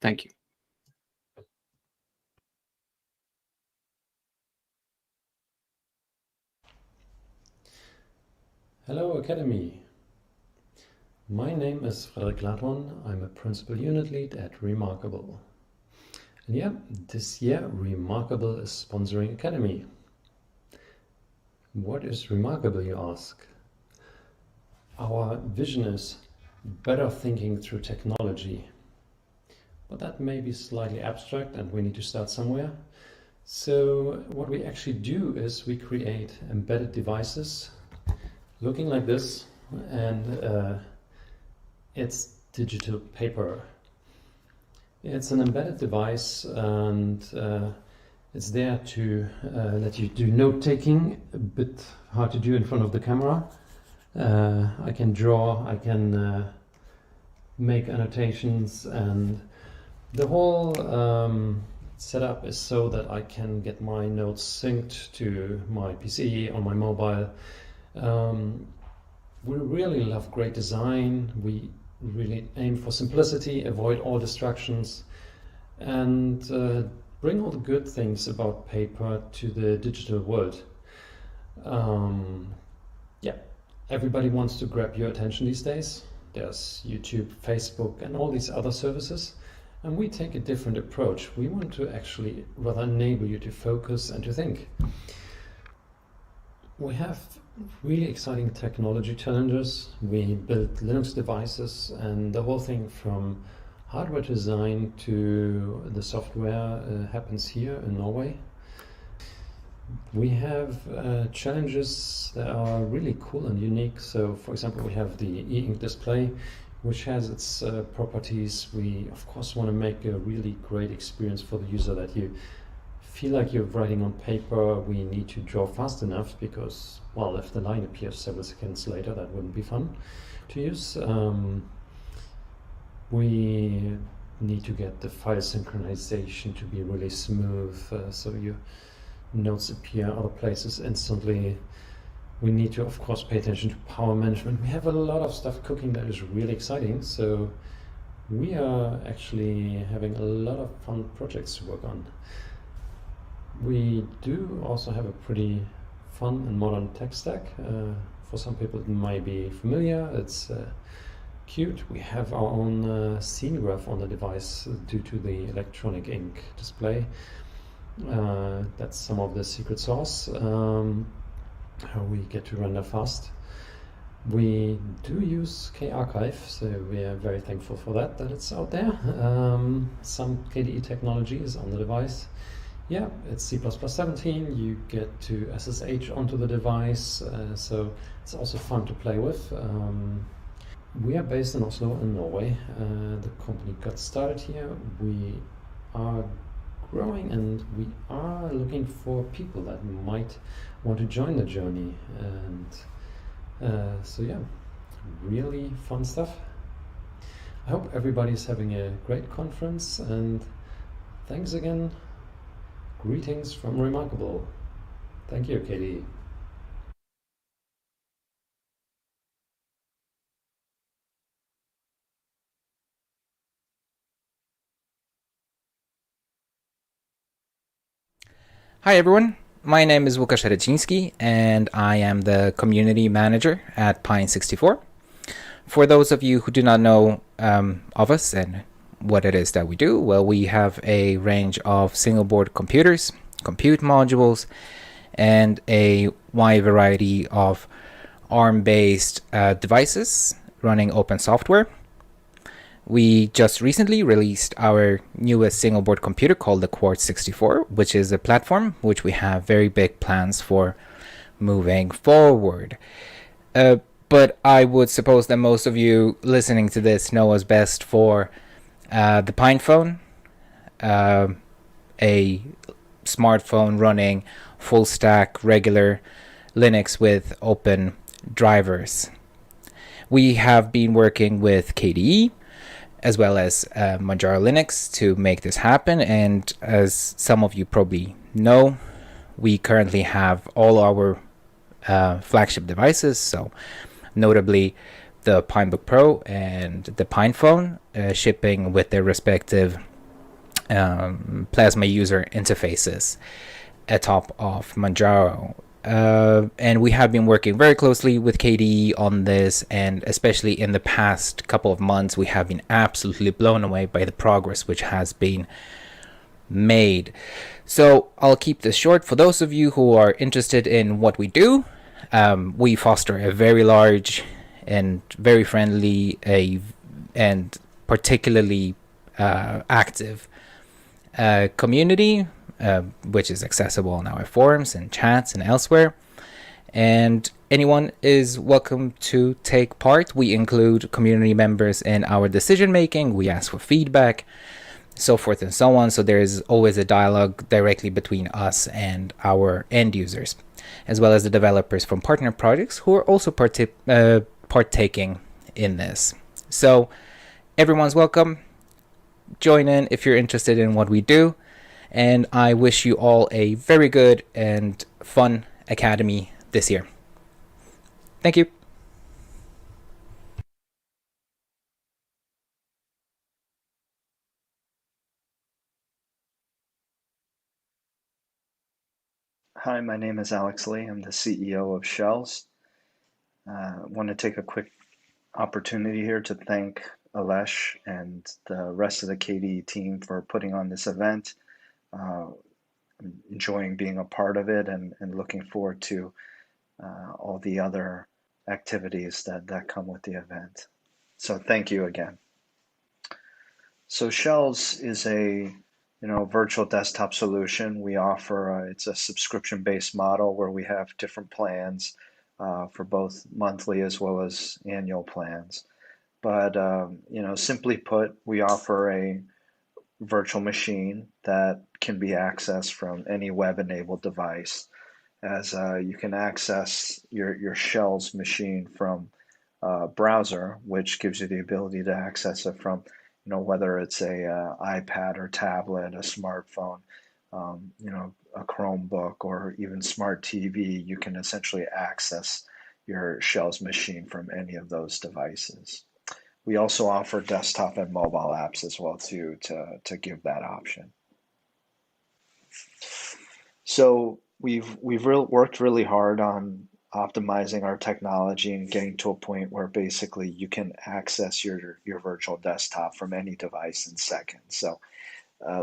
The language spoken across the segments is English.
Thank you. Hello Academy. My name is Cord-Landwher. I'm a Principal Unit Lead at Remarkable. And yeah, this year Remarkable is sponsoring Academy. What is Remarkable, you ask? Our vision is better thinking through technology. But that may be slightly abstract and we need to start somewhere. So what we actually do is we create embedded devices looking like this, and it's digital paper. It's an embedded device, and it's there to let you do note-taking, a bit hard to do in front of the camera. I can draw, I can make annotations, and the whole setup is so that I can get my notes synced to my PC on my mobile. We really love great design. We really aim for simplicity, avoid all distractions, and bring all the good things about paper to the digital world. Yeah, everybody wants to grab your attention these days. There's YouTube, Facebook, and all these other services. And we take a different approach. We want to actually rather enable you to focus and to think. We have really exciting technology challenges. We build Linux devices, and the whole thing from hardware design to the software happens here in Norway. We have challenges that are really cool and unique. So, for example, we have the e-ink display, which has its properties. We, of course, want to make a really great experience for the user, that you feel like you're writing on paper. We need to draw fast enough because, well, if the line appears several seconds later, that wouldn't be fun to use. We need to get the file synchronization to be really smooth, so your notes appear other places instantly. We need to, of course, pay attention to power management. We have a lot of stuff cooking that is really exciting, so we are actually having a lot of fun projects to work on. We do also have a pretty fun and modern tech stack. For some people it might be familiar. It's cute. We have our own scene graph on the device due to the electronic ink display. That's some of the secret sauce, how we get to render fast. We do use K-Archive, so we are very thankful for that it's out there. Some KDE technology is on the device. Yeah, it's C++17, you get to SSH onto the device, so it's also fun to play with. We are based in Oslo in Norway. The company got started here. We are growing and we are looking for people that might want to join the journey. And so yeah, really fun stuff. I hope everybody's having a great conference, and thanks again. Greetings from Remarkable. Thank you, Katie. Hi everyone, my name is Łukasz, and I am the community manager at Pine64. For those of you who do not know of us and what it is that we do, well, we have a range of single board computers, compute modules, and a wide variety of ARM-based devices running open software. We just recently released our newest single board computer called the Cord-64, which is a platform which we have very big plans for moving forward. But I would suppose that most of you listening to this know us best for the PinePhone, a smartphone running full stack regular Linux with open drivers. We have been working with KDE as well as Manjaro Linux to make this happen, and as some of you probably know, we currently have all our flagship devices, so notably the Pinebook Pro and the PinePhone, shipping with their respective Plasma user interfaces atop of Manjaro. And we have been working very closely with KDE on this, and especially in the past couple of months, we have been absolutely blown away by the progress which has been made. So I'll keep this short. For those of you who are interested in what we do, we foster a very large and very friendly and particularly active community, which is accessible on our forums and chats and elsewhere. And anyone is welcome to take part. We include community members in our decision making. We ask for feedback, so forth and so on. So there is always a dialogue directly between us and our end users, as well as the developers from partner projects who are also partaking in this. So everyone's welcome. Join in if you're interested in what we do. And I wish you all a very good and fun Academy this year. Thank you. Hi, my name is Alex Lee. I'm the CEO of Shells. I want to take a quick opportunity here to thank Alesh and the rest of the KDE team for putting on this event. I'm enjoying being a part of it and looking forward to all the other activities that come with the event. So thank you again. So Shells is a virtual desktop solution. We offer it's a subscription-based model where we have different plans for both monthly as well as annual plans. But simply put, we offer a virtual machine that can be accessed from any web-enabled device, as you can access your Shells machine from a browser, which gives you the ability to access it from whether it's a iPad or tablet, a smartphone, a Chromebook, or even smart TV. You can essentially access your Shells machine from any of those devices. We also offer desktop and mobile apps as well too to give that option. So we've worked really hard on optimizing our technology and getting to a point where basically you can access your virtual desktop from any device in seconds. So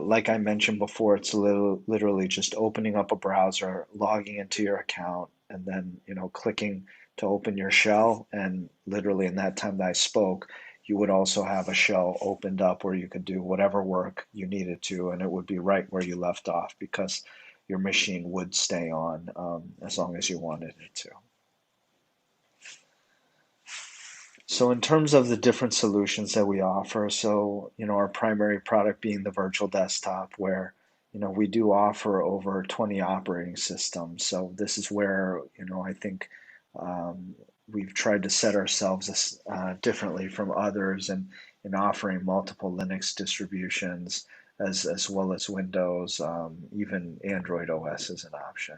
like I mentioned before, it's literally just opening up a browser, logging into your account, and then clicking to open your shell. And literally in that time that I spoke, you would also have a shell opened up where you could do whatever work you needed to, and it would be right where you left off because your machine would stay on as long as you wanted it to. So in terms of the different solutions that we offer, so our primary product being the virtual desktop, where we do offer over 20 operating systems. So this is where I think we've tried to set ourselves differently from others in offering multiple Linux distributions as well as Windows, even Android OS is an option.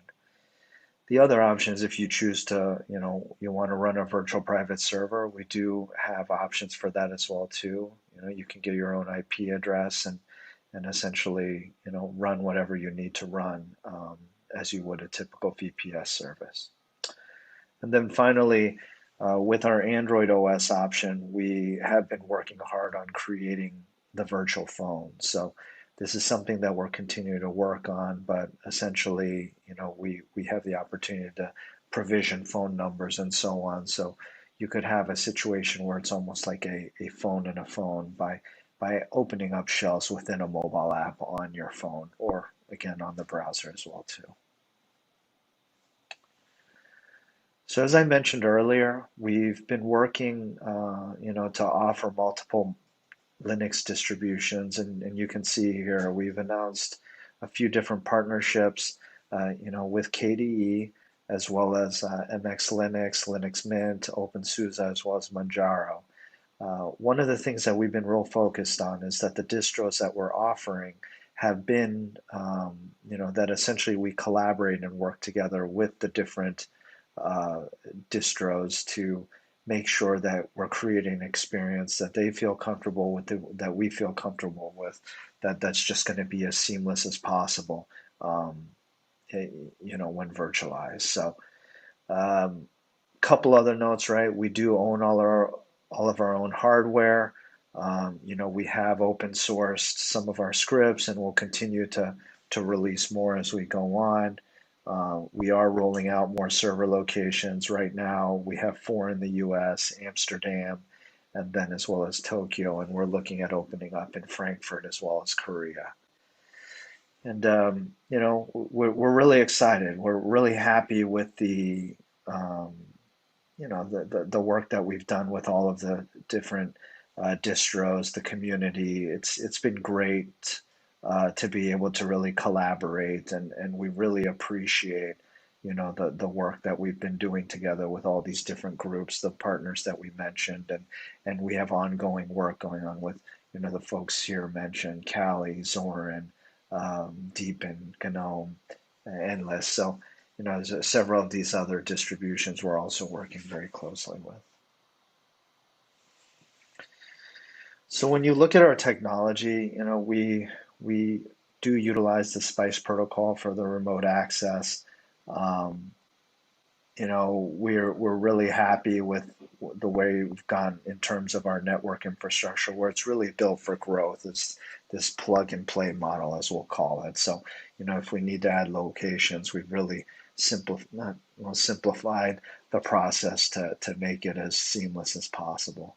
The other option is if you choose to, you want to run a virtual private server, we do have options for that as well too. You can get your own IP address and essentially, run whatever you need to run as you would a typical VPS service. And then finally, with our Android OS option, we have been working hard on creating the virtual phone. So this is something that we're continuing to work on, but essentially, we have the opportunity to provision phone numbers and so on. So you could have a situation where it's almost like a phone in a phone by opening up shells within a mobile app on your phone, or again on the browser as well too. So as I mentioned earlier, we've been working, to offer multiple Linux distributions, and you can see here we've announced a few different partnerships, with KDE as well as MX Linux, Linux Mint, OpenSUSE, as well as Manjaro. One of the things that we've been real focused on is that the distros that we're offering have been, that essentially we collaborate and work together with the different distros to make sure that we're creating an experience that they feel comfortable with, that we feel comfortable with, that's just going to be as seamless as possible, um, when virtualized. So, couple other notes, right? We do own all of our own hardware. We have open sourced some of our scripts, and we'll continue to release more as we go on. We are rolling out more server locations right now. We have 4 in the US, Amsterdam, and then as well as Tokyo, and we're looking at opening up in Frankfurt as well as Korea. And we're really excited. We're really happy with um, the work that we've done with all of the different distros, the community. It's been great to be able to really collaborate, and we really appreciate the work that we've been doing together with all these different groups, the partners that we mentioned, and we have ongoing work going on with the folks here mentioned, Cali, Zoran, Deepin, Gnome, Endless. So there's several of these other distributions we're also working very closely with. So when you look at our technology, we do utilize the SPICE protocol for the remote access. Um, we're really happy with the way we've gone in terms of our network infrastructure, where it's really built for growth. It's this plug and play model, as we'll call it. So, if we need to add locations, we've really simplified the process to make it as seamless as possible.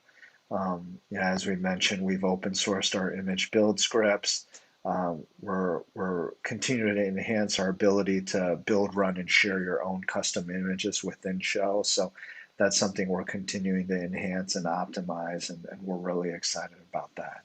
As we mentioned, we've open sourced our image build scripts. We're continuing to enhance our ability to build, run, and share your own custom images within Shell. So that's something we're continuing to enhance and optimize, and we're really excited about that.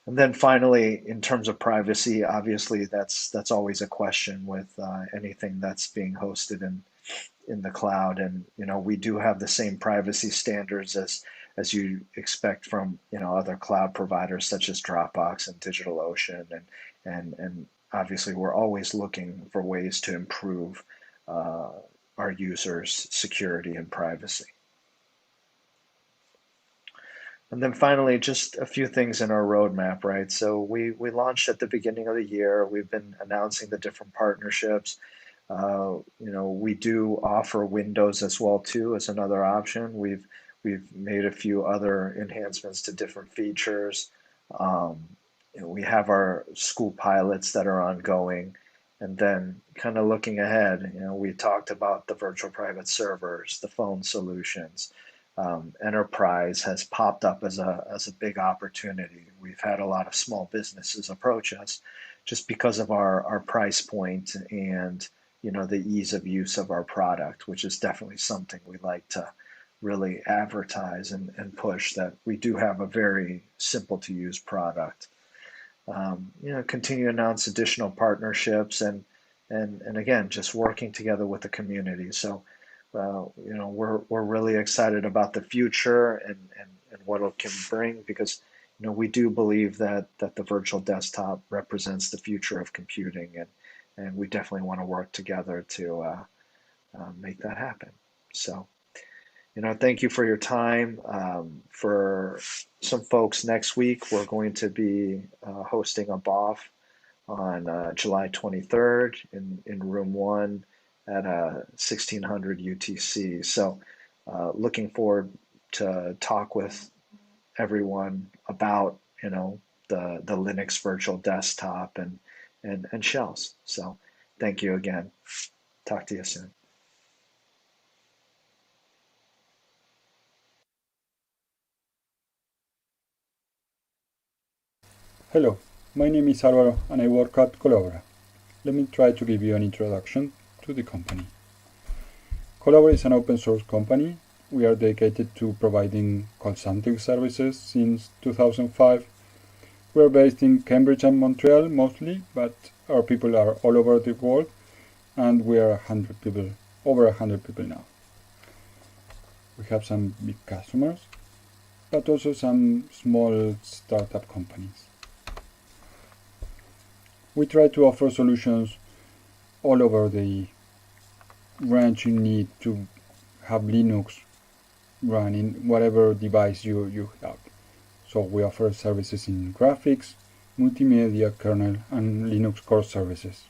And then finally, in terms of privacy, obviously that's always a question with anything that's being hosted in the cloud, and we do have the same privacy standards as you expect from other cloud providers such as Dropbox and DigitalOcean, and obviously we're always looking for ways to improve our users' security and privacy. And then finally, just a few things in our roadmap, right? So we launched at the beginning of the year. We've been announcing the different partnerships. We do offer Windows as well too as another option. We've made a few other enhancements to different features. We have our school pilots that are ongoing, and then kind of looking ahead, we talked about the virtual private servers, the phone solutions. Enterprise has popped up as a big opportunity. We've had a lot of small businesses approach us just because of our price point and the ease of use of our product, which is definitely something we like to really advertise and push, that we do have a very simple to use product. Continue to announce additional partnerships and again, just working together with the community. So we're really excited about the future and what it can bring, because we do believe that the virtual desktop represents the future of computing, and we definitely want to work together to make that happen. So thank you for your time. For some folks, next week we're going to be hosting a BOF on July 23rd in room 1 at 1600 UTC. So looking forward to talk with everyone about the Linux virtual desktop and shells. So thank you again. Talk to you soon. Hello, my name is Álvaro and I work at Collabora. Let me try to give you an introduction to the company. Collabora is an open source company. We are dedicated to providing consulting services since 2005. We are based in Cambridge and Montreal mostly, but our people are all over the world, and we are 100 people, over 100 people now. We have some big customers, but also some small startup companies. We try to offer solutions all over the range you need to have Linux run in whatever device you have. So we offer services in graphics, multimedia, kernel, and Linux core services.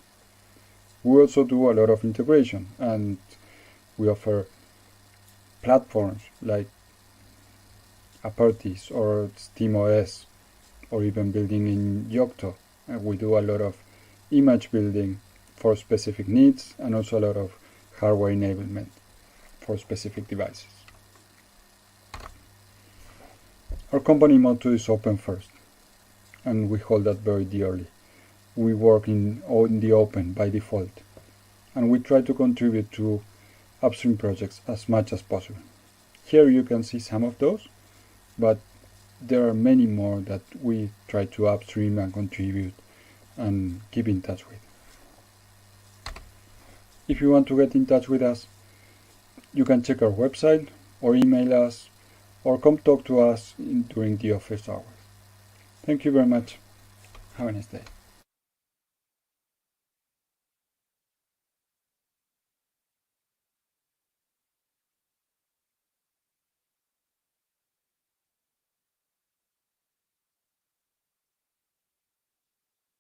We also do a lot of integration, and we offer platforms like Apertis or SteamOS, or even building in Yocto. We do a lot of image building for specific needs, and also a lot of hardware enablement for specific devices. Our company motto is open first, and we hold that very dearly. We work in the open by default, and we try to contribute to upstream projects as much as possible. Here you can see some of those, but there are many more that we try to upstream and contribute and keep in touch with. If you want to get in touch with us, you can check our website or email us or come talk to us during the office hours. Thank you very much. Have a nice day.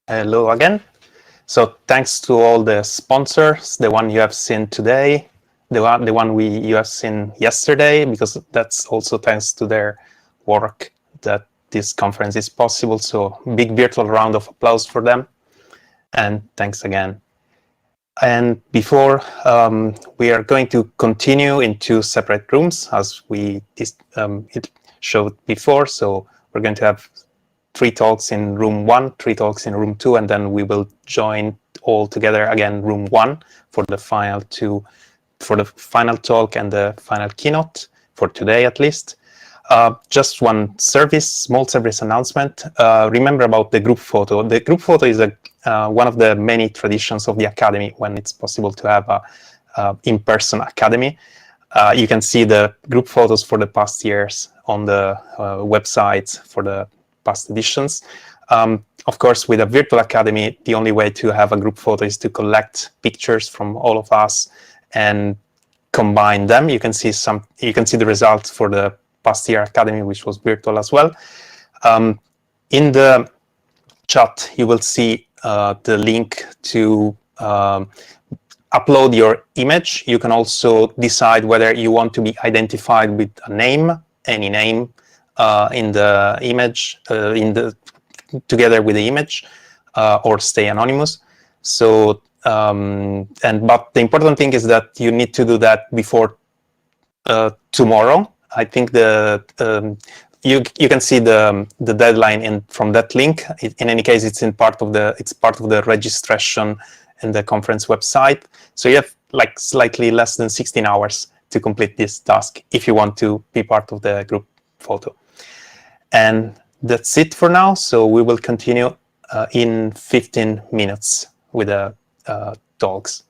Hello again. So thanks to all the sponsors, the one you have seen today, the one you have seen yesterday, because that's also thanks to their work that this conference is possible. So big virtual round of applause for them. And thanks again. And before we are going to continue in two separate rooms, as it showed before. So we're going to have 3 talks in room 1, 3 talks in room 2, and then we will join all together again room 1 for the final talk and the final keynote for today at least. Just one small service announcement. Remember about the group photo. The group photo is one of the many traditions of the Academy when it's possible to have a in-person Academy. You can see the group photos for the past years on the website for the past editions. Of course, with a virtual Academy, the only way to have a group photo is to collect pictures from all of us and combine them. You can see the results for the past year Academy, which was virtual as well. In the chat, you will see the link to upload your image. You can also decide whether you want to be identified with a name, any name in the image, together with the image, or stay anonymous. So, but the important thing is that you need to do that before tomorrow. I think you can see the deadline from that link. In any case, it's part of the registration in the conference website. So you have like slightly less than 16 hours to complete this task if you want to be part of the group photo. And that's it for now. So we will continue in 15 minutes with the talks.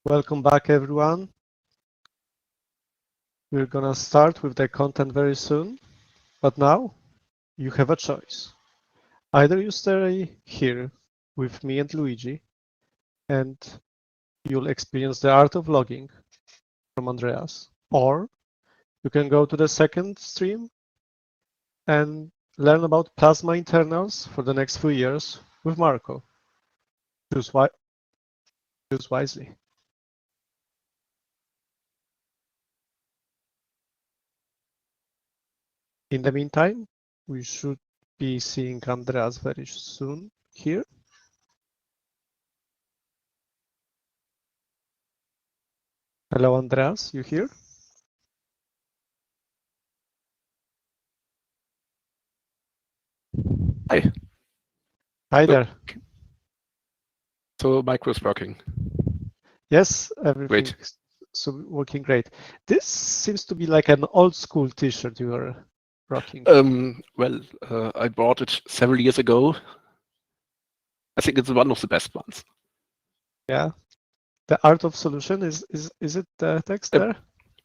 Welcome back, everyone. We're gonna start with the content very soon, but now you have a choice. Either you stay here with me and Luigi, and you'll experience the art of logging from Andreas, or you can go to the second stream and learn about plasma internals for the next few years with Marco. Choose wisely. In the meantime, we should be seeing Andreas very soon here. Hello, Andreas, you here? Hi. Hi there. So micro is working. Yes, everything's working great. This seems to be like an old school t-shirt you are rocking. Well, I bought it several years ago. I think it's one of the best ones. Yeah. The art of solution is it the text there?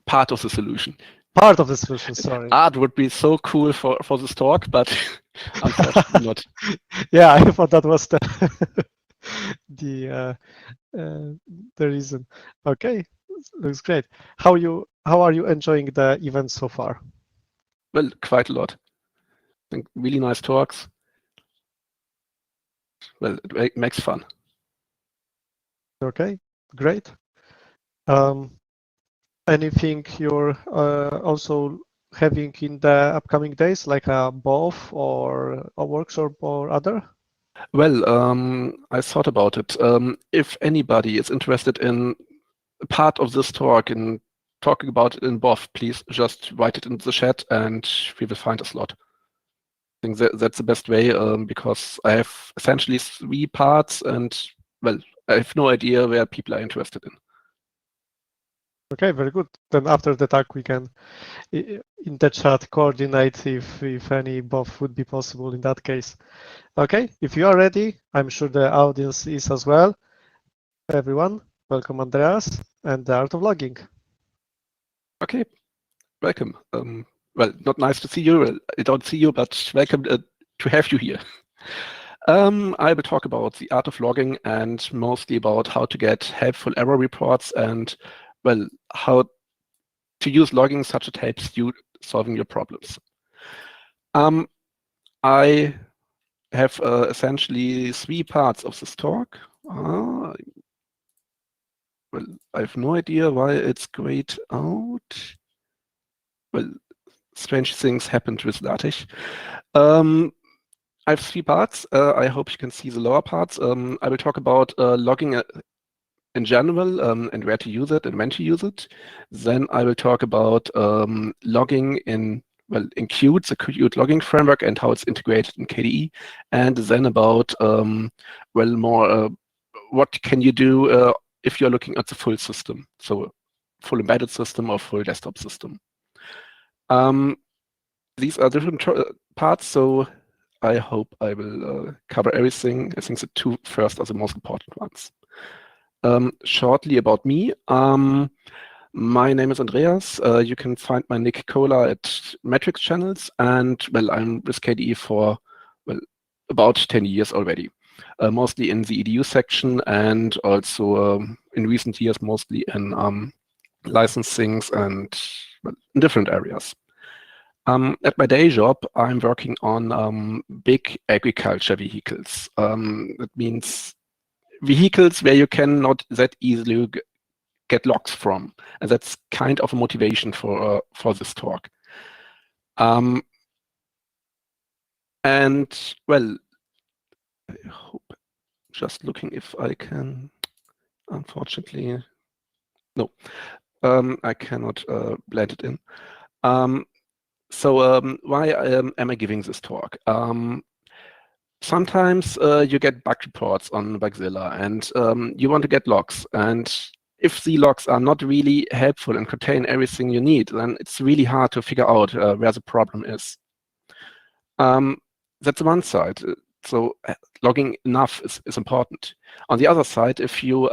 Part of the solution. Part of the solution, sorry. Art would be so cool for this talk, but unfortunately not. Yeah, I thought that was the the reason. Okay, looks great. How are you enjoying the event so far? Well, quite a lot. I think really nice talks. Well, it makes fun. Okay, great. Anything you're also having in the upcoming days, like a BOF or a workshop or other? Well, I thought about it. If anybody is interested in part of this talk and talking about it in BOF, please just write it in the chat and we will find a slot. I think that's the best way because I have essentially 3 parts and, well, I have no idea where people are interested in. Okay, very good. Then after the talk, we can, in the chat, coordinate if any BOF would be possible in that case. Okay, if you are ready, I'm sure the audience is as well. Everyone, welcome Andreas and the Art of Logging. Okay, welcome. Well, not nice to see you. I don't see you, but welcome to have you here. I will talk about the art of logging and mostly about how to get helpful error reports and, well, how to use logging such it helps you solving your problems. I have essentially 3 parts of this talk. Well, I have no idea why it's grayed out. Well, strange things happened with LaTeX. I have 3 parts. I hope you can see the lower parts. I will talk about logging in general and where to use it and when to use it. Then I will talk about logging in Qt, the Qt logging framework and how it's integrated in KDE. And then about more what can you do if you're looking at the full system, so full embedded system or full desktop system. These are different parts, so I hope I will cover everything. I think the 2 first are the most important ones. Shortly about me. My name is Andreas. You can find my nick Cola at Metrics Channels, and well, I'm with KDE for about 10 years already. Mostly in the EDU section and also in recent years mostly in licensings and in different areas. At my day job, I'm working on big agriculture vehicles. That means vehicles where you cannot that easily get logs from, and that's kind of a motivation for this talk. And well, I hope just looking if I can. Unfortunately, no, I cannot blend it in. So why am I giving this talk? Sometimes you get bug reports on Bugzilla and you want to get logs. And if the logs are not really helpful and contain everything you need, then it's really hard to figure out where the problem is. That's one side. So logging enough is important. On the other side, if you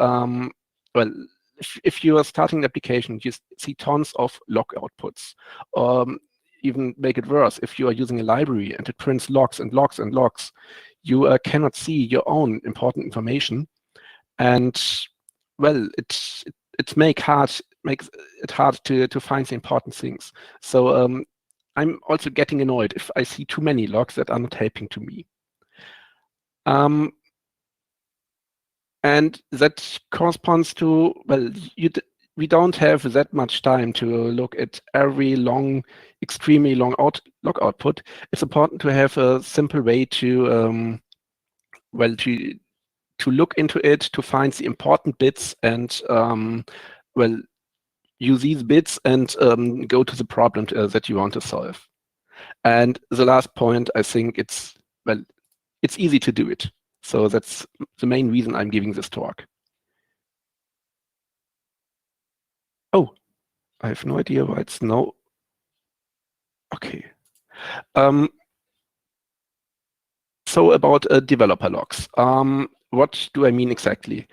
if you are starting an application, you see tons of log outputs. Even make it worse, if you are using a library and it prints logs and logs and logs, you cannot see your own important information, and well, it makes it hard to find the important things. So I'm also getting annoyed if I see too many logs that are not helping to me. And that corresponds to, well, we don't have that much time to look at every extremely long log output. It's important to have a simple way to, well, to look into it, to find the important bits, and well, use these bits and go to the problem that you want to solve. And the last point, I think it's easy to do it. So that's the main reason I'm giving this talk. Oh, I have no idea why it's no. Okay. So about developer logs. What do I mean exactly?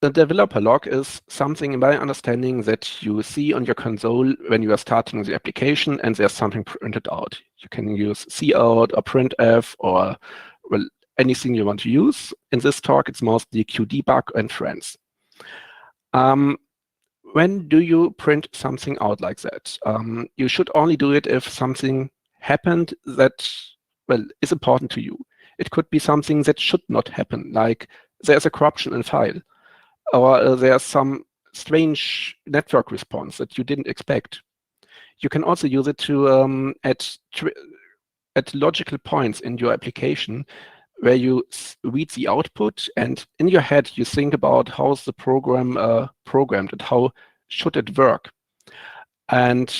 The developer log is something, in my understanding, that you see on your console when you are starting the application and there's something printed out. You can use cout or printf or, well, anything you want to use. In this talk, it's mostly qdebug and friends. When do you print something out like that? You should only do it if something happened that, well, is important to you. It could be something that should not happen, like there's a corruption in a file, or there's some strange network response that you didn't expect. You can also use it to at logical points in your application where you read the output, and in your head you think about how's the program programmed and how should it work. And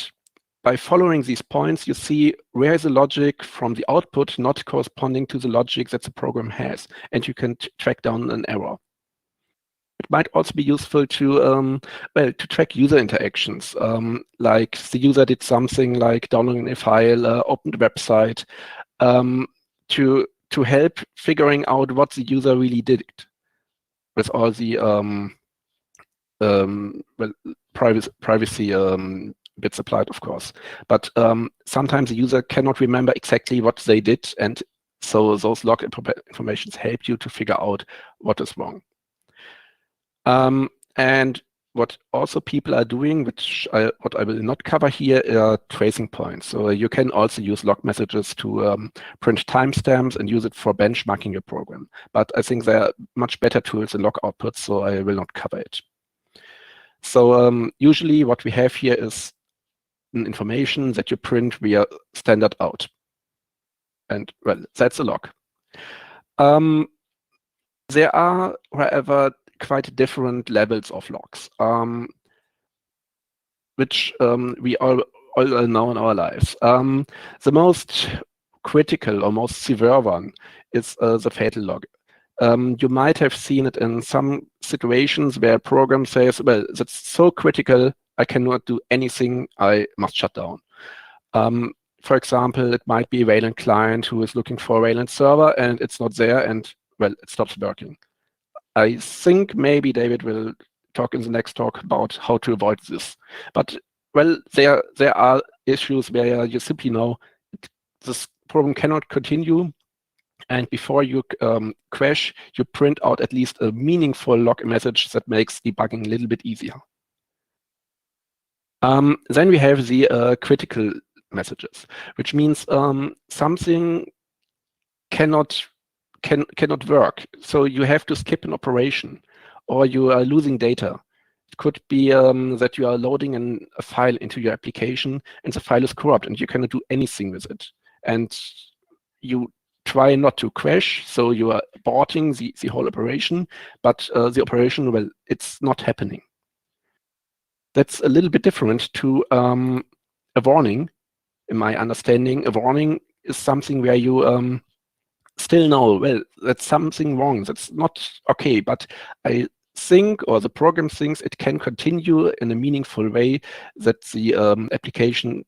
by following these points, you see where is the logic from the output not corresponding to the logic that the program has, and you can track down an error. It might also be useful to well, to track user interactions, like the user did something like downloading a file, opened a website, to help figuring out what the user really did with all the well, privacy bits applied, of course. But sometimes the user cannot remember exactly what they did, and so those log informations help you to figure out what is wrong. And what also people are doing, what I will not cover here, are tracing points. So you can also use log messages to print timestamps and use it for benchmarking your program. But I think there are much better tools than log outputs, so I will not cover it. So usually what we have here is an information that you print via standard out. And well, that's a log. There are, however, quite different levels of logs, which we all know in our lives. The most critical or most severe one is the fatal log. You might have seen it in some situations where a program says, well, that's so critical, I cannot do anything, I must shut down. For example, it might be a Wayland client who is looking for a Wayland server and it's not there, and well, it stops working. I think maybe David will talk in the next talk about how to avoid this. But well, there are issues where you simply know this program cannot continue, and before you crash, you print out at least a meaningful log message that makes debugging a little bit easier. Then we have the critical messages, which means something cannot work. So you have to skip an operation, or you are losing data. It could be that you are loading a file into your application and the file is corrupt and you cannot do anything with it. And you try not to crash, so you are aborting the whole operation, but the operation, well, it's not happening. That's a little bit different to a warning. In my understanding, a warning is something where you still know, well, that's something wrong, that's not okay, but I think, or the program thinks, it can continue in a meaningful way, that the application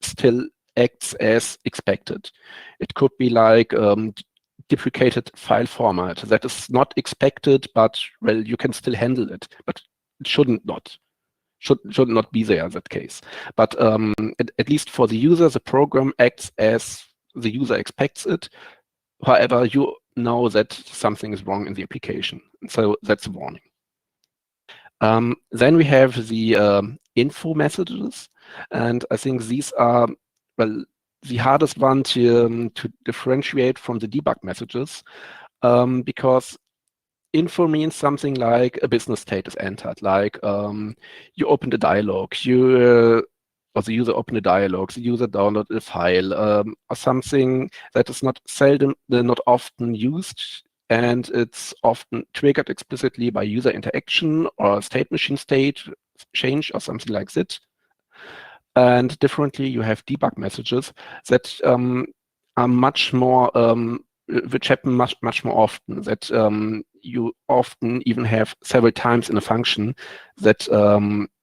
still acts as expected. It could be like deprecated file format that is not expected, but well, you can still handle it, but it should not be there in that case. But at least for the user, the program acts as the user expects it. However, you know that something is wrong in the application. So that's a warning. Then we have the info messages. And I think these are, well, the hardest one to differentiate from the debug messages, because info means something like a business state is entered, like you opened a dialog, or the user opened a dialog, the user downloaded a file, or something that is not often used, and it's often triggered explicitly by user interaction or state machine state change or something like that. And differently, you have debug messages that are much more, which happen much more often, that you often even have several times in a function that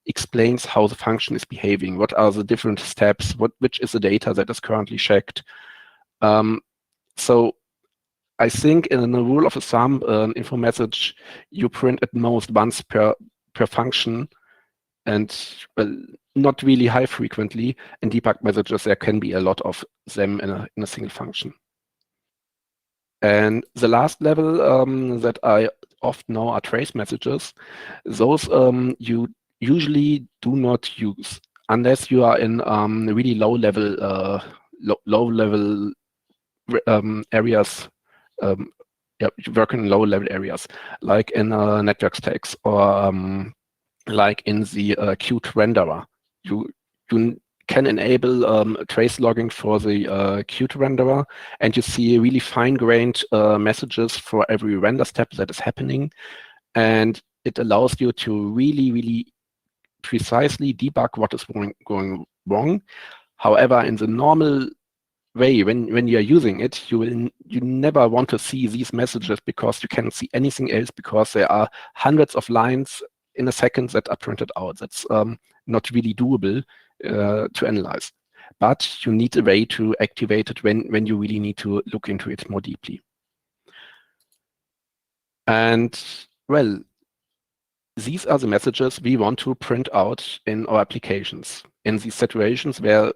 explains how the function is behaving, what are the different steps, which is the data that is currently checked. So I think in the rule of thumb, info message you print at most once per function, and well, not really high frequently. In debug messages, there can be a lot of them in a single function. And the last level that I often know are trace messages. Those you usually do not use unless you are in really low level areas. Yeah, you work in low level areas, like in network stacks or like in the Qt renderer. You can enable trace logging for the Qt renderer, and you see really fine-grained messages for every render step that is happening, and it allows you to really precisely debug what is going wrong. However, in the normal way, when you are using it, you never want to see these messages because you cannot see anything else, because there are hundreds of lines in a second that are printed out. That's not really doable to analyze. But you need a way to activate it when you really need to look into it more deeply. And well, these are the messages we want to print out in our applications in these situations where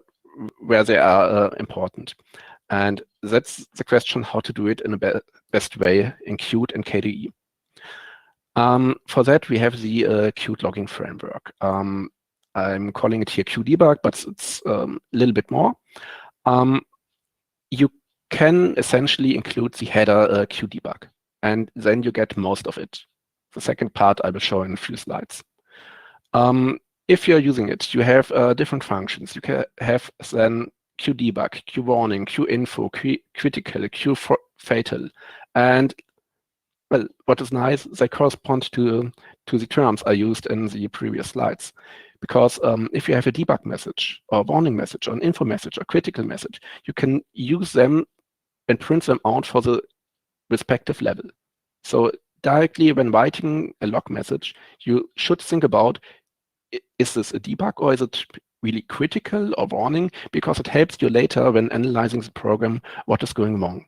they are important. And that's the question, how to do it in the best way in Qt and KDE. For that, we have the Qt logging framework. I'm calling it here QDebug, but it's a little bit more. You can essentially include the header QDebug, and then you get most of it. The second part I will show in a few slides. If you're using it, you have different functions. You can have then QDebug, QWarning, QInfo, QCritical, QFatal, and well, what is nice, they correspond to the terms I used in the previous slides. Because if you have a debug message, or warning message, or an info message, or critical message, you can use them and print them out for the respective level. So directly when writing a log message, you should think about, is this a debug or is it really critical or warning? Because it helps you later when analyzing the program what is going wrong.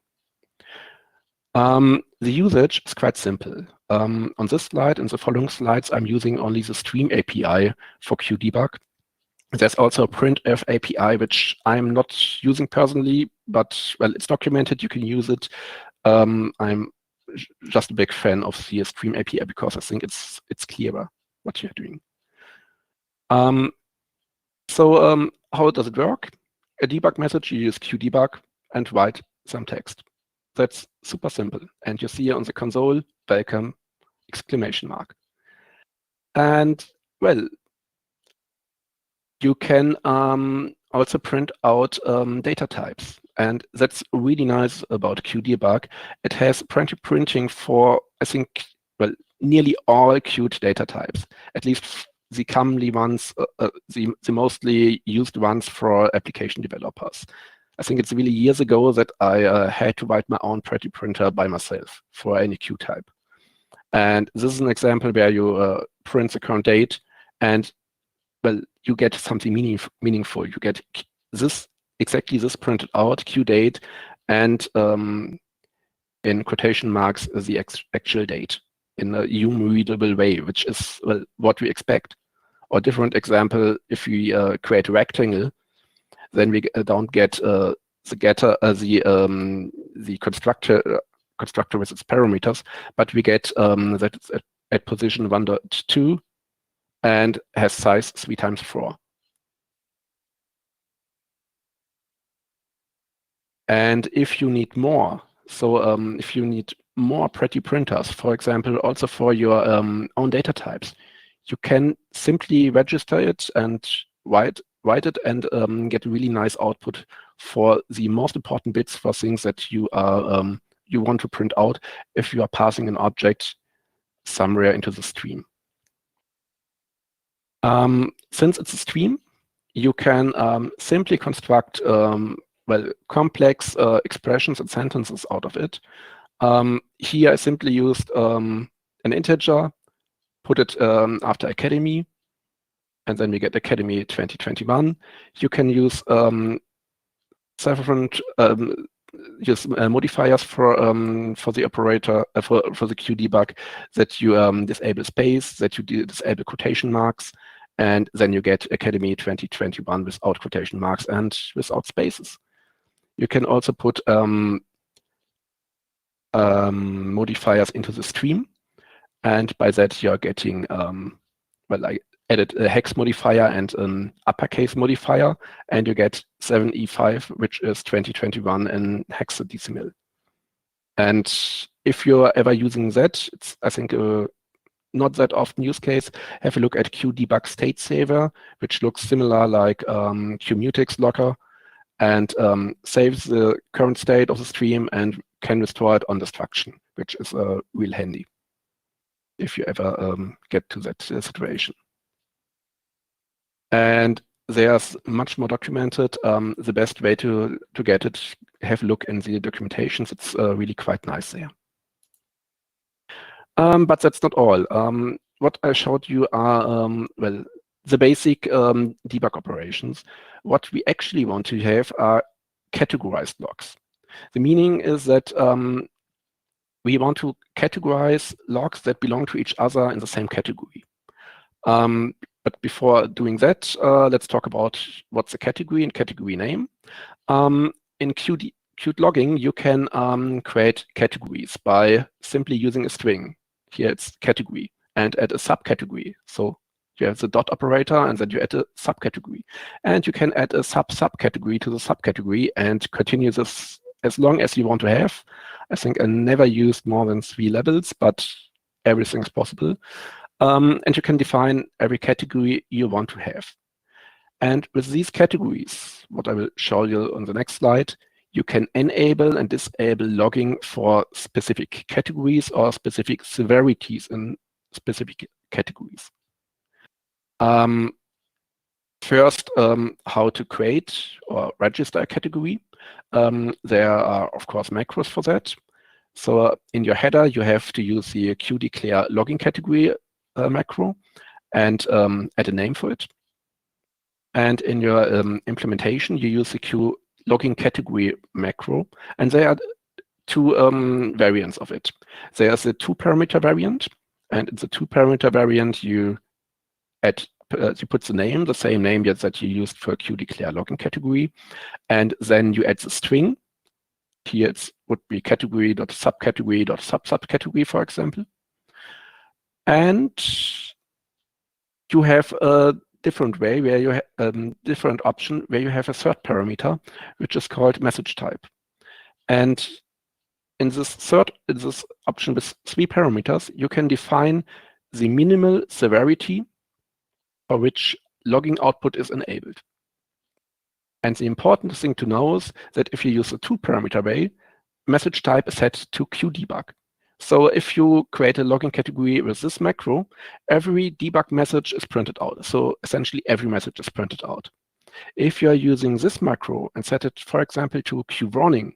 The usage is quite simple. On this slide and the following slides, I'm using only the Stream API for QDebug. There's also a printf API, which I'm not using personally, but well, it's documented. You can use it. I'm just a big fan of the Stream API because I think it's clearer what you're doing. So how does it work? A debug message, you use QDebug and write some text. That's super simple. And you see on the console, welcome, exclamation mark. And well, you can also print out data types. And that's really nice about QDebug. It has printing for, I think, well, nearly all Qt data types, at least the commonly ones, the mostly used ones for application developers. I think it's really years ago that I had to write my own pretty printer by myself for any Qt type. And this is an example where you print the current date, and well, you get something meaningful. You get this exactly this printed out Q date, and in quotation marks, the actual date in a human-readable way, which is what we expect. Or different example, if we create a rectangle, then we don't get the constructor with its parameters, but we get that it's at position 1.2 and has size 3 times 4. And if you need more, so if you need more pretty printers, for example, also for your own data types, you can simply register it and write it and get a really nice output for the most important bits for things that you are you want to print out if you are passing an object somewhere into the stream. Since it's a stream, you can simply construct complex expressions and sentences out of it. Here I simply used an integer, put it after Academy, and then we get Academy 2021. You can use different modifiers for the operator for the QDebug, that you disable space, that you disable quotation marks, and then you get Academy 2021 without quotation marks and without spaces. You can also put modifiers into the stream, and by that you are getting I added a hex modifier and an uppercase modifier, and you get 7E5, which is 2021 in hexadecimal. And if you're ever using that, it's, I think, not that often use case, have a look at QDebug state saver, which looks similar like QMutex locker, and saves the current state of the stream and can restore it on destruction, which is real handy if you ever get to that situation. And there's much more documented. The best way to get it, have a look in the documentations. It's really quite nice there. But that's not all. What I showed you are, the basic debug operations. What we actually want to have are categorized logs. The meaning is that we want to categorize logs that belong to each other in the same category. But before doing that, let's talk about what's a category and category name. In Qt logging, you can create categories by simply using a string. Here it's category, and add a subcategory. So you have the dot operator, and then you add a subcategory. And you can add a subcategory to the subcategory and continue this as long as you want to have. I think I never used more than 3 levels, but everything's possible. And you can define every category you want to have. And with these categories, what I will show you on the next slide, you can enable and disable logging for specific categories or specific severities in specific categories. First, how to create or register a category. There are, of course, macros for that. So in your header, you have to use the qdeclare logging category macro and add a name for it. And in your implementation, you use the qlogging category macro, and there are 2 variants of it. There's a 2-parameter variant, and in the 2-parameter variant, you add you put the same name that you used for qdeclare logging category, and then you add the string. Here it would be category.subcategory.subcategory, for example. And you have a different way where you have different option where you have a 3rd parameter, which is called message type. And in this option with 3 parameters, you can define the minimal severity for which logging output is enabled. And the important thing to know is that if you use a 2-parameter array, message type is set to QDebug. So if you create a logging category with this macro, every debug message is printed out. So essentially every message is printed out. If you are using this macro and set it, for example, to qwarning,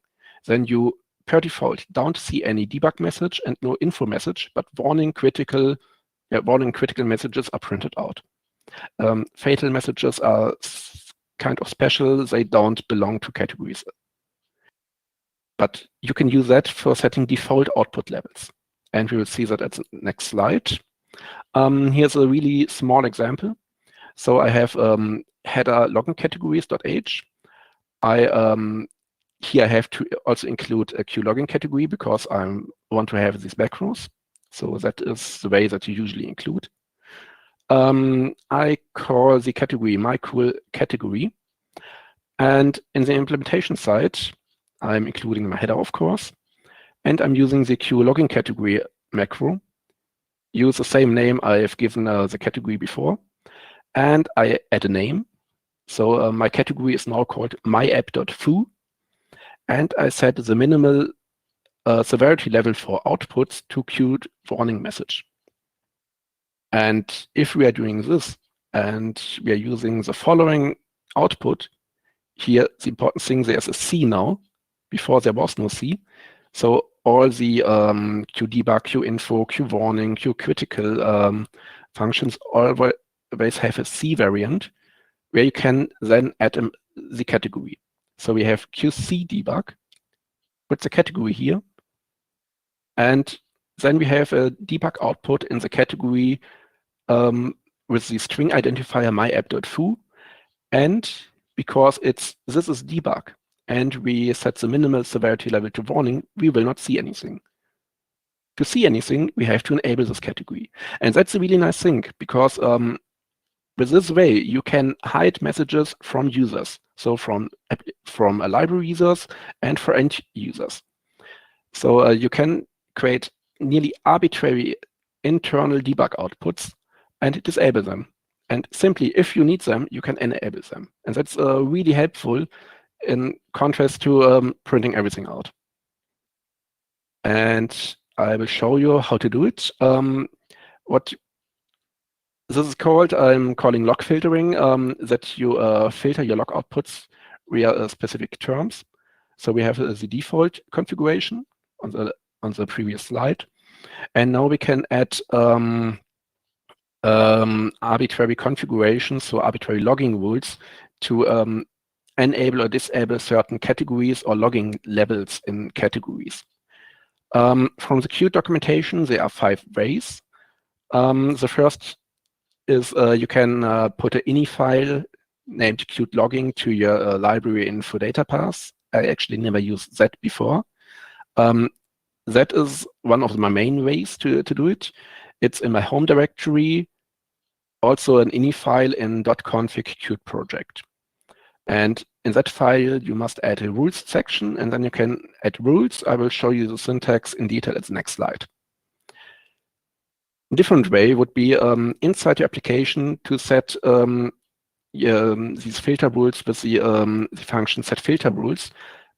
then you per default don't see any debug message and no info message, but warning critical messages are printed out. Fatal messages are kind of special. They don't belong to categories. but you can use that for setting default output levels. And we will see that at the next slide. Here's a really small example. So I have header login categories.h. Here I have to also include a QLogin category because I want to have these macros. So that is the way that you usually include. I call the category my cool category. And in the implementation side, I'm including my header, of course. And I'm using the QLogin category macro. Use the same name I have given the category before. And I add a name. So my category is now called myapp.foo. And I set the minimal severity level for outputs to queued warning message. And if we are doing this and we are using the following output, here the important thing, there's a C now. Before there was no C. So all the QDebug, QInfo, QWarning, QCritical functions always have a C variant where you can then add the category. So we have QC debug with the category here. And then we have a debug output in the category with the string identifier myapp.foo. And because this is debug and we set the minimal severity level to warning, we will not see anything. To see anything, we have to enable this category. And that's a really nice thing because with this way, you can hide messages from users. So from library users and for end users. So you can create nearly arbitrary internal debug outputs and disable them. And simply, if you need them, you can enable them. And that's really helpful in contrast to printing everything out. And I will show you how to do it. What this is called, I'm calling log filtering, that you filter your log outputs via specific terms. So we have the default configuration on the previous slide. And now we can add arbitrary configurations, so arbitrary logging rules to enable or disable certain categories or logging levels in categories. From the Qt documentation, there are 5 ways. The first is you can put an ini file named Qt logging to your library info data path. I actually never used that before. That is one of my main ways to do it. It's in my home directory, also an ini file in .config Qt project. And in that file, you must add a rules section, and then you can add rules. I will show you the syntax in detail at the next slide. A different way would be inside your application to set these filter rules with the function set filter rules.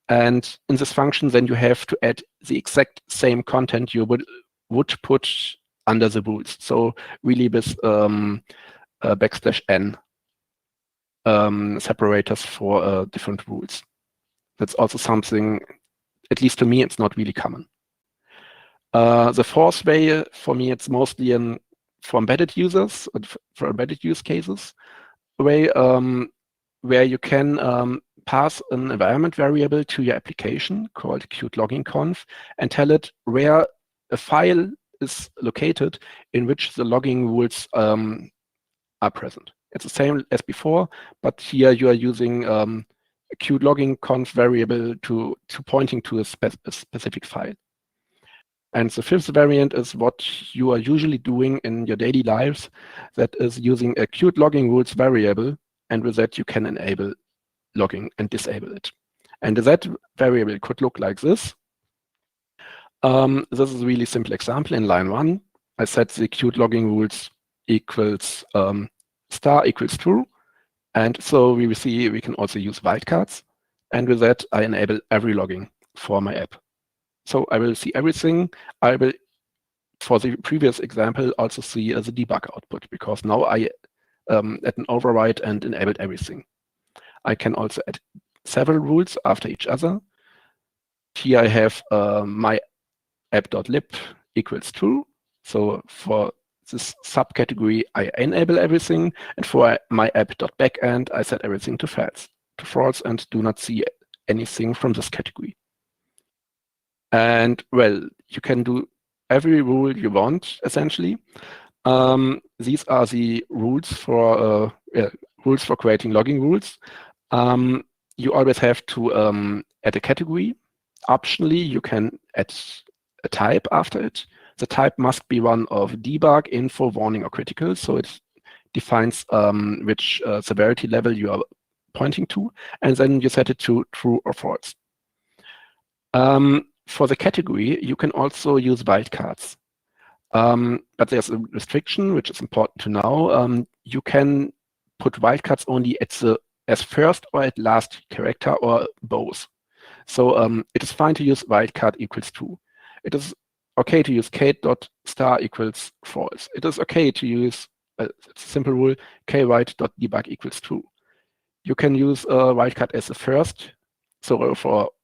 And in this function, then you have to add the exact same content you would put under the rules. So really with \n separators for different rules. That's also something, at least to me, it's not really common. The fourth way, for me, it's mostly for embedded users, for embedded use cases, way where you can pass an environment variable to your application called Qt logging conf and tell it where a file is located in which the logging rules are present. It's the same as before, but here you are using a Qt logging conf variable to pointing to a specific file. And the fifth variant is what you are usually doing in your daily lives, that is using a Qt logging rules variable, and with that you can enable logging and disable it. And that variable could look like this. This is a really simple example. In line 1, I set the Qt logging rules equals star equals true. And so we will see we can also use wildcards. And with that, I enable every logging for my app. So I will see everything. I will, for the previous example, also see the debug output, because now I add an override and enabled everything. I can also add several rules after each other. Here I have my app.lib equals true. So for this subcategory, I enable everything. And for my app.backend, I set everything to false and do not see anything from this category. And well, you can do every rule you want, essentially. These are the rules for creating logging rules. You always have to add a category. Optionally, you can add a type after it. The type must be one of debug, info, warning, or critical. So it defines which severity level you are pointing to, and then you set it to true or false. For the category, you can also use wildcards. But there's a restriction, which is important to know. You can put wildcards only as first or at last character, or both. So it is fine to use wildcard equals true. It is okay to use k.star equals false. It is okay to use a simple rule, kwrite.debug equals true. You can use wildcard as a first, so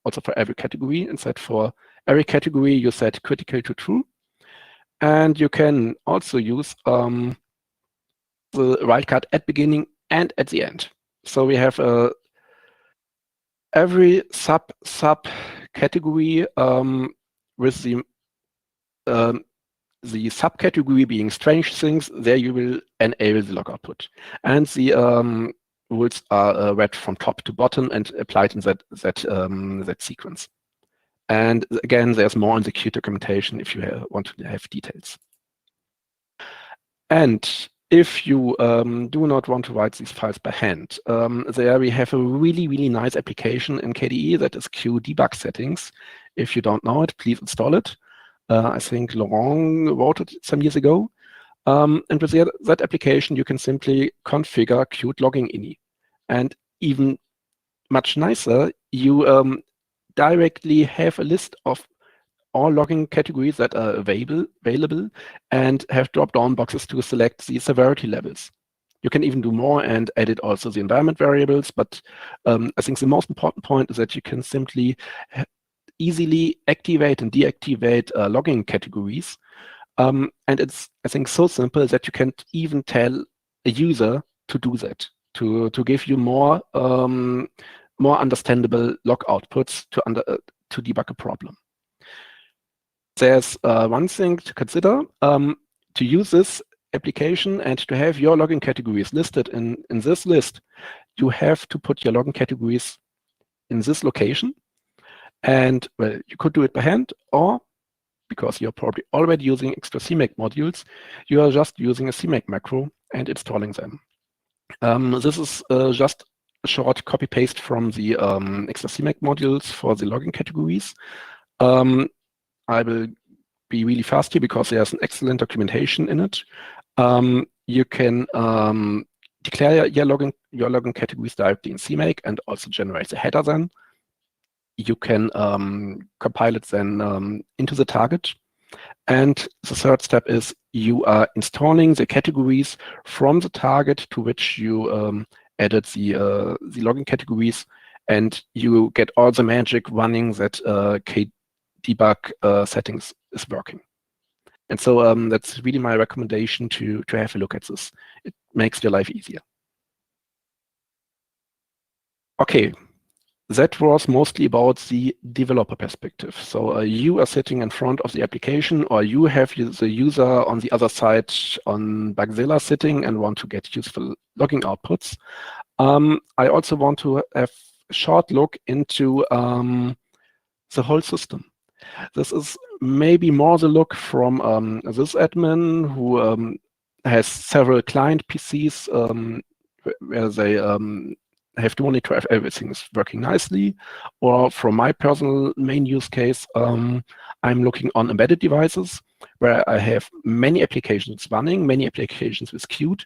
also for every category. Instead, for every category, you set critical to true. And you can also use the wildcard at beginning and at the end. So we have every sub category with the subcategory being strange things. There you will enable the log output, and the rules are read from top to bottom and applied in that sequence. And again, there's more in the Qt documentation if you want to have details. And if you do not want to write these files by hand, there we have a really, really nice application in KDE that is Qdebug settings. If you don't know it, please install it. I think Laurent wrote it some years ago. And with that application, you can simply configure Qt logging ini. And even much nicer, you directly have a list of all logging categories that are available and have drop-down boxes to select the severity levels. You can even do more and edit also the environment variables, but I think the most important point is that you can simply easily activate and deactivate logging categories. And it's, I think, so simple that you can even tell a user to do that, to give you more understandable log outputs to debug a problem. There's one thing to consider. To use this application and to have your logging categories listed in this list, you have to put your logging categories in this location. And well, you could do it by hand, or because you're probably already using extra CMake modules, you are just using a CMake macro and installing them. This is just a short copy-paste from the extra CMake modules for the logging categories. I will be really fast here because there's an excellent documentation in it. You can declare your logging categories directly in CMake and also generate the header then. You can compile it then into the target. And the third step is you are installing the categories from the target to which you added the logging categories, and you get all the magic running that Qdebug settings is working. And so that's really my recommendation to have a look at this. It makes your life easier. Okay. That was mostly about the developer perspective. So you are sitting in front of the application, or you have the user on the other side on Bugzilla sitting and want to get useful logging outputs. I also want to have a short look into the whole system. This is maybe more the look from this admin who has several client PCs where they have to monitor if everything is working nicely, or from my personal main use case, I'm looking on embedded devices where I have many applications running, many applications with Qt,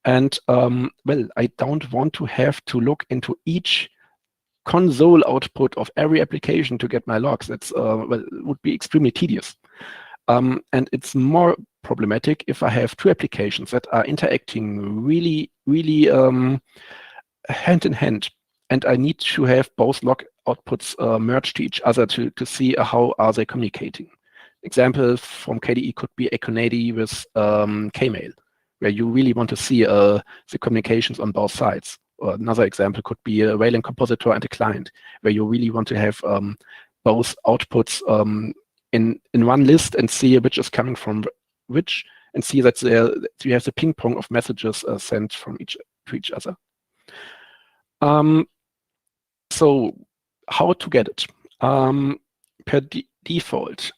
and well, I don't want to have to look into each console output of every application to get my logs. That's well, it would be extremely tedious, and it's more problematic if I have two applications that are interacting really hand in hand, and I need to have both log outputs merged to each other to see how are they communicating. Example from KDE could be Econadi with Kmail, where you really want to see the communications on both sides. Or another example could be a Wayland compositor and a client, where you really want to have both outputs in one list and see which is coming from which, and see that you have the ping pong of messages sent from to each other. So how to get it? Per default,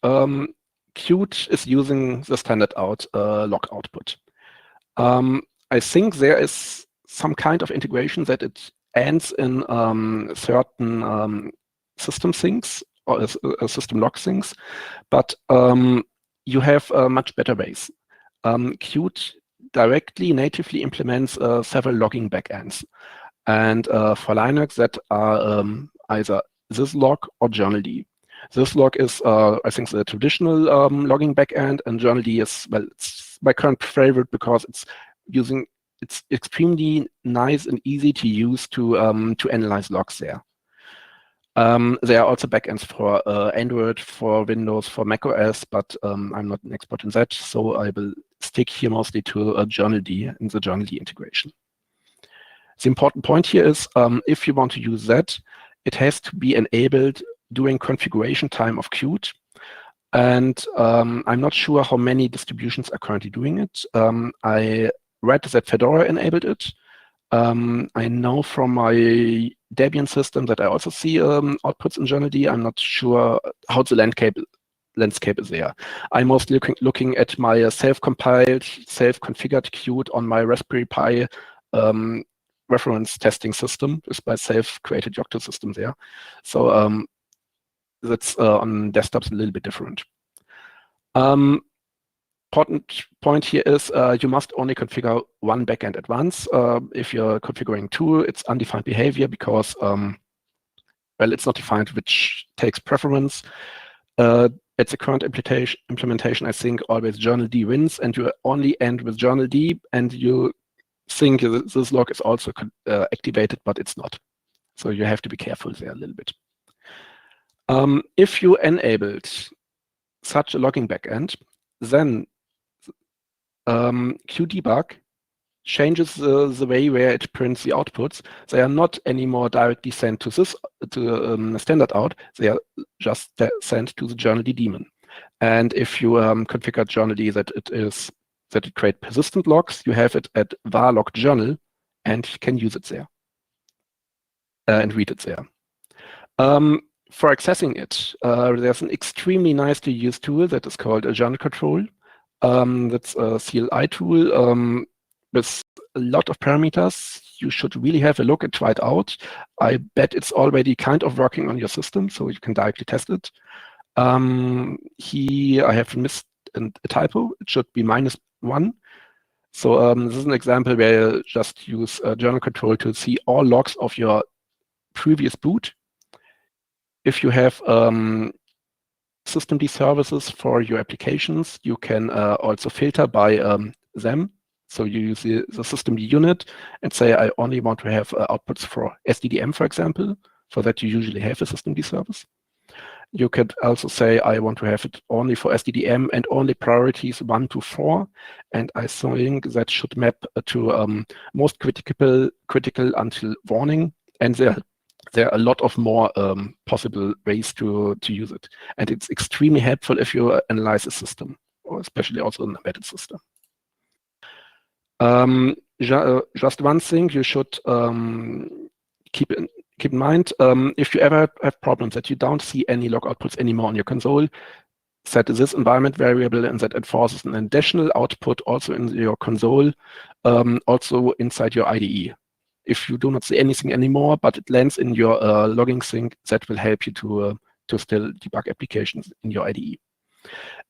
Qt is using the standard out log output. I think there is some kind of integration that it ends in certain system things or system log things, but you have much better ways. Qt directly natively implements several logging backends, and for Linux that are either syslog or journald. Syslog is, I think, the traditional logging backend, and journald is, well, it's my current favorite because it's extremely nice and easy to use to analyze logs there. There are also backends for Android, for Windows, for macOS, but I'm not an expert in that, so I will stick here mostly to journald and the journald integration. The important point here is if you want to use that, it has to be enabled during configuration time of Qt. And I'm not sure how many distributions are currently doing it. I read that Fedora enabled it. I know from my Debian system that I also see outputs in journald. I'm not sure how the landscape is there. I'm mostly looking at my self-compiled, self-configured Qt on my Raspberry Pi reference testing system, is my self-created Yocto system there. So that's on desktops a little bit different. Important point here is you must only configure one backend at once. If you're configuring two, it's undefined behavior because, well, it's not defined which takes preference. At the current implementation, I think always journald wins, and you only end with journald, and you think this log is also activated, but it's not. So you have to be careful there a little bit. If you enabled such a logging backend, then QDebug changes the way where it prints the outputs. They are not anymore directly sent to standard out. They are just sent to the journald daemon. And if you configure journald that it creates persistent logs, you have it at var log journal and can use it there and read it there. For accessing it, there's an extremely nicely used tool that is called a journal control. That's a CLI tool with a lot of parameters. You should really have a look and try it out. I bet it's already kind of working on your system, so you can directly test it. I have missed a typo. It should be -1. So this is an example where you just use journal control to see all logs of your previous boot. If you have systemd services for your applications, you can also filter by them. So you use the systemd unit and say, I only want to have outputs for SDDM, for example. For that, you usually have a systemd service. You could also say, I want to have it only for SDDM and only priorities 1 to 4. And I think that should map to most critical until warning. And there are a lot of more possible ways to use it. And it's extremely helpful if you analyze a system, or especially also an embedded system. Just one thing you should keep in mind, if you ever have problems that you don't see any log outputs anymore on your console, set this environment variable and that enforces an additional output also in your console, also inside your IDE. If you do not see anything anymore, but it lands in your logging sync, that will help you to still debug applications in your IDE.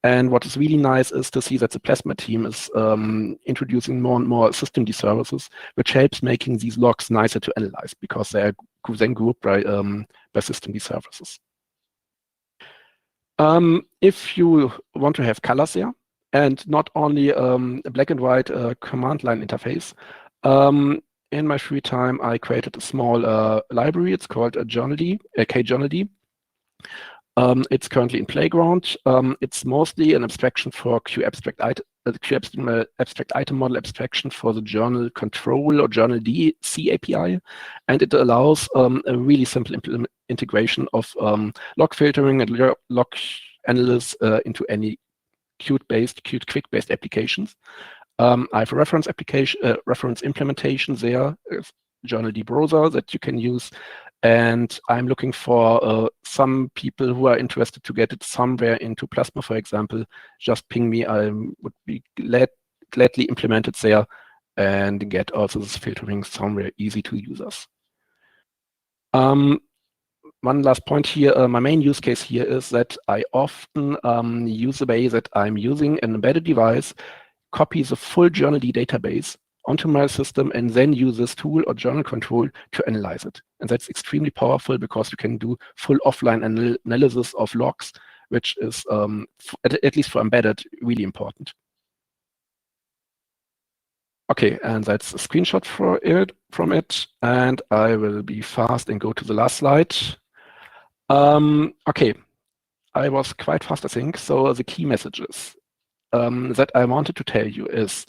And what is really nice is to see that the Plasma team is introducing more and more systemd services, which helps making these logs nicer to analyze because they are then grouped by systemd services. If you want to have colors there, and not only a black and white command line interface, in my free time, I created a small library. It's called a kjournald. It's currently in Playground. It's mostly an abstraction for QAbstract the abstract item model abstraction for the journal control or journal DC API, and it allows a really simple integration of log filtering and log analysis into any Qt quick-based applications. I have a reference application, reference implementation there, journal D browser that you can use. And I'm looking for some people who are interested to get it somewhere into Plasma, for example. Just ping me. I would be gladly implement it there and get also this filtering somewhere easy to users. One last point here. My main use case here is that I often use the way that I'm using an embedded device, copy the full journal D database onto my system, and then use this tool or journal control to analyze it. And that's extremely powerful because you can do full offline analysis of logs, which is, at least for embedded, really important. Okay, and that's a screenshot from it. And I will be fast and go to the last slide. Okay, I was quite fast, I think. So the key messages that I wanted to tell you is,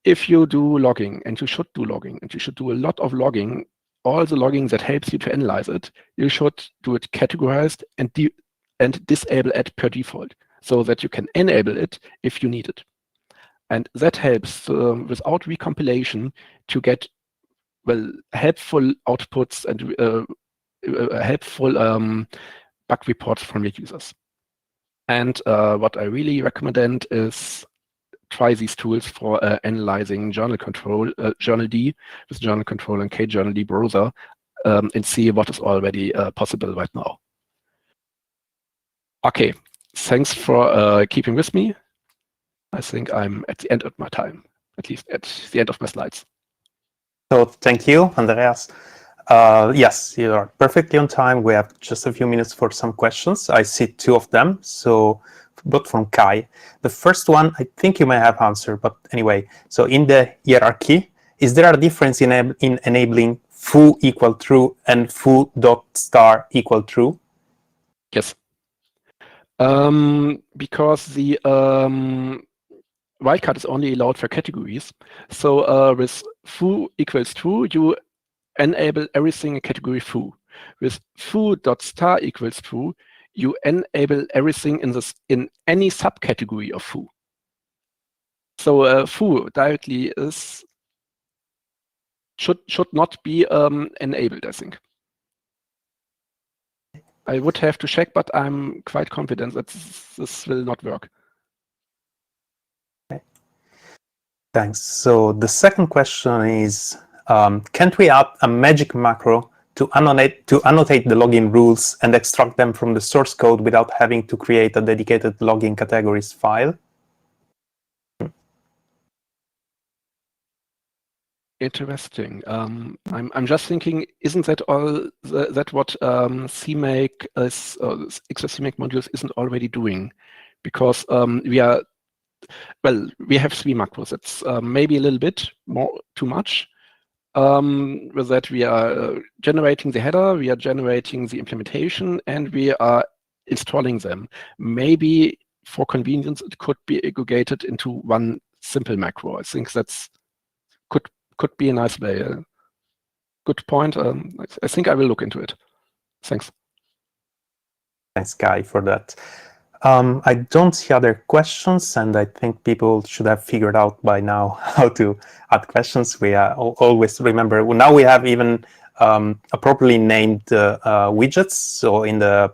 if you do logging, and you should do logging, and you should do a lot of logging, all the logging that helps you to analyze it, you should do it categorized and disable it per default, so that you can enable it if you need it. And that helps without recompilation to get, well, helpful outputs and helpful bug reports from your users. And what I really recommend is try these tools for analyzing journal control, journal D with journal control and kjournal D browser, and see what is already possible right now. Okay, thanks for keeping with me. I think I'm at the end of my time, at least at the end of my slides. So thank you, Andreas. Yes, you are perfectly on time. We have just a few minutes for some questions. I see two of them, so both from Kai. The first one, I think you may have answered, but anyway. So in the hierarchy, is there a difference in enabling foo equal true and foo.star equal true? Yes. Because the wildcard is only allowed for categories. So with foo equals true, you enable everything in category foo. With foo.star equals true, you enable everything in any subcategory of foo. So foo directly should not be enabled, I think. I would have to check, but I'm quite confident that this will not work. Okay. Thanks. So the second question is, can't we add a magic macro to annotate the login rules and extract them from the source code without having to create a dedicated login categories file? Interesting. I'm just thinking, isn't that all that what CMake is, extra CMake modules isn't already doing? Because we have three macros. It's maybe a little bit more too much. With that, we are generating the header, we are generating the implementation, and we are installing them. Maybe for convenience, it could be aggregated into one simple macro. I think that's could be a nice way. Good point. I think I will look into it. Thanks. Thanks, Guy, for that. I don't see other questions, and I think people should have figured out by now how to add questions. We always remember, well, now we have even a properly named widgets, so in the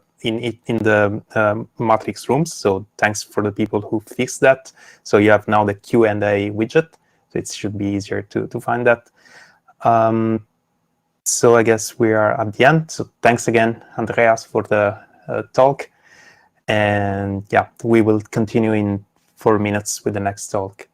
matrix rooms. So thanks for the people who fixed that. So you have now the Q&A widget. So it should be easier to find that. So I guess we are at the end. So thanks again, Andreas, for the talk. And yeah, we will continue in 4 minutes with the next talk.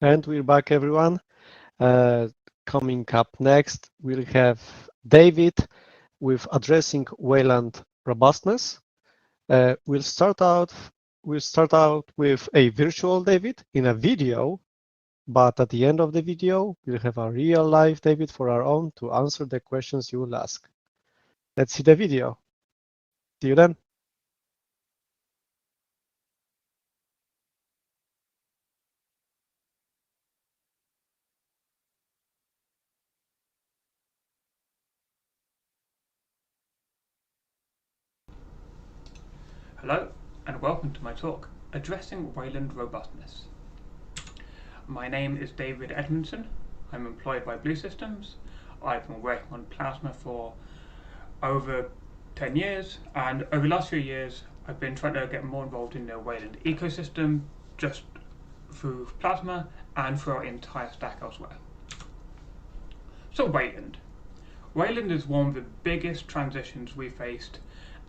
And we're back, everyone. Coming up next, we'll have David with addressing Wayland robustness. We'll start out with a virtual David in a video, but at the end of the video, we'll have a real live David for our own to answer the questions you will ask. Let's see the video. See you then. Hello and welcome to my talk, Addressing Wayland Robustness. My name is David Edmundson. I'm employed by Blue Systems. I've been working on Plasma for over 10 years, and over the last few years I've been trying to get more involved in the Wayland ecosystem, just through Plasma and through our entire stack elsewhere. So Wayland. Wayland is one of the biggest transitions we faced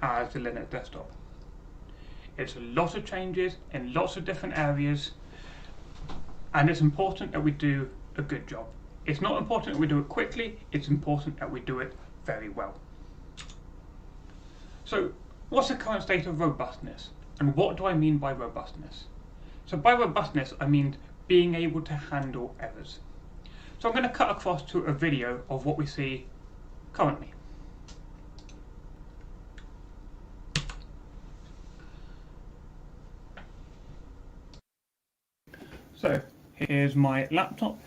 as the Linux desktop. It's a lot of changes in lots of different areas, and it's important that we do a good job. It's not important that we do it quickly, it's important that we do it very well. So, what's the current state of robustness? And what do I mean by robustness? So by robustness, I mean being able to handle errors. So I'm going to cut across to a video of what we see currently. So here's my laptop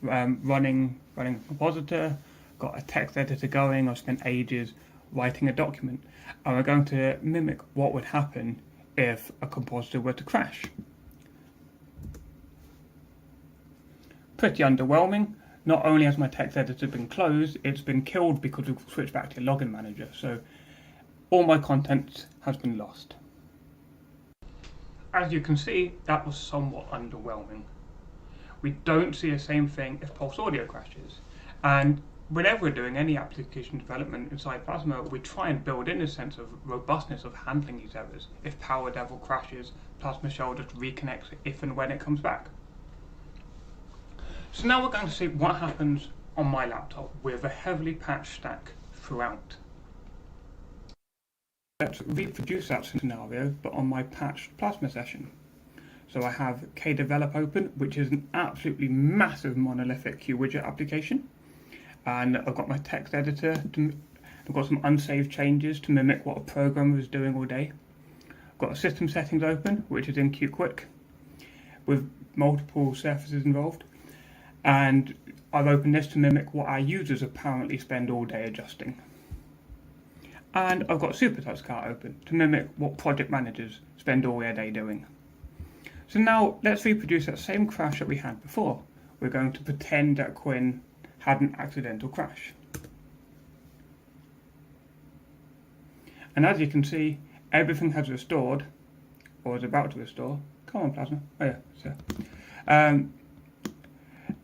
running a compositor, got a text editor going. I've spent ages writing a document, and we're going to mimic what would happen if a compositor were to crash. Pretty underwhelming. Not only has my text editor been closed, it's been killed because we've switched back to Login Manager, so all my content has been lost. As you can see, that was somewhat underwhelming. We don't see the same thing if Pulse Audio crashes. And whenever we're doing any application development inside Plasma, we try and build in a sense of robustness of handling these errors. If Power Devil crashes, Plasma Shell just reconnects if and when it comes back. So now we're going to see what happens on my laptop with a heavily patched stack throughout. Let's reproduce that scenario, but on my patched Plasma session. So I have kdevelop open, which is an absolutely massive monolithic QWidget application. And I've got my text editor, I've got some unsaved changes to mimic what a programmer is doing all day. I've got a system settings open, which is in QQuick, with multiple surfaces involved. And I've opened this to mimic what our users apparently spend all day adjusting. And I've got SuperTouchCart open to mimic what project managers spend all their day doing. So now let's reproduce that same crash that we had before. We're going to pretend that Quinn had an accidental crash. And as you can see, everything has restored, or is about to restore. Come on, Plasma. Oh yeah, so. And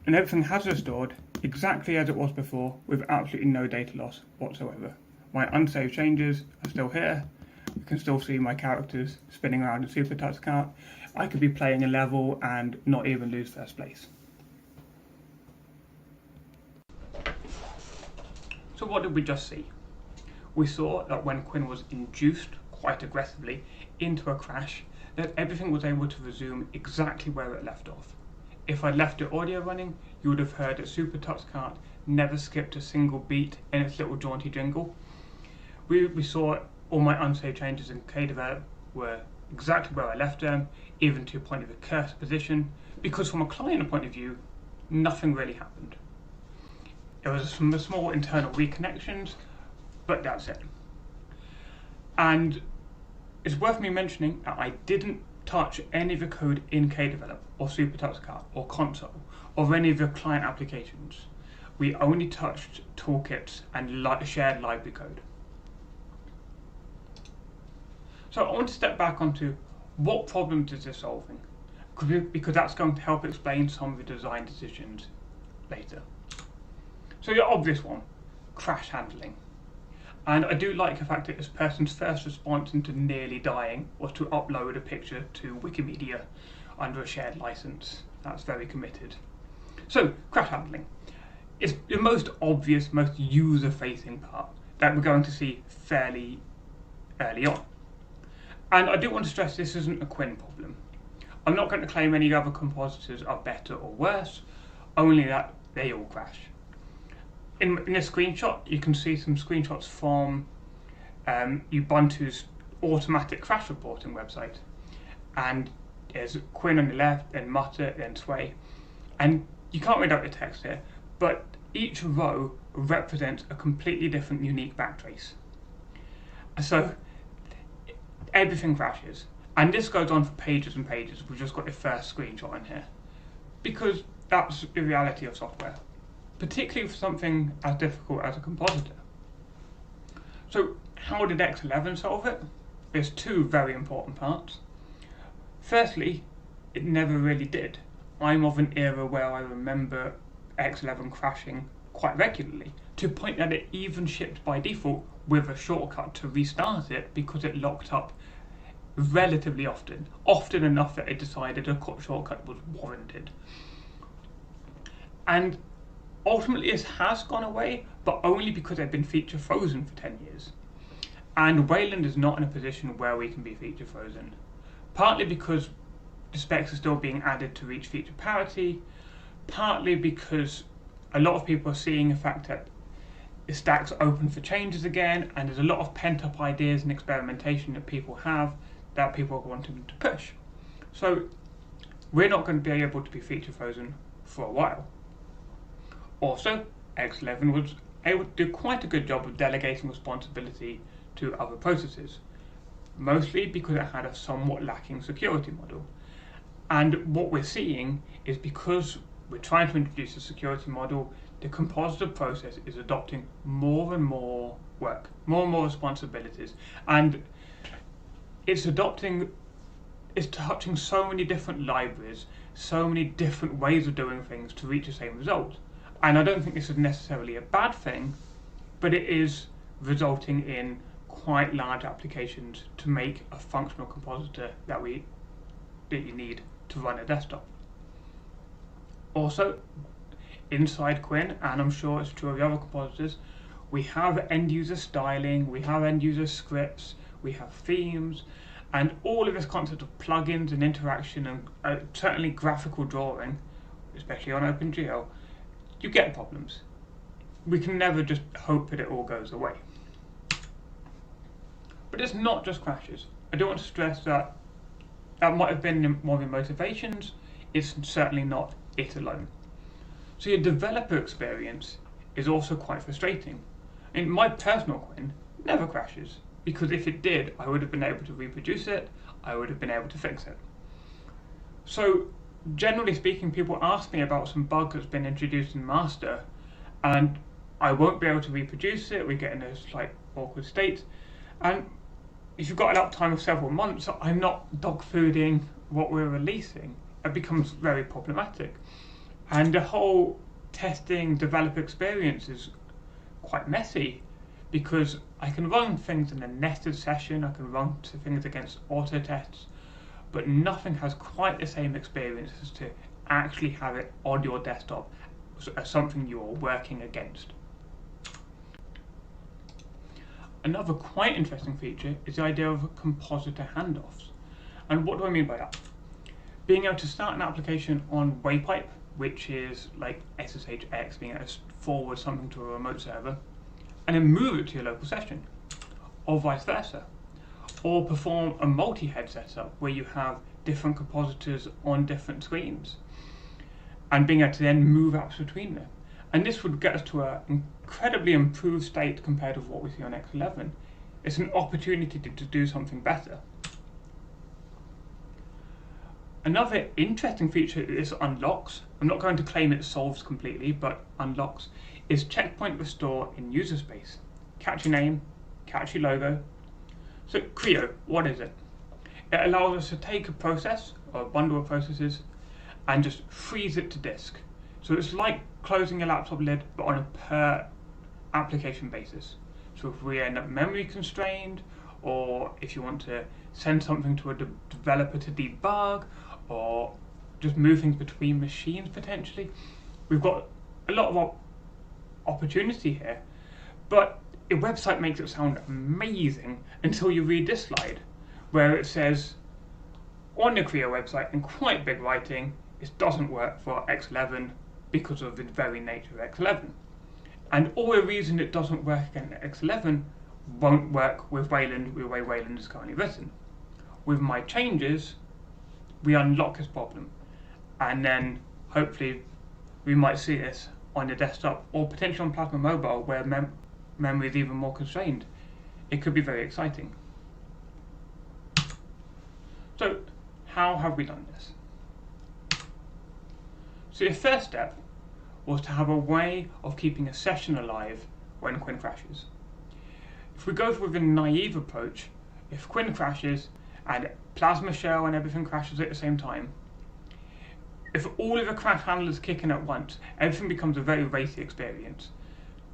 everything has restored exactly as it was before, with absolutely no data loss whatsoever. My unsaved changes are still here. You can still see my characters spinning around in SuperTouchCart. I could be playing a level and not even lose first place. So what did we just see? We saw that when Quinn was induced quite aggressively into a crash, that everything was able to resume exactly where it left off. If I'd left the audio running, you would have heard that SuperTouchCart never skipped a single beat in its little jaunty jingle. We saw all my unsaved changes in kdevelop were exactly where I left them, even to a point of a cursor position, because from a client point of view, nothing really happened. There was some small internal reconnections, but that's it. And it's worth me mentioning that I didn't touch any of the code in kdevelop or SuperTouchCart or console or any of the client applications. We only touched toolkits and shared library code. So I want to step back onto what problems is this solving, because that's going to help explain some of the design decisions later. So the obvious one, crash handling. And I do like the fact that this person's first response into nearly dying was to upload a picture to Wikimedia under a shared license. that's very committed. So, crash handling. It's the most obvious, most user-facing part that we're going to see fairly early on. And I do want to stress this isn't a Quinn problem. I'm not going to claim any other compositors are better or worse, only that they all crash. In this screenshot, you can see some screenshots from Ubuntu's automatic crash reporting website. And there's Quinn on the left, then Mutter, then Sway. And you can't read out the text here, but each row represents a completely different, unique backtrace. So everything crashes. And this goes on for pages and pages. We've just got the first screenshot in here. Because that's the reality of software, particularly for something as difficult as a compositor. So how did X11 solve it? There's two very important parts. Firstly, it never really did. I'm of an era where I remember X11 crashing quite regularly, to the point that it even shipped by default with a shortcut to restart it because it locked up relatively often enough that it decided a shortcut was warranted. And ultimately this has gone away, but only because they've been feature frozen for 10 years. And Wayland is not in a position where we can be feature frozen, partly because the specs are still being added to reach feature parity, partly because a lot of people are seeing the fact that the stack's open for changes again, and there's a lot of pent-up ideas and experimentation that people have that people are wanting to push. So we're not going to be able to be feature frozen for a while. Also, X11 was able to do quite a good job of delegating responsibility to other processes, mostly because it had a somewhat lacking security model. And what we're seeing is because we're trying to introduce a security model, the compositor process is adopting more and more work, more and more responsibilities, and it's touching so many different libraries, so many different ways of doing things to reach the same result. And I don't think this is necessarily a bad thing, but it is resulting in quite large applications to make a functional compositor that you need to run a desktop. Also, inside Quinn, and I'm sure it's true of the other compositors, we have end-user styling, we have end-user scripts, we have themes, and all of this concept of plugins and interaction and certainly graphical drawing, especially on OpenGL, you get problems. We can never just hope that it all goes away. But it's not just crashes. I do want to stress that that might have been one of the motivations. It's certainly not it alone. So your developer experience is also quite frustrating. In my personal Quinn never crashes, because if it did, I would have been able to reproduce it, I would have been able to fix it. So generally speaking, people ask me about some bug that's been introduced in master, and I won't be able to reproduce it, we get in a slight awkward state, and if you've got an uptime of several months, I'm not dog fooding what we're releasing. It becomes very problematic. And the whole testing developer experience is quite messy, because I can run things in a nested session, I can run things against auto tests, but nothing has quite the same experience as to actually have it on your desktop as something you're working against. Another quite interesting feature is the idea of compositor handoffs. And what do I mean by that? Being able to start an application on Waypipe, which is like SSHX, being able to forward something to a remote server, and then move it to your local session, or vice versa. Or perform a multi-head setup where you have different compositors on different screens, and being able to then move apps between them. And this would get us to an incredibly improved state compared to what we see on X11. It's an opportunity to do something better. Another interesting feature is unlocks. I'm not going to claim it solves completely, but unlocks is checkpoint restore in user space. Catchy name, catchy logo. So Creo, what is it? It allows us to take a process or a bundle of processes and just freeze it to disk. So it's like closing a laptop lid, but on a per application basis. So if we end up memory constrained, or if you want to send something to a developer to debug, or just move things between machines potentially. We've got a lot of opportunity here, but a website makes it sound amazing until you read this slide, where it says on the Creo website in quite big writing, it doesn't work for X11 because of the very nature of X11. And all the reason it doesn't work against X11 won't work with Wayland the way Wayland is currently written. With my changes, we unlock this problem, and then hopefully we might see this on the desktop or potentially on Plasma Mobile, where memory is even more constrained. It could be very exciting. So how have we done this? So the first step was to have a way of keeping a session alive when Quinn crashes. If we go with a naive approach, if Quinn crashes and Plasma Shell and everything crashes at the same time, if all of the crash handlers kick in at once, everything becomes a very racy experience.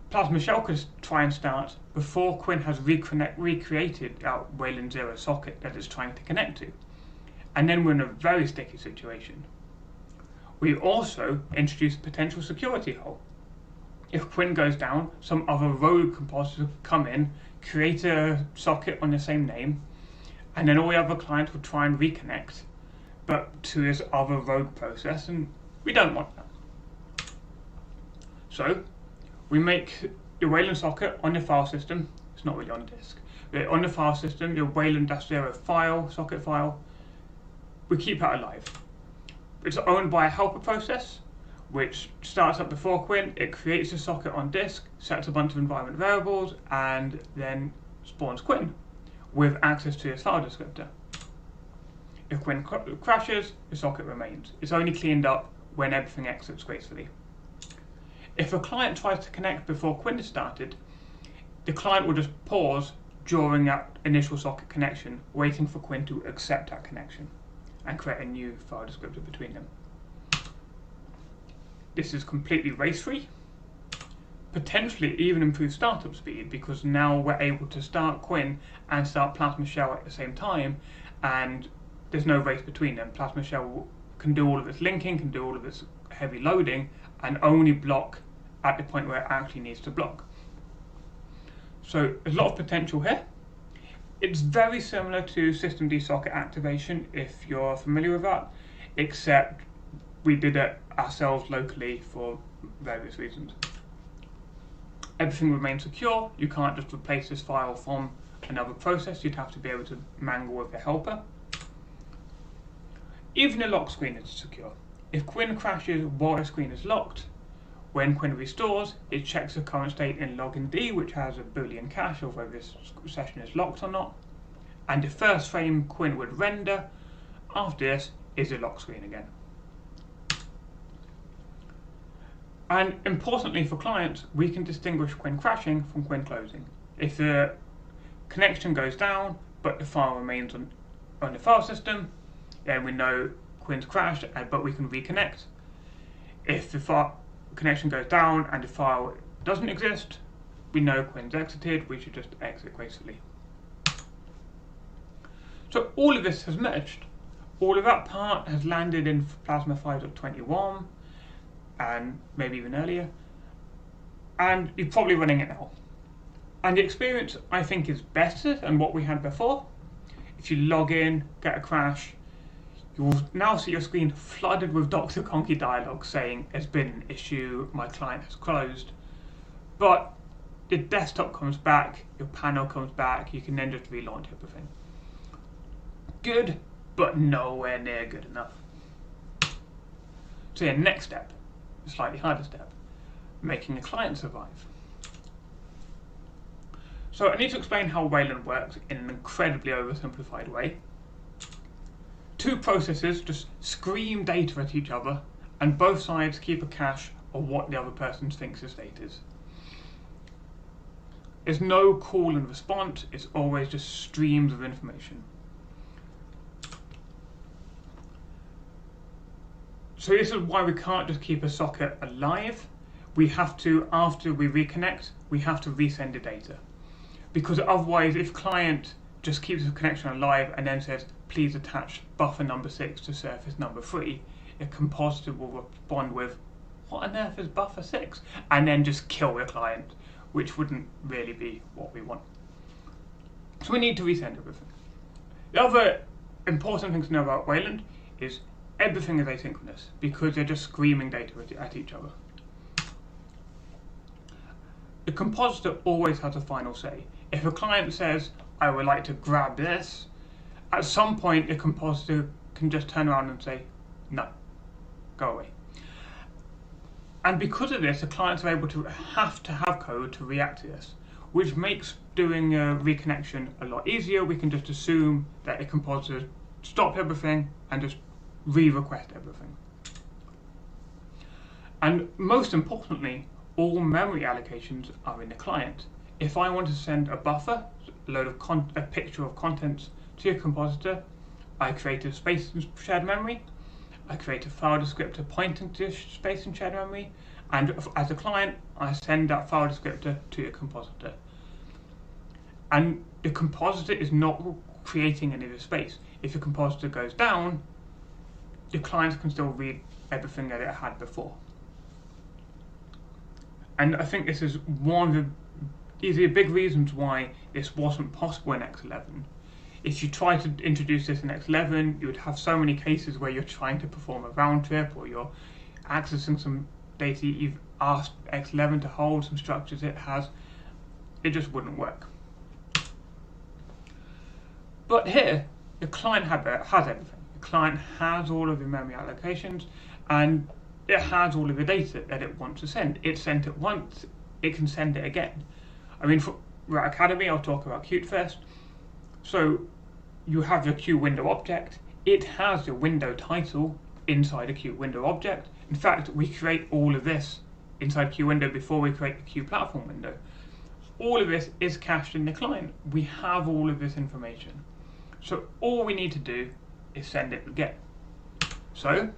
Plasma Shell could try and start before Quinn has recreated our Wayland 0 socket that it's trying to connect to. And then we're in a very sticky situation. We also introduce a potential security hole. If Quinn goes down, some other rogue compositor will come in, create a socket on the same name, and then all the other clients will try and reconnect, but to this other rogue process, and we don't want that. So we make the Wayland socket on the file system. It's not really on disk. But on the file system, your Wayland-0 file, socket file, we keep that alive. It's owned by a helper process, which starts up before Quinn. It creates a socket on disk, sets a bunch of environment variables, and then spawns Quinn with access to its file descriptor. If Quinn crashes, the socket remains. It's only cleaned up when everything exits gracefully. If a client tries to connect before Quinn is started, the client will just pause during that initial socket connection, waiting for Quinn to accept that connection and create a new file descriptor between them. This is completely race-free, potentially even improve startup speed, because now we're able to start Quinn and start Plasma Shell at the same time, and there's no race between them. Plasma Shell can do all of its linking, can do all of its heavy loading, and only block at the point where it actually needs to block. So there's a lot of potential here. It's very similar to systemd socket activation, if you're familiar with that, except we did it ourselves locally for various reasons. Everything remains secure. You can't just replace this file from another process. You'd have to be able to mangle with the helper. Even the lock screen is secure. If Quinn crashes while the screen is locked, when Quinn restores, it checks the current state in login_d, which has a Boolean cache of whether this session is locked or not. And the first frame Quinn would render after this is a lock screen again. And importantly for clients, we can distinguish Quinn crashing from Quinn closing. If the connection goes down, but the file remains on the file system, then we know Quinn's crashed, but we can reconnect. If the connection goes down and the file doesn't exist, we know Quinn's exited. We should just exit gracefully. So all of this has merged. All of that part has landed in Plasma 5.21 and maybe even earlier, and you're probably running it now. And the experience, I think, is better than what we had before. If you log in, get a crash, you will now see your screen flooded with Dr. Conky dialogue saying there's been an issue, my client has closed. But the desktop comes back, your panel comes back, you can then just relaunch everything. Good, but nowhere near good enough. So the next step, a slightly harder step, making a client survive. So I need to explain how Wayland works in an incredibly oversimplified way. Two processes just scream data at each other, and both sides keep a cache of what the other person thinks the state is. There's no call and response, it's always just streams of information. So this is why we can't just keep a socket alive. We have to, after we reconnect, we have to resend the data. Because otherwise, if client just keeps the connection alive and then says, please attach buffer number 6 to surface number 3, a compositor will respond with, what on earth is buffer 6? And then just kill the client, which wouldn't really be what we want. So we need to resend everything. The other important thing to know about Wayland is everything is asynchronous because they're just screaming data at each other. The compositor always has a final say. If a client says, I would like to grab this, at some point the compositor can just turn around and say, no, go away. And because of this, the clients are able to have code to react to this, which makes doing a reconnection a lot easier. We can just assume that a compositor stop everything and just re-request everything. And most importantly, all memory allocations are in the client. If I want to send a buffer, a picture of contents to a compositor, I create a space in shared memory, I create a file descriptor pointing to space in shared memory, and as a client, I send that file descriptor to a compositor. And the compositor is not creating any of the space. If the compositor goes down, the client can still read everything that it had before. And I think this is one of the big reasons why this wasn't possible in X11. If you try to introduce this in X11, you would have so many cases where you're trying to perform a round trip, or you're accessing some data you've asked X11 to hold, some structures it has. It just wouldn't work. But here, the client has everything. The client has all of the memory allocations, and it has all of the data that it wants to send. It sent it once, it can send it again. I mean, for Akademy, I'll talk about Qt first. So you have your Q window object. It has the window title inside a Q window object. In fact, we create all of this inside Q window before we create the Q platform window. All of this is cached in the client. We have all of this information. So all we need to do is send it again. So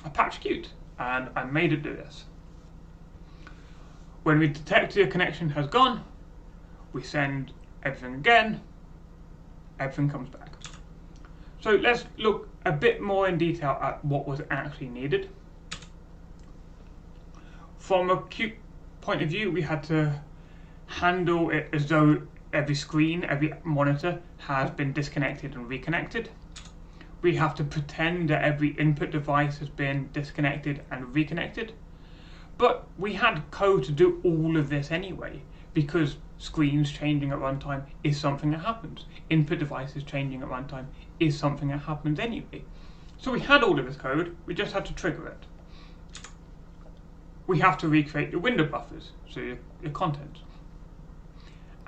I patched Qt and I made it do this. When we detect the connection has gone, we send everything again, everything comes back. So let's look a bit more in detail at what was actually needed. From a Qt point of view, we had to handle it as though every screen, every monitor has been disconnected and reconnected. We have to pretend that every input device has been disconnected and reconnected. But we had code to do all of this anyway, because screens changing at runtime is something that happens. Input devices changing at runtime is something that happens anyway. So we had all of this code, we just had to trigger it. We have to recreate your window buffers, so your content.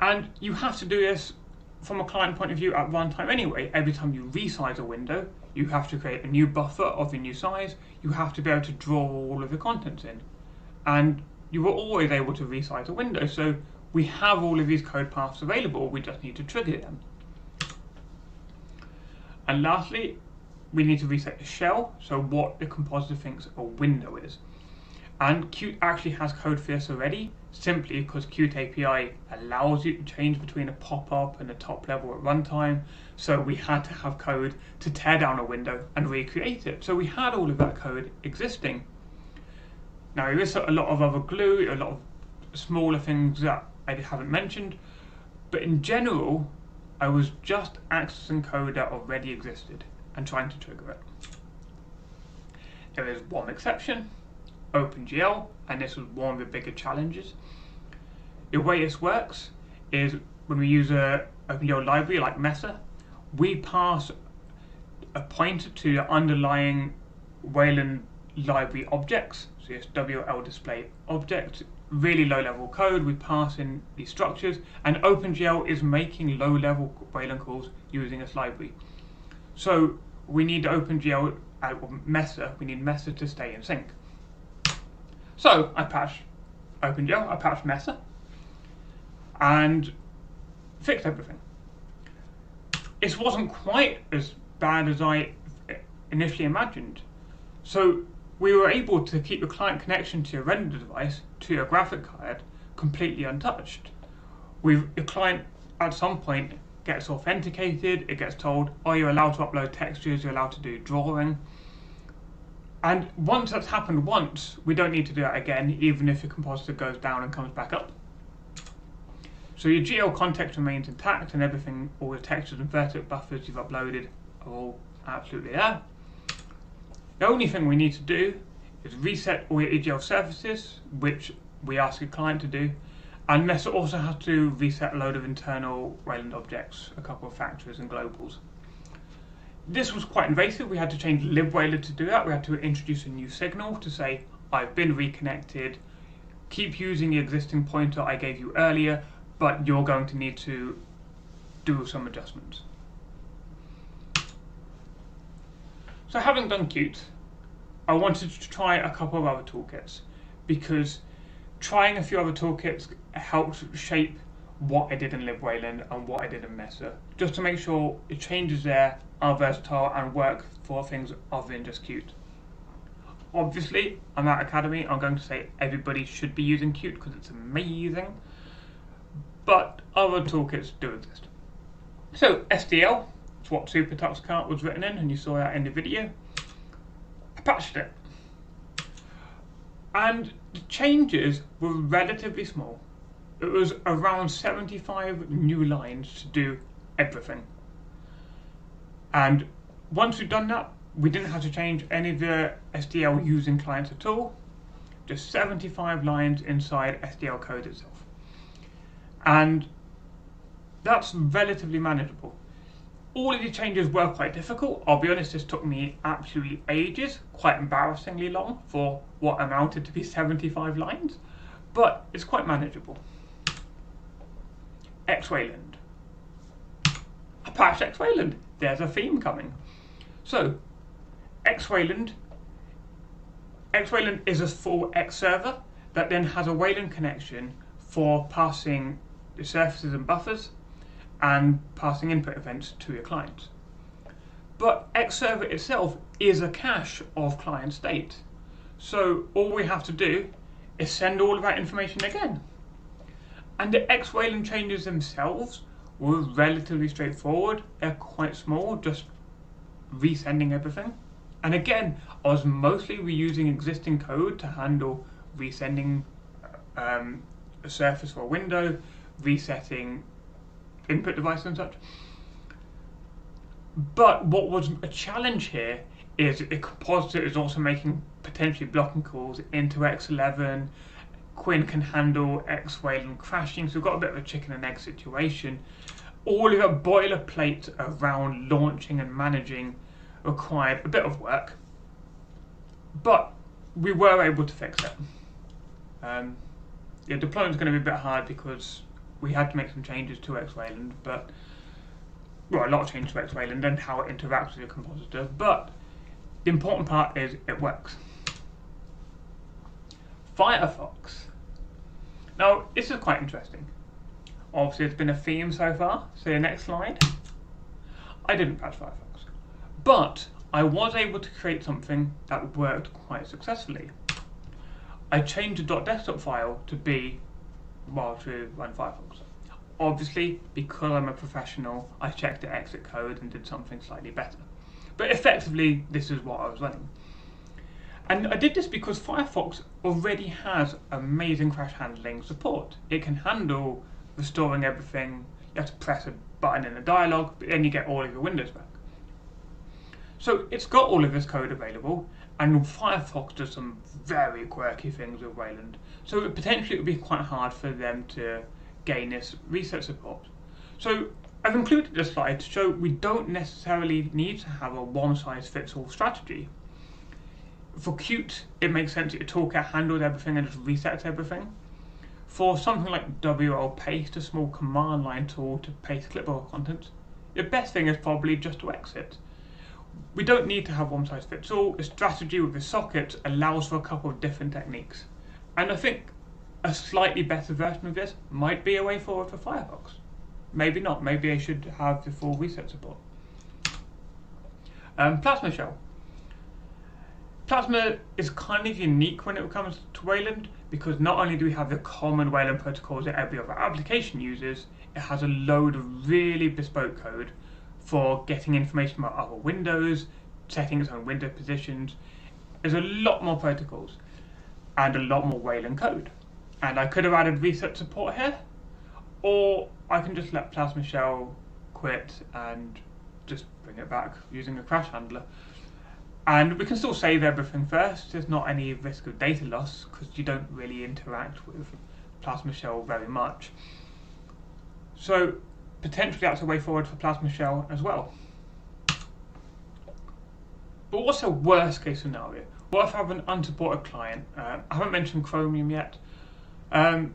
And you have to do this from a client point of view at runtime anyway. Every time you resize a window, you have to create a new buffer of the new size. You have to be able to draw all of the contents in. And you were always able to resize a window, so we have all of these code paths available, we just need to trigger them. And lastly, we need to reset the shell, so what the compositor thinks a window is. And Qt actually has code for this already, simply because Qt API allows you to change between a pop-up and a top level at runtime, so we had to have code to tear down a window and recreate it. So we had all of that code existing. Now there is a lot of other glue, a lot of smaller things that I haven't mentioned, but in general, I was just accessing code that already existed and trying to trigger it. There is one exception, OpenGL, and this was one of the bigger challenges. The way this works is when we use a OpenGL library like Mesa, we pass a pointer to the underlying Wayland library objects, so it's WL display object, really low level code, we pass in these structures, and OpenGL is making low level Wayland calls using this library. So we need OpenGL, Mesa, we need Mesa to stay in sync. So I patched OpenGL, I patched Mesa, and fixed everything. It wasn't quite as bad as I initially imagined. So we were able to keep the client connection to your render device, to your graphic card, completely untouched. The client at some point gets authenticated, it gets told, oh, you're allowed to upload textures, you're allowed to do drawing. And once that's happened once, we don't need to do that again, even if your compositor goes down and comes back up. So your GL context remains intact, and everything, all the textures and vertex buffers you've uploaded are all absolutely there. The only thing we need to do is reset all your EGL surfaces, which we ask your client to do, and Mesa also has to reset a load of internal Wayland objects, a couple of factories and globals. This was quite invasive. We had to change libwayland to do that. We had to introduce a new signal to say, I've been reconnected, keep using the existing pointer I gave you earlier, but you're going to need to do some adjustments. So having done Qt, I wanted to try a couple of other toolkits, because trying a few other toolkits helped shape what I did in libwayland and what I did in Mesa, just to make sure the changes there are versatile and work for things other than just Qt. Obviously, I'm at Akademy, I'm going to say everybody should be using Qt because it's amazing, but other toolkits do exist. So SDL, it's what SuperTuxCart was written in, and you saw that in the video. I patched it. And the changes were relatively small. It was around 75 new lines to do everything. And once we'd done that, we didn't have to change any of the SDL using clients at all. Just 75 lines inside SDL code itself. And that's relatively manageable. All of the changes were quite difficult. I'll be honest, this took me absolutely ages, quite embarrassingly long for what amounted to be 75 lines, but it's quite manageable. Wayland. I patched Wayland. There's a theme coming. So, Wayland is a full X server that then has a Wayland connection for passing the surfaces and buffers and passing input events to your clients. But X server itself is a cache of client state. So all we have to do is send all of that information again. And the Wayland changes themselves were relatively straightforward. They're quite small, just resending everything. And again, I was mostly reusing existing code to handle resending a surface for a window, resetting input devices and such. But what was a challenge here is the compositor is also making potentially blocking calls into X11. Quinn can handle Wayland crashing, so we've got a bit of a chicken and egg situation. All of that boilerplate around launching and managing required a bit of work, but we were able to fix it. Yeah, deployment's going to be a bit hard because we had to make some changes to Wayland, but well, a lot of changes to Wayland and how it interacts with your compositor. But the important part is it works. Firefox. Now, this is quite interesting. Obviously, it's been a theme so far. So the next slide. I didn't patch Firefox, but I was able to create something that worked quite successfully. I changed the .desktop file to be, well, to run Firefox. Obviously, because I'm a professional, I checked the exit code and did something slightly better. But effectively, this is what I was running. And I did this because Firefox already has amazing crash handling support. It can handle restoring everything. You have to press a button in a dialog, but then you get all of your windows back. So it's got all of this code available, and Firefox does some very quirky things with Wayland. So potentially it would be quite hard for them to gain this reset support. So I've included this slide to show we don't necessarily need to have a one-size-fits-all strategy. For Qt, it makes sense that your toolkit handles everything and just resets everything. For something like WL Paste, a small command line tool to paste clipboard content, the best thing is probably just to exit. We don't need to have one size fits all. The strategy with the sockets allows for a couple of different techniques. And I think a slightly better version of this might be a way forward for Firefox. Maybe not. Maybe I should have the full reset support. Plasma shell. Plasma is kind of unique when it comes to Wayland because not only do we have the common Wayland protocols that every other application uses, it has a load of really bespoke code for getting information about other windows, setting its own window positions. is a lot more protocols and a lot more Wayland code. And I could have added reset support here, or I can just let Plasma Shell quit and just bring it back using a crash handler. And we can still save everything first. There's not any risk of data loss because you don't really interact with Plasma Shell very much. So potentially that's a way forward for Plasma Shell as well. But what's a worst case scenario? What if I have an unsupported client? I haven't mentioned Chromium yet. A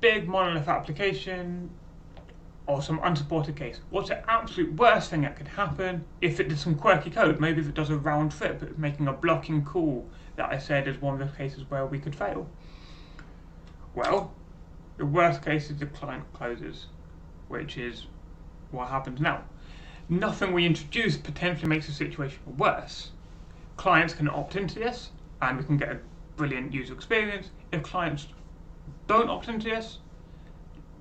big monolith application or some unsupported case. What's the absolute worst thing that could happen if it did some quirky code? Maybe if it does a round trip, it's making a blocking call that I said is one of the cases where we could fail. Well, the worst case is the client closes, which is what happens now. Nothing we introduce potentially makes the situation worse. Clients can opt into this and we can get a brilliant user experience. If clients don't opt into this,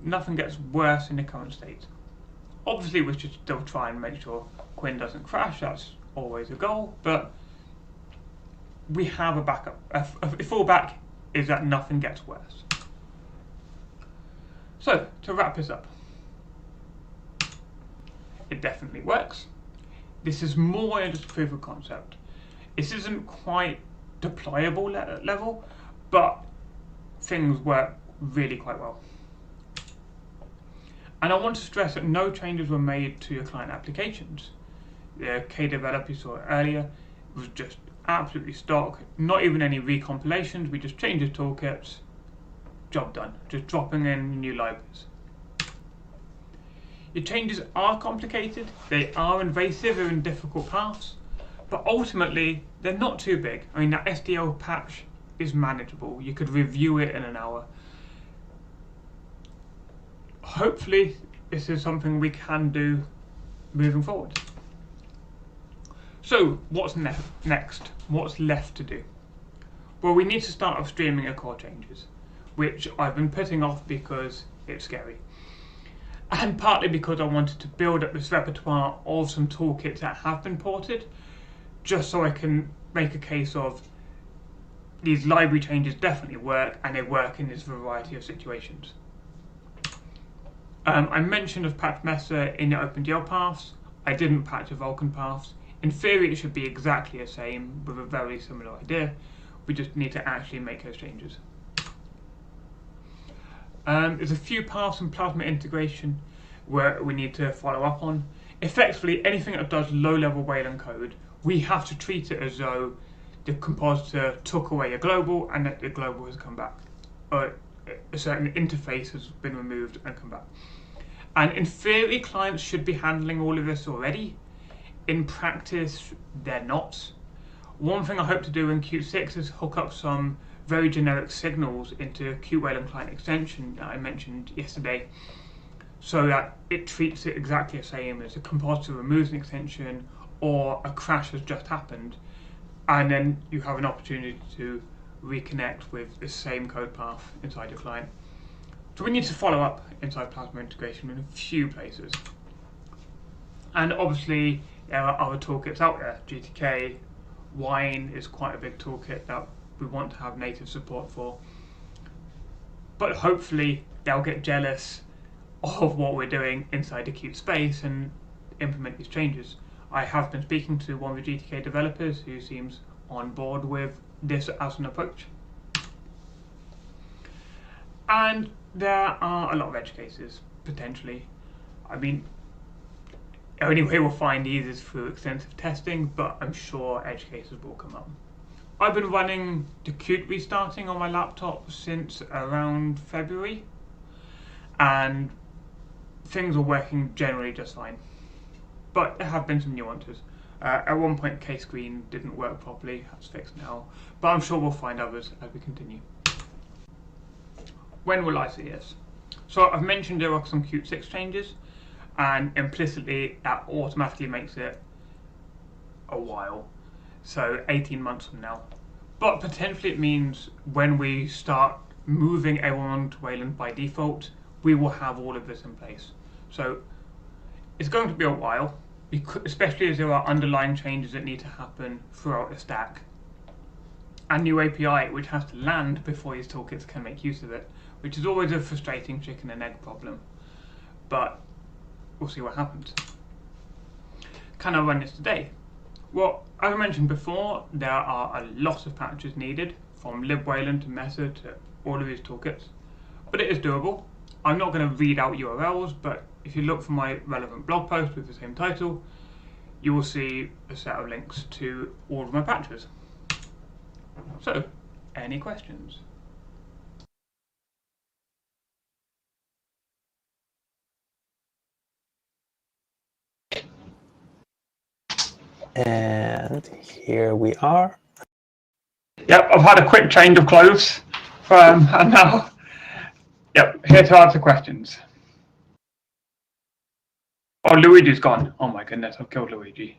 nothing gets worse in the current state. Obviously we should still try and make sure Quinn doesn't crash, that's always a goal, but we have a backup. A fallback is that nothing gets worse. So, to wrap this up, it definitely works. This is more than just proof of concept. This isn't quite deployable level, but things work really quite well. And I want to stress that no changes were made to your client applications. The K-develop you saw earlier was just absolutely stock, not even any recompilations, we just changed the toolkits, job done, just dropping in new libraries. Your changes are complicated, they are invasive, they're in difficult paths, but ultimately they're not too big. I mean, that SDL patch is manageable, you could review it in an hour. Hopefully this is something we can do moving forward. So what's next? What's left to do? Well, we need to start upstreaming our core changes, which I've been putting off because it's scary. And partly because I wanted to build up this repertoire of some toolkits that have been ported, just so I can make a case of these library changes definitely work and they work in this variety of situations. I mentioned I've patched Mesa in the OpenGL paths. I didn't patch the Vulkan paths. In theory, it should be exactly the same with a very similar idea. We just need to actually make those changes. There's a few paths in Plasma integration where we need to follow up on. Effectively, anything that does low-level Wayland code, we have to treat it as though the compositor took away a global and that the global has come back. A certain interface has been removed and come back. And in theory, clients should be handling all of this already. In practice, they're not. One thing I hope to do in Qt6 is hook up some very generic signals into Qt Wayland client extension that I mentioned yesterday, so that it treats it exactly the same as a compositor removes an extension or a crash has just happened, and then you have an opportunity to reconnect with the same code path inside your client. So we need to follow up inside Plasma integration in a few places. And obviously there are other toolkits out there. GTK, Wine is quite a big toolkit that we want to have native support for. But hopefully they'll get jealous of what we're doing inside the Qt space and implement these changes. I have been speaking to one of the GTK developers who seems on board with this as an approach. And there are a lot of edge cases, potentially. I mean, the only way we'll find these is through extensive testing, but I'm sure edge cases will come up. I've been running the Qt restarting on my laptop since around February, and things are working generally just fine. But there have been some nuances. At one point, K-Screen didn't work properly, that's fixed now, but I'm sure we'll find others as we continue. When will I see this? So I've mentioned there are some Qt6 changes, and implicitly that automatically makes it a while, so 18 months from now. But potentially it means when we start moving everyone to Wayland by default, we will have all of this in place. So it's going to be a while, especially as there are underlying changes that need to happen throughout the stack a new API which has to land before his toolkits can make use of it, which is always a frustrating chicken and egg problem. But we'll see what happens. Can I run this today? Well, as I mentioned before, there are a lot of patches needed, from libwayland to Mesa to all of these toolkits, but it is doable. I'm not going to read out URLs, but if you look for my relevant blog post with the same title, you will see a set of links to all of my patches. So, any questions? And here we are. Yep, I've had a quick change of clothes and now, yep, here to answer questions. Oh, Luigi's gone. Oh my goodness, I've killed Luigi.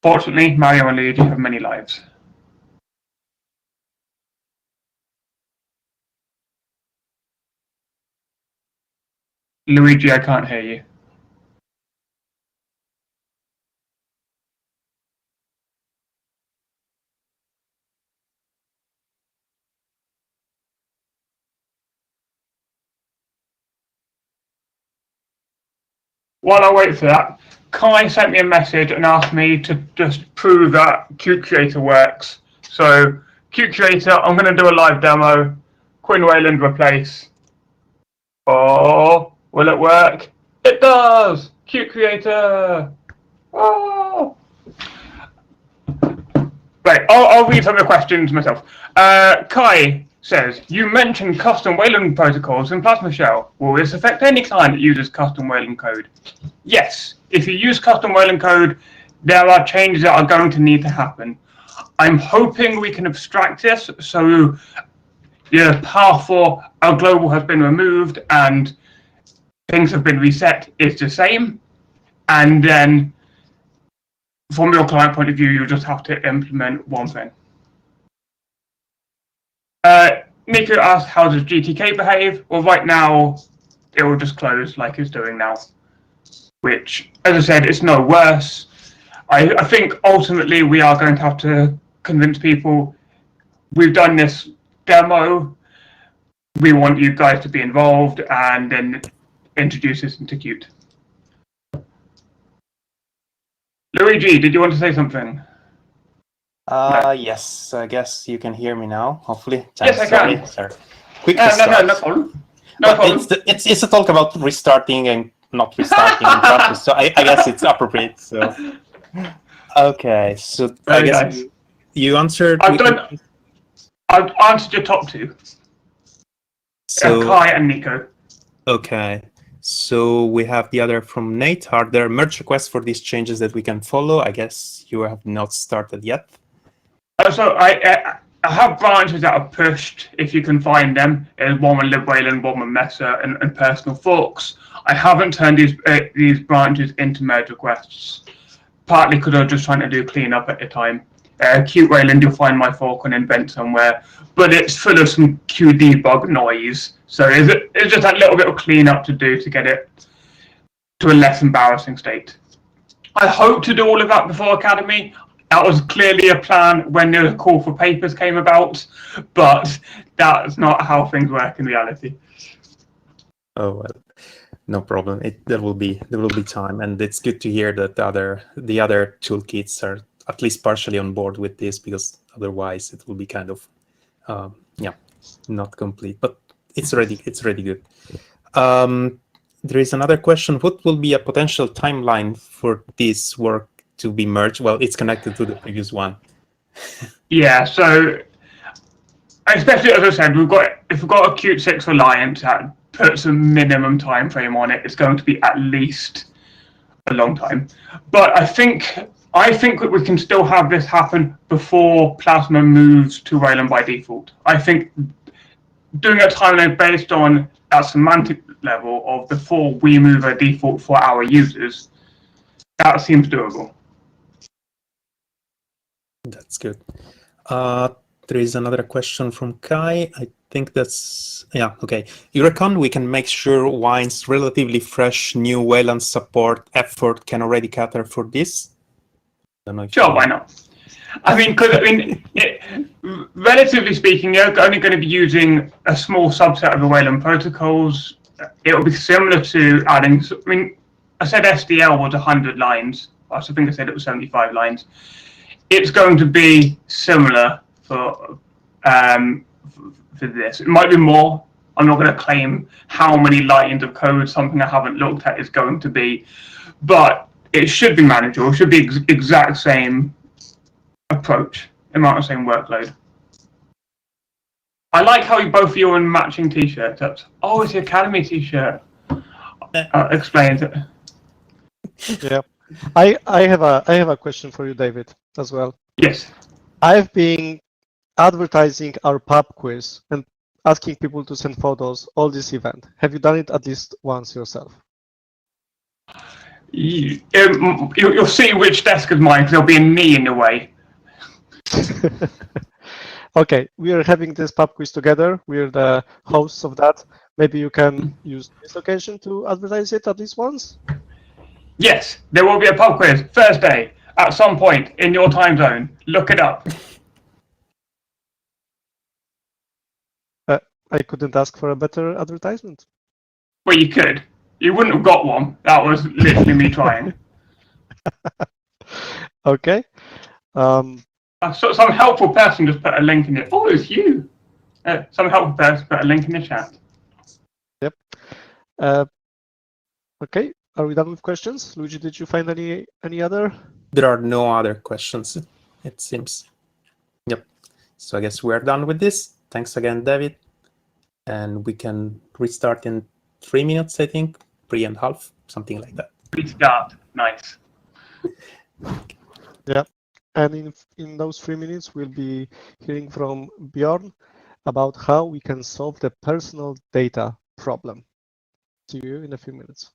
Fortunately, Mario and Luigi have many lives. Luigi, I can't hear you. While I wait for that, Kai sent me a message and asked me to just prove that Qt Creator works. So, Qt Creator, I'm going to do a live demo. Quinn Wayland replace. Oh, will it work? It does! Qt Creator! Oh! Right, I'll read some of the questions myself. Kai says, you mentioned custom Wayland protocols in Plasma Shell. Will this affect any client that uses custom Wayland code? Yes, if you use custom Wayland code, there are changes that are going to need to happen. I'm hoping we can abstract this so the path for our global has been removed and things have been reset is the same. And then from your client point of view, you just have to implement one thing. Nico asked, how does GTK behave? Well, right now, it will just close like it's doing now, which, as I said, it's no worse. I think ultimately we are going to have to convince people we've done this demo, we want you guys to be involved, and then introduce this into Qt. Luigi, did you want to say something? No. Yes, I guess you can hear me now, hopefully. Yes, I can. Sorry. Quick no problem. No problem. It's a talk about restarting and not restarting in practice, so I guess it's appropriate. So, okay, so I guess you answered. I've answered your top two. So Kai and Nico. Okay, so we have the other from Nate. Are there merge requests for these changes that we can follow? I guess you have not started yet. So I have branches that are pushed, if you can find them. There's one with libwayland, one with Mesa, and personal forks. I haven't turned these branches into merge requests, partly because I'm just trying to do cleanup at the time. Qt Wayland, you'll find my fork on invent somewhere, but it's full of some QDebug noise. So it's just that little bit of cleanup to do to get it to a less embarrassing state. I hope to do all of that before Academy. That was clearly a plan when the call for papers came about, but that's not how things work in reality. Oh well, no problem. There will be time, and it's good to hear that the other toolkits are at least partially on board with this, because otherwise it will be kind of not complete. But it's already good. There is another question. What will be a potential timeline for this work to be merged? Well, it's connected to the previous one. Yeah, so especially as I said, if we've got a Qt 6 Alliance that puts a minimum time frame on it, it's going to be at least a long time. But I think that we can still have this happen before Plasma moves to Wayland by default. I think doing a timeline based on that semantic level of before we move a default for our users, that seems doable. That's good. There is another question from Kai. I think that's, okay. You reckon we can make sure Wine's relatively fresh new Wayland support effort can already cater for this? Sure, why not? Relatively speaking, you're only going to be using a small subset of the Wayland protocols. It will be similar to adding. I said SDL was 100 lines. I think I said it was 75 lines. It's going to be similar for this. It might be more. I'm not going to claim how many lines of code something I haven't looked at is going to be, but it should be manageable. It should be exact same approach, amount of same workload. I like how both of you are in matching t-shirts. Oh, it's the Academy t-shirt. Explains it. Yeah, I have a question for you, David, as well. Yes. I've been advertising our pub quiz and asking people to send photos all this event. Have you done it at least once yourself? You'll see which desk is mine because there'll be a knee in the way. Okay, we are having this pub quiz together. We're the hosts of that. Maybe you can use this occasion to advertise it at least once? Yes, there will be a pub quiz Thursday at some point in your time zone. Look it up. I couldn't ask for a better advertisement. Well, you could. You wouldn't have got one. That was literally me trying. Okay. So some helpful person just put a link in it. Oh, it's you. Some helpful person put a link in the chat. Yep. Okay. Are we done with questions? Luigi, did you find any other? There are no other questions, it seems. Yep. So I guess we're done with this. Thanks again, David. And we can restart in 3 minutes, I think. 3.5, something like that. Restart. Nice. Yeah. And in those 3 minutes, we'll be hearing from Björn about how we can solve the personal data problem. See you in a few minutes.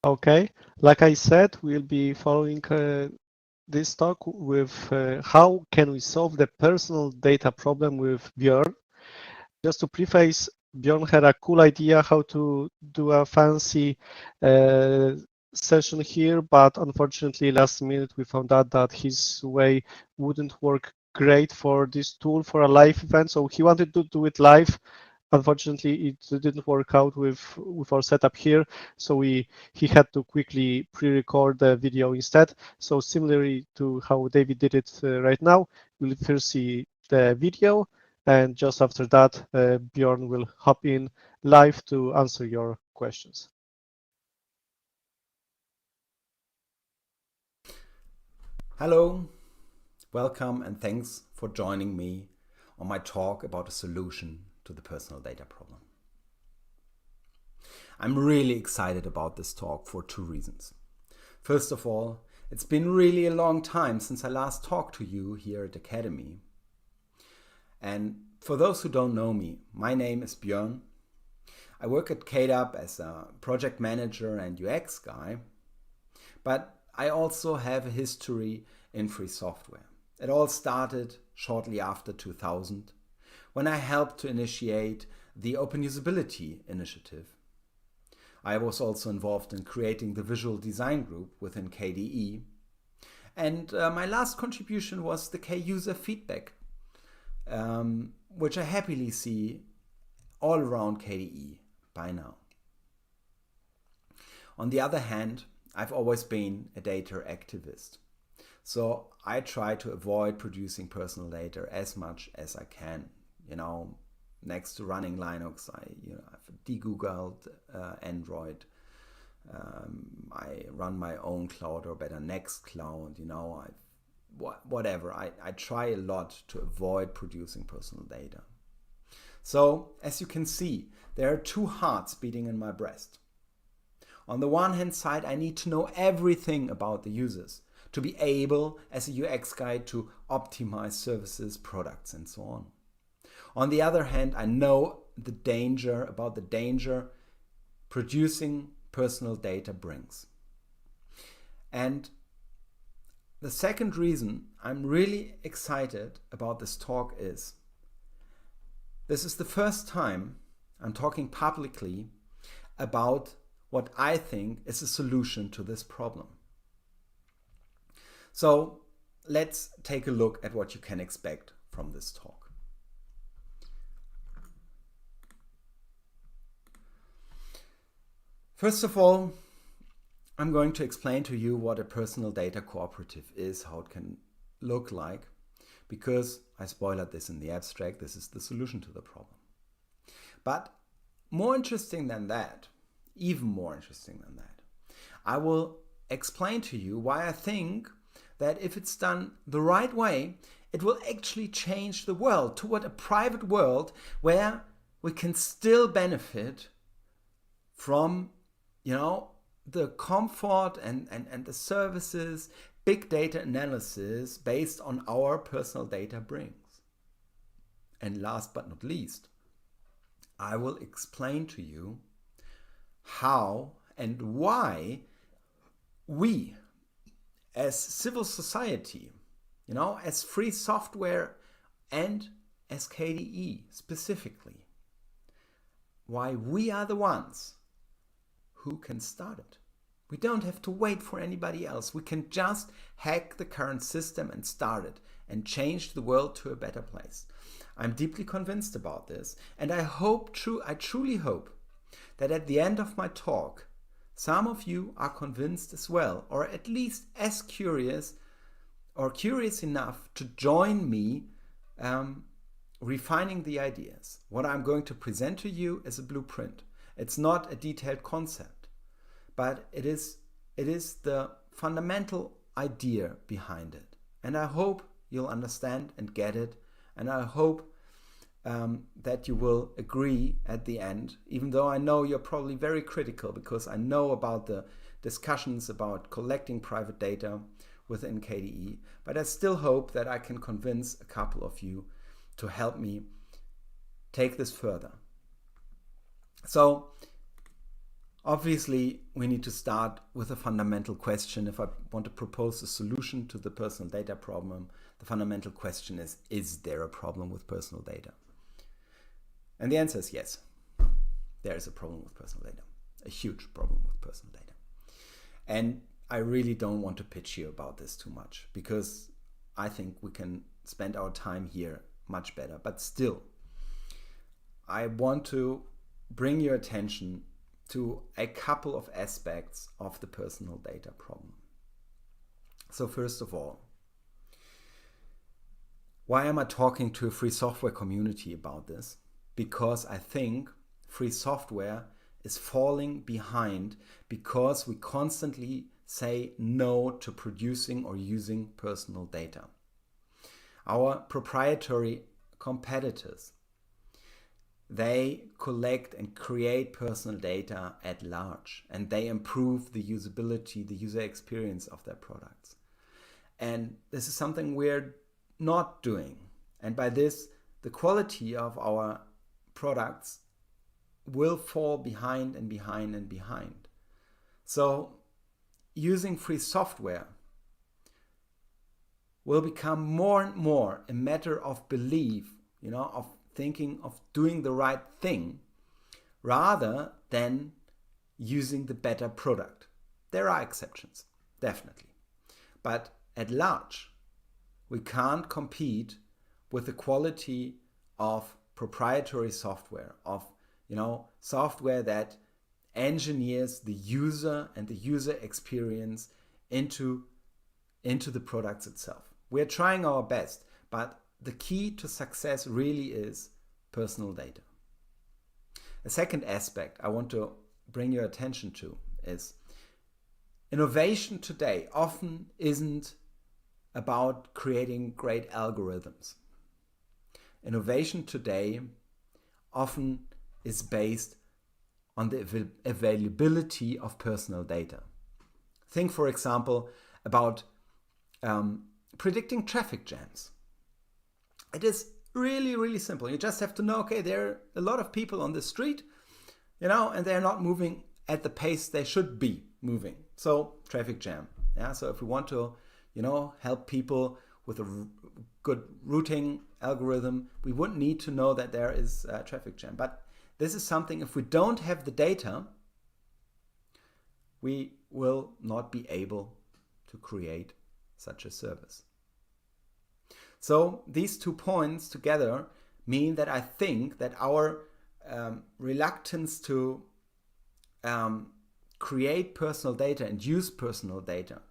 Okay, like I said, we'll be following this talk with how can we solve the personal data problem with Björn. Just to preface, Björn had a cool idea how to do a fancy session here, but unfortunately last minute we found out that his way wouldn't work great for this tool for a live event, so he wanted to do it live. Unfortunately, it didn't work out with our setup here, so he had to quickly pre-record the video instead. So similarly to how David did it right now, we'll first see the video, and just after that, Björn will hop in live to answer your questions. Hello, welcome, and thanks for joining me on my talk about a solution to the personal data problem. I'm really excited about this talk for two reasons. First of all, it's been really a long time since I last talked to you here at Akademy. And for those who don't know me, my name is Björn. I work at KDAP as a project manager and UX guy, but I also have a history in free software. It all started shortly after 2000, when I helped to initiate the Open Usability Initiative. I was also involved in creating the visual design group within KDE. And my last contribution was the K-user feedback, which I happily see all around KDE by now. On the other hand, I've always been a data activist. So I try to avoid producing personal data as much as I can. You know, next to running Linux, I've degoogled Android. I run my own cloud, or better, Nextcloud. You know, whatever. I try a lot to avoid producing personal data. So, as you can see, there are two hearts beating in my breast. On the one hand side, I need to know everything about the users to be able, as a UX guy, to optimize services, products, and so on. On the other hand, I know the danger producing personal data brings. And the second reason I'm really excited about this talk is this is the first time I'm talking publicly about what I think is a solution to this problem. So let's take a look at what you can expect from this talk. First of all, I'm going to explain to you what a personal data cooperative is, how it can look like, because I spoiled this in the abstract, this is the solution to the problem. But more interesting than that, even more interesting than that, I will explain to you why I think that if it's done the right way, it will actually change the world toward a private world where we can still benefit from, you know, the comfort and the services big data analysis based on our personal data brings. And last but not least, I will explain to you how and why we as civil society, you know, as free software and as KDE specifically, why we are the ones who can start it. We don't have to wait for anybody else. We can just hack the current system and start it and change the world to a better place. I'm deeply convinced about this, and I truly hope that at the end of my talk, some of you are convinced as well, or at least as curious or curious enough to join me refining the ideas. What I'm going to present to you is a blueprint. It's not a detailed concept, but it is the fundamental idea behind it. And I hope you'll understand and get it. And I hope that you will agree at the end, even though I know you're probably very critical, because I know about the discussions about collecting private data within KDE. But I still hope that I can convince a couple of you to help me take this further. So Obviously, we need to start with a fundamental question. If I want to propose a solution to the personal data problem, the fundamental question is there a problem with personal data? And the answer is yes. There is a problem with personal data, a huge problem with personal data. And I really don't want to pitch you about this too much, because I think we can spend our time here much better. But still, I want to bring your attention to a couple of aspects of the personal data problem. So first of all, why am I talking to a free software community about this? Because I think free software is falling behind because we constantly say no to producing or using personal data. Our proprietary competitors, they collect and create personal data at large, and they improve the usability, the user experience of their products. And this is something we're not doing. And by this, the quality of our products will fall behind and behind and behind. So using free software will become more and more a matter of belief, of thinking of doing the right thing rather than using the better product. There are exceptions, definitely. But at large, we can't compete with the quality of proprietary software, of software that engineers the user and the user experience into the products itself. We're trying our best, but the key to success really is personal data. A second aspect I want to bring your attention to is innovation today often isn't about creating great algorithms. Innovation today often is based on the availability of personal data. Think, for example, about predicting traffic jams. It is really, really simple. You just have to know, okay, there are a lot of people on the street, and they're not moving at the pace they should be moving. So traffic jam. Yeah. So if we want to, help people with a good routing algorithm, we wouldn't need to know that there is a traffic jam. But this is something, if we don't have the data, we will not be able to create such a service. So these 2 points together mean that I think that our reluctance to create personal data and use personal data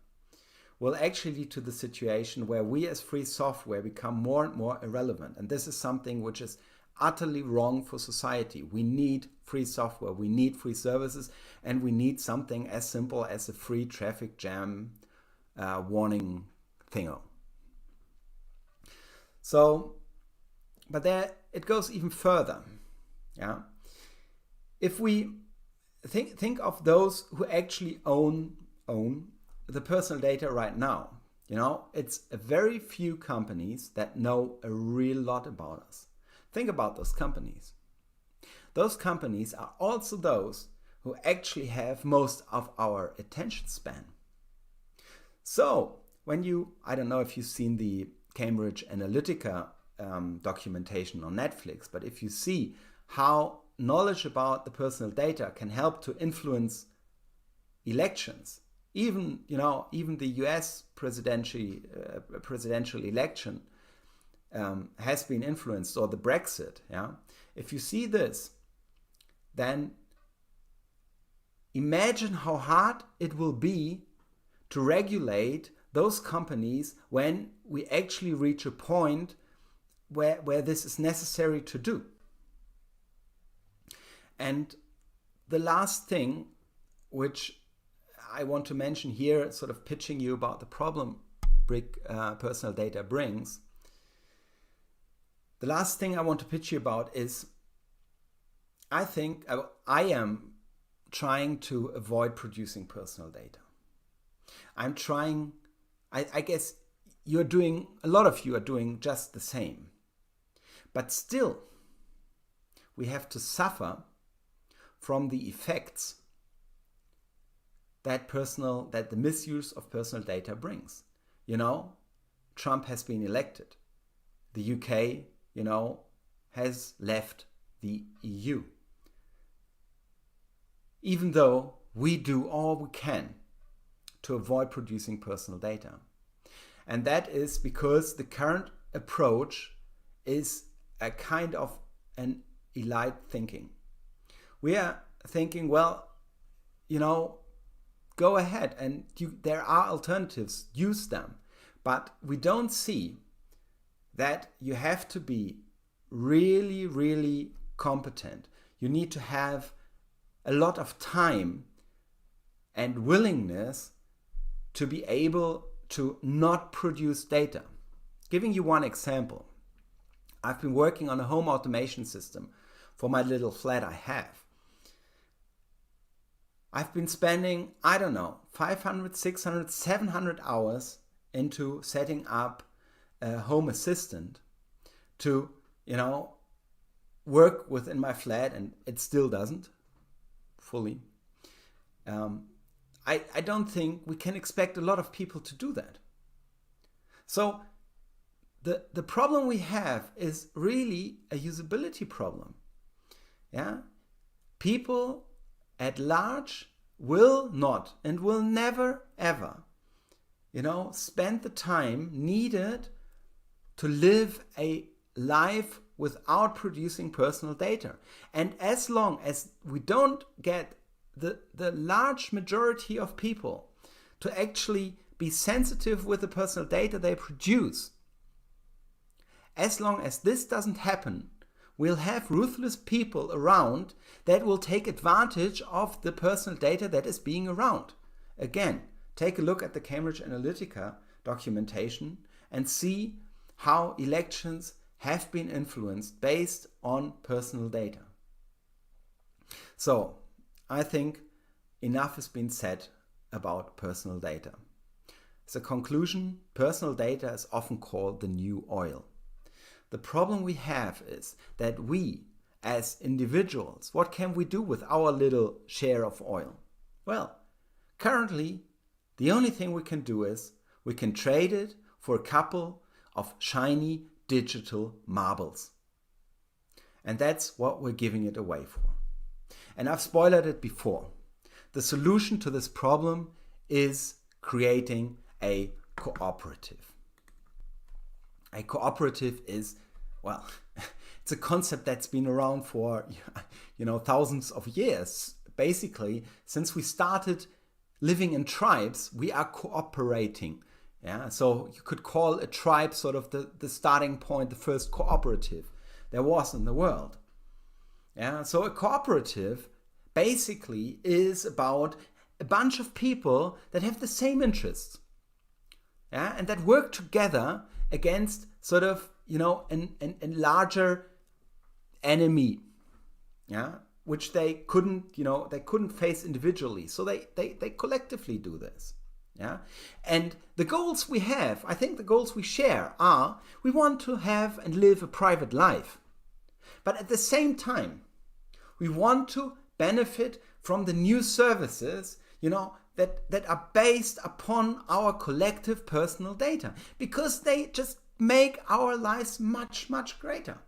will actually lead to the situation where we as free software become more and more irrelevant. And this is something which is utterly wrong for society. We need free software, we need free services, and we need something as simple as a free traffic jam warning thingo. So, but there it goes even further. Yeah. If we think of those who actually own the personal data right now, it's a very few companies that know a real lot about us. Think about those companies. Those companies are also those who actually have most of our attention span. So when I don't know if you've seen the Cambridge Analytica documentation on Netflix, but if you see how knowledge about the personal data can help to influence elections, even the US presidential election has been influenced, or the Brexit. Yeah, if you see this, then imagine how hard it will be to regulate those companies when we actually reach a point where this is necessary to do. And the last thing which I want to mention here, sort of pitching you about the problem personal data brings, the last thing I want to pitch you about is I think I am trying to avoid producing personal data. I'm trying, I guess a lot of you are doing just the same. But still, we have to suffer from the effects that the misuse of personal data brings. You know, Trump has been elected. The UK, you know, has left the EU. Even though we do all we can to avoid producing personal data. And that is because the current approach is a kind of an elite thinking. We are thinking, well, you know, go ahead and there are alternatives, use them. But we don't see that you have to be really, really competent. You need to have a lot of time and willingness to be able to not produce data. Giving you one example, I've been working on a home automation system for my little flat I have. I've been spending, I don't know, 500, 600, 700 hours into setting up a home assistant to, you know, work within my flat, and it still doesn't fully. I don't think we can expect a lot of people to do that. So the problem we have is really a usability problem. Yeah, people at large will not and will never ever, you know, spend the time needed to live a life without producing personal data. And as long as we don't get the large majority of people to actually be sensitive with the personal data they produce, as long as this doesn't happen, we'll have ruthless people around that will take advantage of the personal data that is being around. Again, take a look at the Cambridge Analytica documentation and see how elections have been influenced based on personal data. So, I think enough has been said about personal data. As a conclusion, personal data is often called the new oil. The problem we have is that we, as individuals, what can we do with our little share of oil? Well, currently, the only thing we can do is we can trade it for a couple of shiny digital marbles. And that's what we're giving it away for. And I've spoiled it before. The solution to this problem is creating a cooperative. A cooperative is, well, it's a concept that's been around for, you know, thousands of years. Basically, since we started living in tribes, we are cooperating. Yeah, so you could call a tribe sort of the starting point, the first cooperative there was in the world. Yeah, so a cooperative basically is about a bunch of people that have the same interests. Yeah, and that work together against sort of, you know, a larger enemy. Yeah, which they couldn't face individually. So they collectively do this. Yeah, and the goals we have, I think the goals we share are, we want to have and live a private life. But at the same time, we want to benefit from the new services, you know, that are based upon our collective personal data, because they just make our lives much, much greater.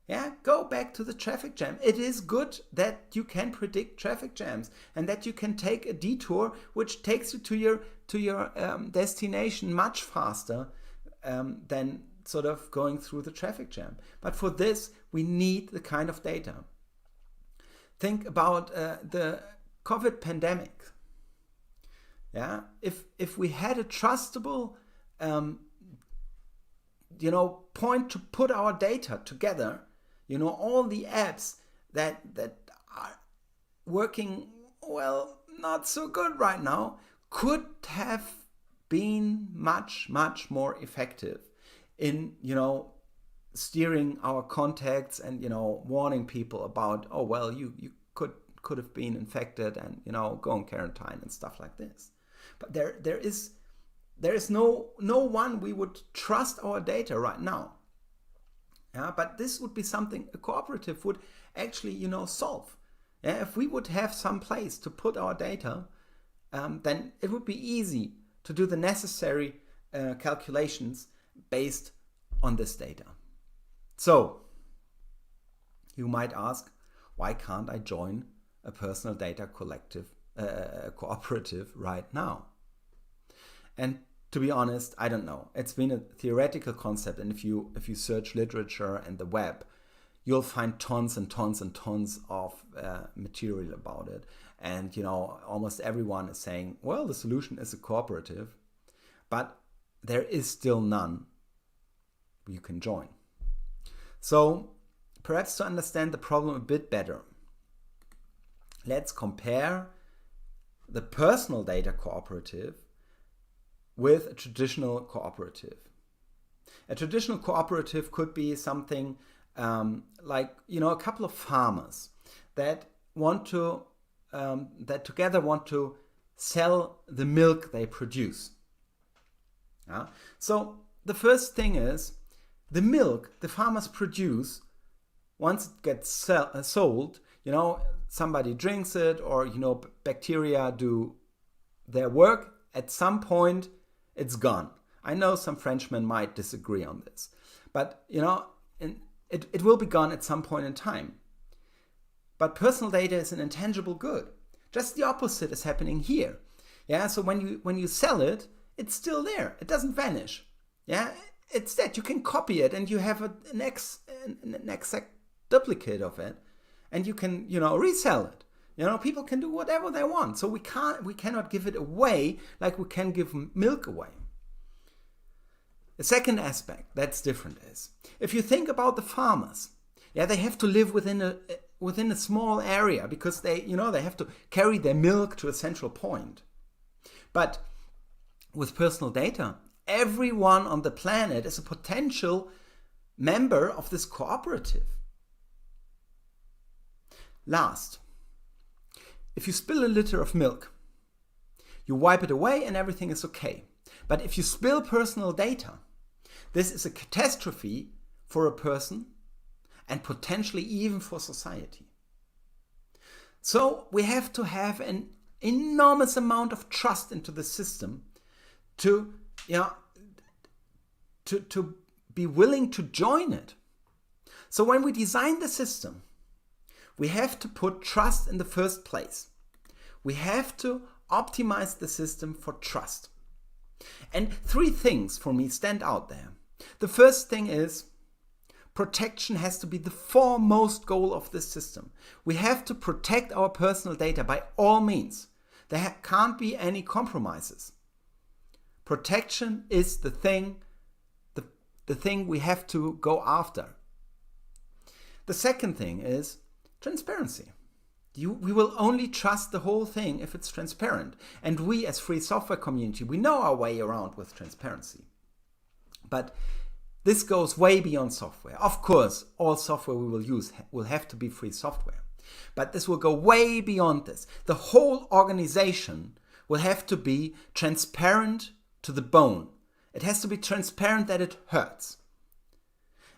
Yeah, go back to the traffic jam. It is good that you can predict traffic jams and that you can take a detour which takes you to your destination much faster than sort of going through the traffic jam. But for this, we need the kind of data. Think about the COVID pandemic. Yeah, if we had a trustable, point to put our data together, you know, all the apps that are working, well, not so good right now, could have been much, much more effective in, you know, steering our contacts and, you know, warning people about, oh, well, you could have been infected and, you know, go on quarantine and stuff like this. But there is no one we would trust our data right now. Yeah, but this would be something a cooperative would actually, you know, solve. Yeah, if we would have some place to put our data, then it would be easy to do the necessary calculations based on this data. So you might ask, why can't I join a personal data cooperative right now? And to be honest, I don't know. It's been a theoretical concept, and if you search literature and the web, you'll find tons and tons and tons of material about it. And almost everyone is saying, well, the solution is a cooperative, but there is still none you can join. So perhaps to understand the problem a bit better, let's compare the personal data cooperative with a traditional cooperative. A traditional cooperative could be something like a couple of farmers that together want to sell the milk they produce. So the first thing is, the milk the farmers produce, once it gets sold, somebody drinks it, or bacteria do their work. At some point, it's gone. I know some Frenchmen might disagree on this, but it will be gone at some point in time. But personal data is an intangible good. Just the opposite is happening here. So when you sell it, it's still there. It doesn't vanish. It's that you can copy it, and you have an exact duplicate of it, and you can resell it. People can do whatever they want. So we cannot give it away like we can give milk away. The second aspect that's different is, if you think about the farmers, they have to live within a small area, because they have to carry their milk to a central point. But with personal data, everyone on the planet is a potential member of this cooperative. Last, if you spill a liter of milk, you wipe it away and everything is okay. But if you spill personal data, this is a catastrophe for a person and potentially even for society. So we have to have an enormous amount of trust into the system to be willing to join it. So when we design the system, we have to put trust in the first place. We have to optimize the system for trust. And 3 things for me stand out there. The first thing is, protection has to be the foremost goal of this system. We have to protect our personal data by all means. There can't be any compromises. Protection is the thing we have to go after. The second thing is transparency. We will only trust the whole thing if it's transparent. And we as free software community, we know our way around with transparency. But this goes way beyond software. Of course, all software we will use will have to be free software. But this will go way beyond this. The whole organization will have to be transparent to the bone. It has to be transparent that it hurts.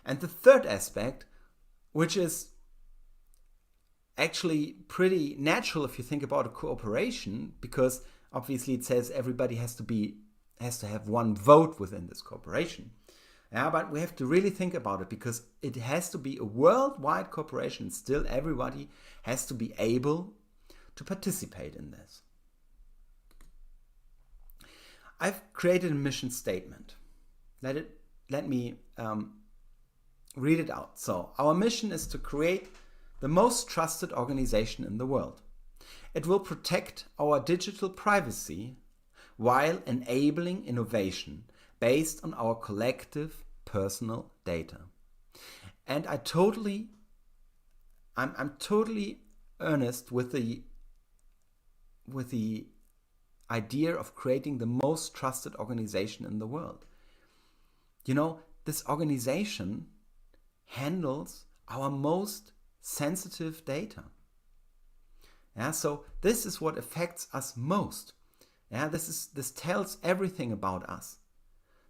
And the third aspect, which is actually pretty natural if you think about a cooperation, because obviously it says everybody has to have one vote within this cooperation. But we have to really think about it, because it has to be a worldwide cooperation. Still, everybody has to be able to participate in this. I've created a mission statement. Let me read it out. So, our mission is to create the most trusted organization in the world. It will protect our digital privacy while enabling innovation based on our collective personal data. And I'm totally earnest with the idea of creating the most trusted organization in the world. This organization handles our most sensitive data. So this is what affects us most. This tells everything about us.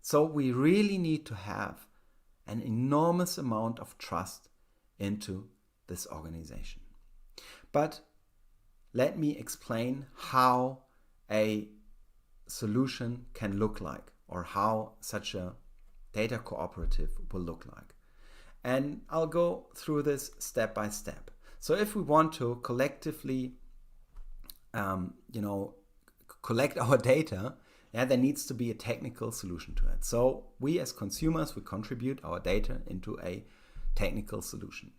So we really need to have an enormous amount of trust into this organization. But let me explain how a solution can look like, or how such a data cooperative will look like. And I'll go through this step by step. So if we want to collectively, collect our data, there needs to be a technical solution to it. So we as consumers, we contribute our data into a technical solution.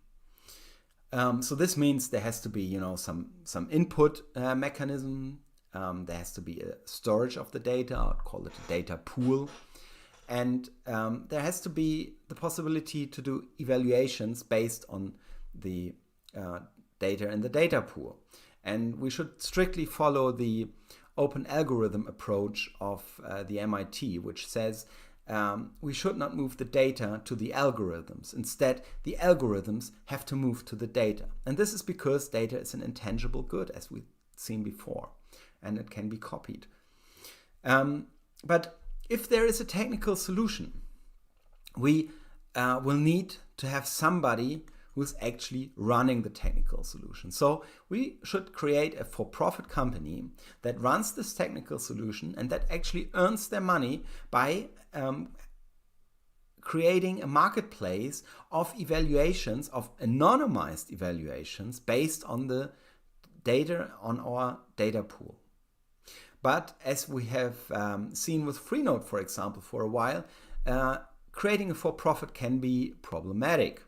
So this means there has to be, some input mechanism. There has to be a storage of the data. I'd call it a data pool. And there has to be the possibility to do evaluations based on the data in the data pool. And we should strictly follow the open algorithm approach of the MIT, which says we should not move the data to the algorithms. Instead, the algorithms have to move to the data. And this is because data is an intangible good, as we've seen before, and it can be copied. But if there is a technical solution, we will need to have somebody who's actually running the technical solution. So we should create a for-profit company that runs this technical solution and that actually earns their money by creating a marketplace of evaluations, of anonymized evaluations based on the data on our data pool. But as we have seen with Freenode, for example, for a while, creating a for-profit can be problematic.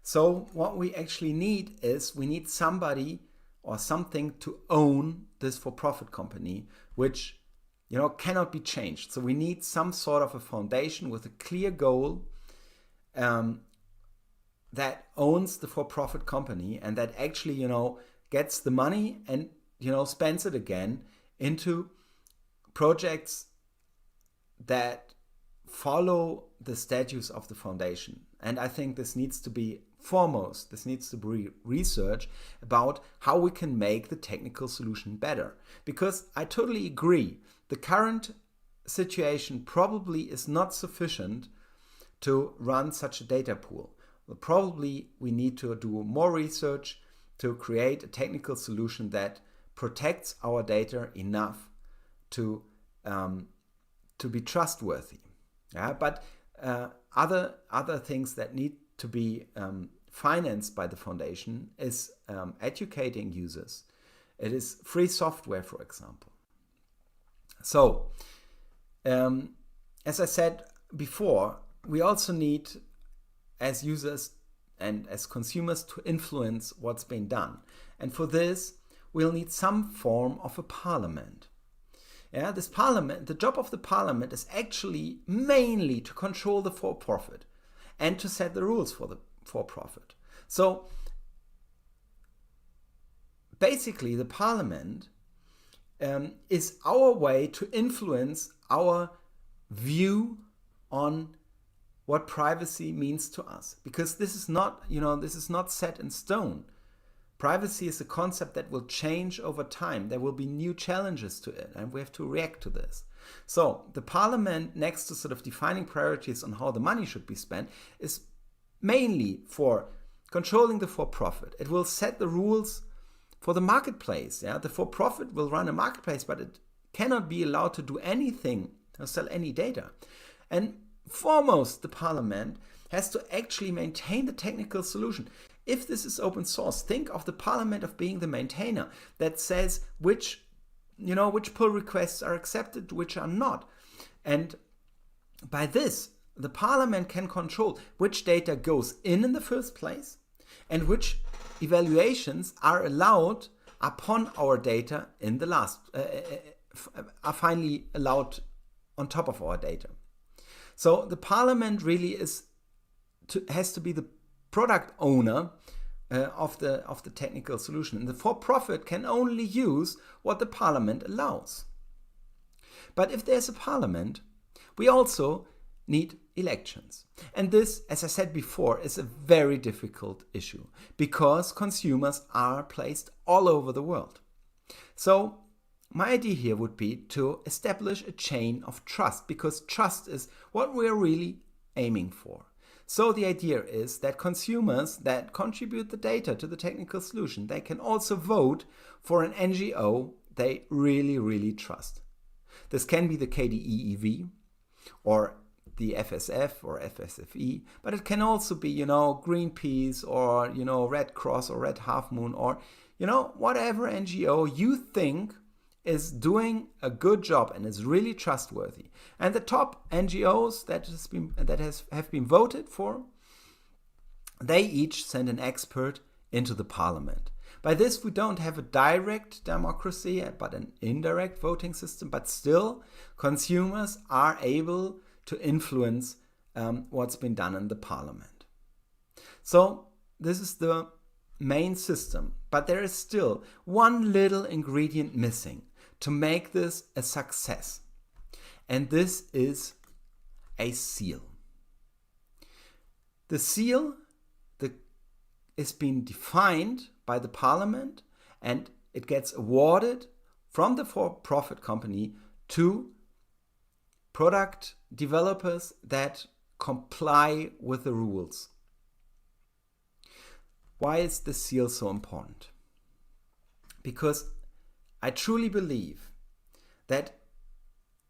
So what we actually need is we need somebody or something to own this for-profit company, which cannot be changed. So we need some sort of a foundation with a clear goal that owns the for-profit company and that actually gets the money and spends it again into projects that follow the statutes of the foundation. And I think this needs to be foremost. This needs to be research about how we can make the technical solution better. Because I totally agree, the current situation probably is not sufficient to run such a data pool. Probably we need to do more research to create a technical solution that protects our data enough to be trustworthy. But other things that need to be financed by the foundation is educating users. It is free software, for example. So, as I said before, we also need, as users and as consumers, to influence what's being done. And for this, we'll need some form of a parliament. This parliament, the job of the parliament is actually mainly to control the for-profit and to set the rules for the for-profit. So basically the parliament is our way to influence our view on what privacy means to us, because this is not set in stone. Privacy is a concept that will change over time. There will be new challenges to it, and we have to react to this. So the parliament, next to sort of defining priorities on how the money should be spent, is mainly for controlling the for-profit. It will set the rules for the marketplace. The for-profit will run a marketplace, but it cannot be allowed to do anything or sell any data. And foremost, the parliament has to actually maintain the technical solution. If this is open source, think of the parliament of being the maintainer that says which pull requests are accepted, which are not. And by this, the parliament can control which data goes in the first place and which evaluations are allowed upon our data in the last, are finally allowed on top of our data. So the parliament really has to be the product owner of the technical solution. And the for-profit can only use what the parliament allows. But if there's a parliament, we also need elections. And this, as I said before, is a very difficult issue because consumers are placed all over the world. So my idea here would be to establish a chain of trust, because trust is what we're really aiming for. So the idea is that consumers that contribute the data to the technical solution, they can also vote for an NGO they really, really trust. This can be the KDE EV or the FSF or FSFE, but it can also be, Greenpeace or, Red Cross or Red Half Moon or, whatever NGO you think is doing a good job and is really trustworthy. And the top NGOs that have been voted for, they each send an expert into the parliament. By this, we don't have a direct democracy, but an indirect voting system, but still consumers are able to influence what's been done in the parliament. So this is the main system, but there is still one little ingredient missing to make this a success. And this is a seal. The seal is being defined by the parliament, and it gets awarded from the for-profit company to product developers that comply with the rules. Why is the seal so important? Because I truly believe that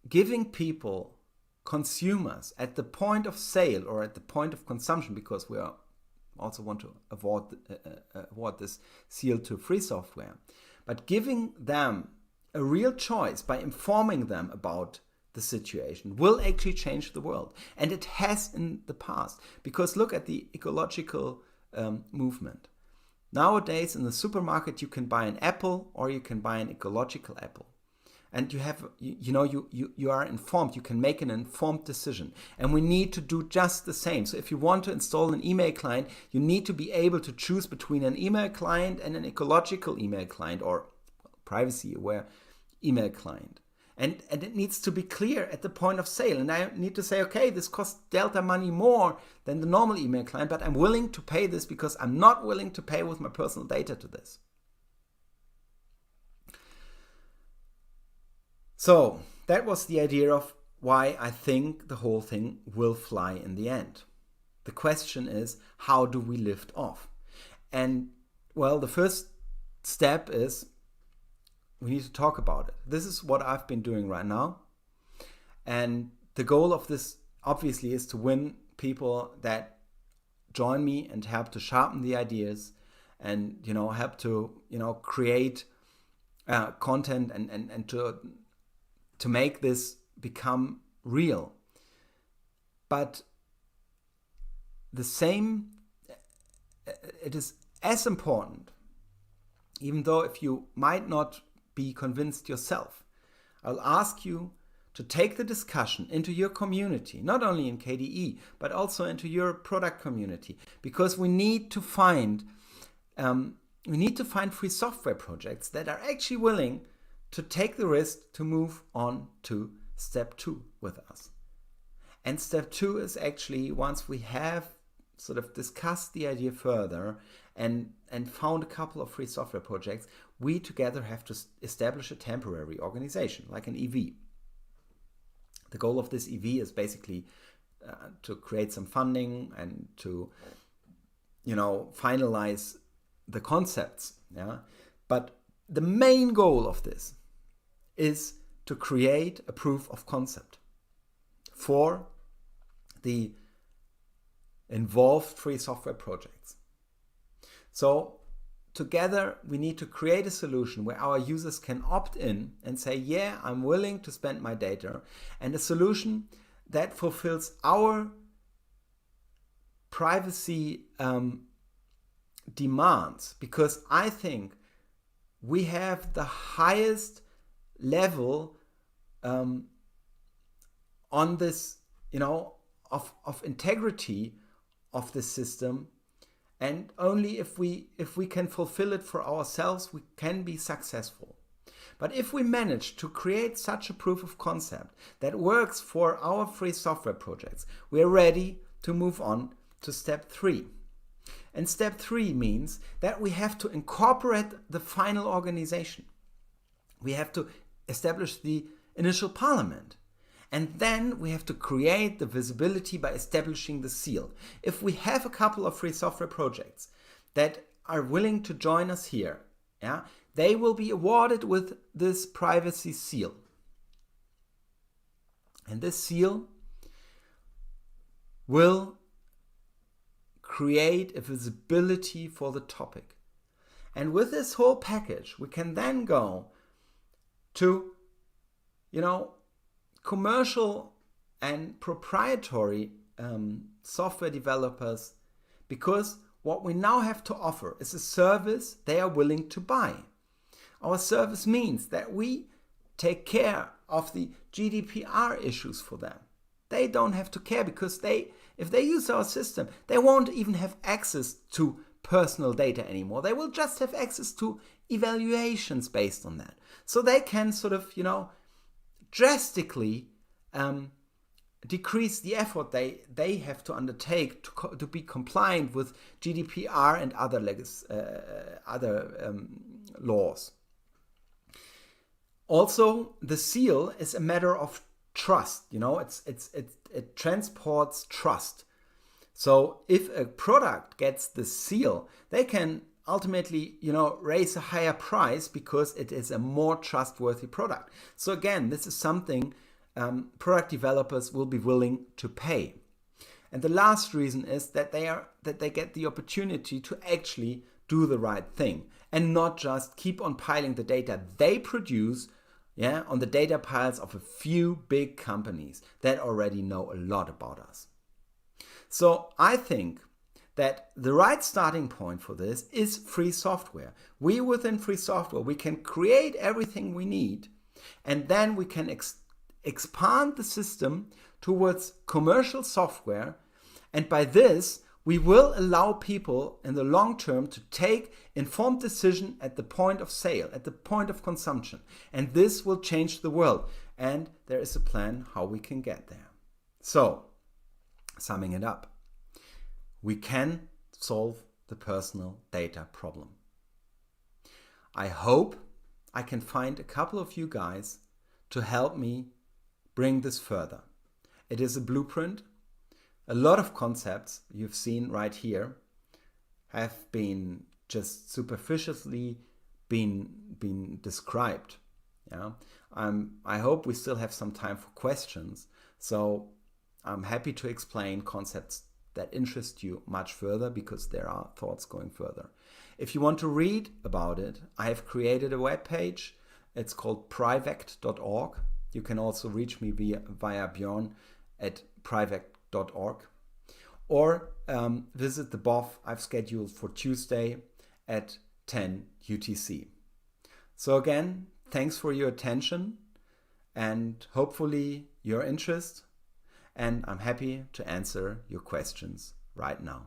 giving people, consumers, at the point of sale or at the point of consumption, because we also want to award this seal to free software, but giving them a real choice by informing them about the situation will actually change the world. And it has in the past, because look at the ecological movement. Nowadays in the supermarket you can buy an apple or you can buy an ecological apple. And you have, you are informed, you can make an informed decision. And we need to do just the same. So if you want to install an email client, you need to be able to choose between an email client and an ecological email client or privacy-aware email client. And it needs to be clear at the point of sale. And I need to say, okay, this costs delta money more than the normal email client, but I'm willing to pay this because I'm not willing to pay with my personal data to this. So that was the idea of why I think the whole thing will fly in the end. The question is, how do we lift off? And well, the first step is we need to talk about it. This is what I've been doing right now. And the goal of this obviously is to win people that join me and help to sharpen the ideas and, help to, create content and to make this become real. But the same, it is as important, even though if you might not be convinced yourself, I'll ask you to take the discussion into your community, not only in KDE, but also into your product community, because we need to find free software projects that are actually willing to take the risk to move on to step 2 with us. And step 2 is actually, once we have sort of discussed the idea further and found a couple of free software projects, we together have to establish a temporary organization, like an EV. The goal of this EV is basically to create some funding and to, finalize the concepts. Yeah? But the main goal of this is to create a proof of concept for the involved free software projects. So together we need to create a solution where our users can opt in and say, yeah, I'm willing to spend my data, and a solution that fulfills our privacy demands, because I think we have the highest level on this, of integrity of the system, and only if we can fulfill it for ourselves, we can be successful. But if we manage to create such a proof of concept that works for our free software projects, we are ready to move on to step 3. And step 3 means that we have to incorporate the final organization. We have to establish the initial parliament. And then we have to create the visibility by establishing the seal. If we have a couple of free software projects that are willing to join us here, they will be awarded with this privacy seal. And this seal will create a visibility for the topic. And with this whole package, we can then go to, commercial and proprietary software developers, because what we now have to offer is a service they are willing to buy. Our service means that we take care of the GDPR issues for them. They don't have to care, because if they use our system, they won't even have access to personal data anymore. They will just have access to evaluations based on that. So they can sort of, drastically decrease the effort they have to undertake to be compliant with GDPR and other laws. Also, the seal is a matter of trust. It transports trust. So if a product gets the seal, they can ultimately, raise a higher price because it is a more trustworthy product. So again, this is something product developers will be willing to pay. And the last reason is that they get the opportunity to actually do the right thing and not just keep on piling the data they produce on the data piles of a few big companies that already know a lot about us. So I think that the right starting point for this is free software. Within free software, we can create everything we need, and then we can expand the system towards commercial software. And by this, we will allow people in the long term to take informed decision at the point of sale, at the point of consumption. And this will change the world. And there is a plan how we can get there. So, summing it up, we can solve the personal data problem. I hope I can find a couple of you guys to help me bring this further. It is a blueprint. A lot of concepts you've seen right here have been just superficially been described. I hope we still have some time for questions. So I'm happy to explain concepts that interest you much further, because there are thoughts going further. If you want to read about it, I have created a web page. It's called privect.org. You can also reach me via Björn at privect.org, or visit the BOF I've scheduled for Tuesday at 10 UTC. So again, thanks for your attention and hopefully your interest, and I'm happy to answer your questions right now.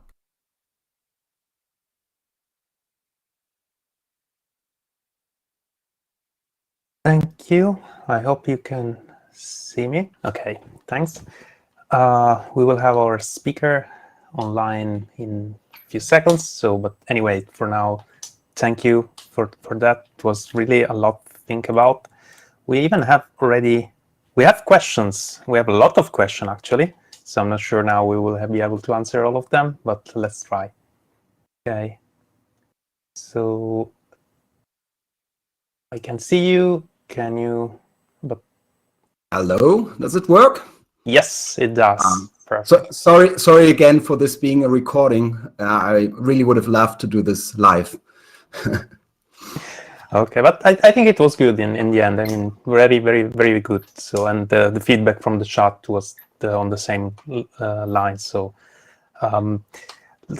Thank you. I hope you can see me. Okay, thanks. We will have our speaker online in a few seconds. But anyway, for now, thank you for that. It was really a lot to think about. We even have we have questions. We have a lot of questions, actually. So I'm not sure now we will be able to answer all of them, but let's try. Okay. So I can see you. Can you? Hello, does it work? Yes, it does. So sorry again for this being a recording. I really would have loved to do this live. Okay, but I think it was good in the end. I mean, very, very, very good. So, and the feedback from the chat was on the same line. So,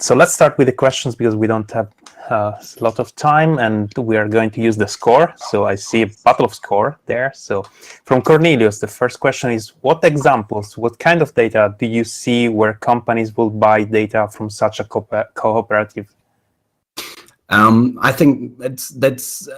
so let's start with the questions, because we don't have a lot of time, and we are going to use the score. So I see a bottle of score there. So from Cornelius, the first question is, what examples, what kind of data do you see where companies will buy data from such a cooperative? I think that's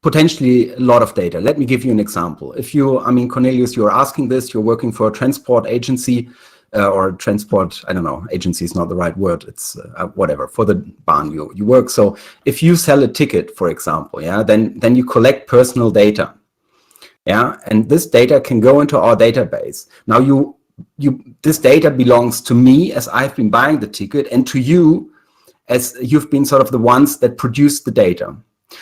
potentially a lot of data. Let me give you an example. Cornelius, you're asking this, you're working for a transport agency, or transport, I don't know, agency is not the right word, it's whatever, for the barn you work. So if you sell a ticket, for example, then you collect personal data. And this data can go into our database. Now this data belongs to me as I've been buying the ticket, and to you as you've been sort of the ones that produced the data.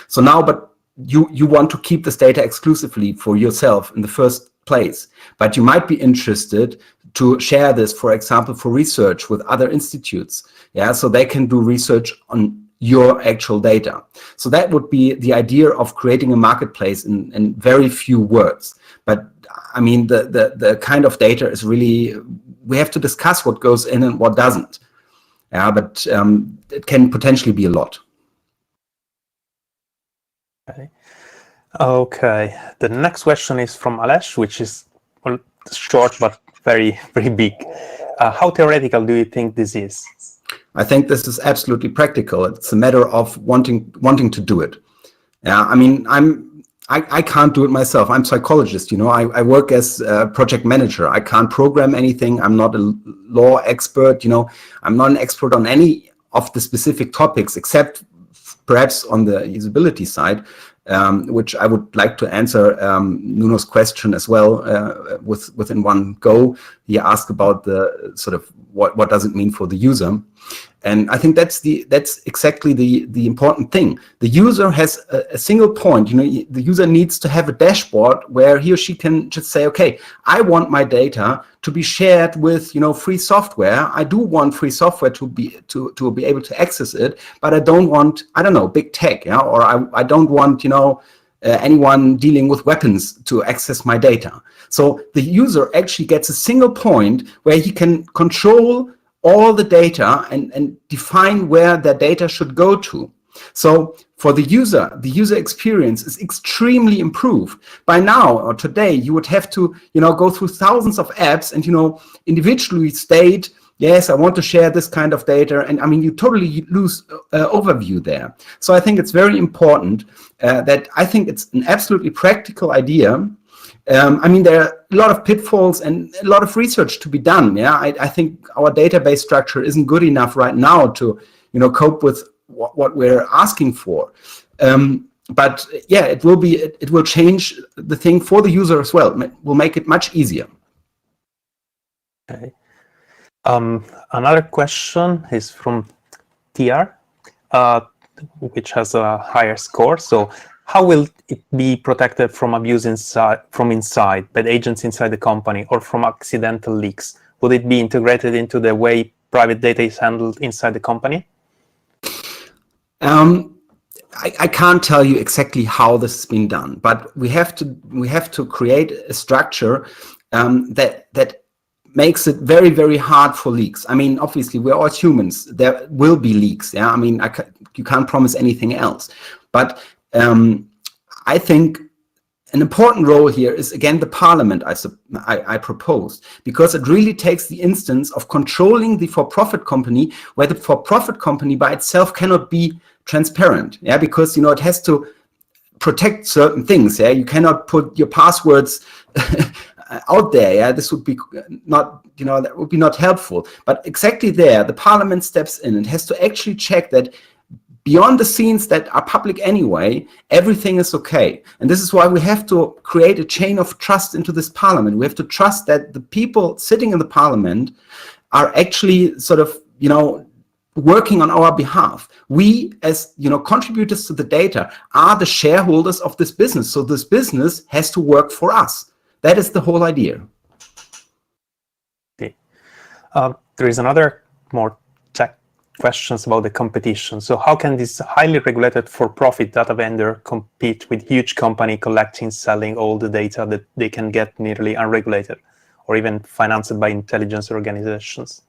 So now, but you want to keep this data exclusively for yourself in the first place, but you might be interested to share this, for example, for research with other institutes, yeah, so they can do research on your actual data. So that would be the idea of creating a marketplace in very few words. But I mean, the kind of data is really, we have to discuss what goes in and what doesn't. Yeah, but it can potentially be a lot. Okay. Okay. The next question is from Alesh, which is well, short but very, very big. How theoretical do you think this is? I think this is absolutely practical. It's a matter of wanting to do it. Yeah, I mean, I can't do it myself. I'm a psychologist, you know. I work as a project manager. I can't program anything. I'm not a law expert, you know. I'm not an expert on any of the specific topics, except perhaps on the usability side, which I would like to answer Nuno's question as well within one go. He asked about the sort of what does it mean for the user. And I think that's exactly the important thing. The user has a single point. You know, the user needs to have a dashboard where he or she can just say, okay, I want my data to be shared with, you know, free software. I do want free software to be able to access it, but I don't want, I don't know, big tech, yeah, or I don't want, you know, anyone dealing with weapons to access my data. So the user actually gets a single point where he can control all the data and define where their data should go to. So for the user experience is extremely improved. By now or today, you would have to, you know, go through thousands of apps and, you know, individually state, yes, I want to share this kind of data. And I mean, you totally lose overview there. So I think it's very important that I think it's an absolutely practical idea. I mean, there are a lot of pitfalls and a lot of research to be done. Yeah, I think our database structure isn't good enough right now to, you know, cope with what we're asking for. But yeah, it will change the thing for the user as well. It will make it much easier. Okay. Another question is from TR, which has a higher score. So, how will it be protected from abuse from inside by the agents inside the company or from accidental leaks? Would it be integrated into the way private data is handled inside the company? I can't tell you exactly how this has been done, but we have to create a structure that makes it very, very hard for leaks. I mean, obviously, we're all humans. There will be leaks. Yeah, I mean, you can't promise anything else, but I think an important role here is, again, the parliament I proposed, because it really takes the instance of controlling the for-profit company, where the for-profit company by itself cannot be transparent. Yeah, because, you know, it has to protect certain things. Yeah, you cannot put your passwords out there. Yeah, this would be not, you know, that would be not helpful. But exactly there, the parliament steps in and has to actually check that beyond the scenes that are public anyway, everything is okay. And this is why we have to create a chain of trust into this parliament. We have to trust that the people sitting in the parliament are actually sort of, you know, working on our behalf. We, as, you know, contributors to the data, are the shareholders of this business. So this business has to work for us. That is the whole idea. Okay. There is another more tech questions about the competition. So how can this highly regulated for-profit data vendor compete with huge company collecting, selling all the data that they can get nearly unregulated or even financed by intelligence organizations?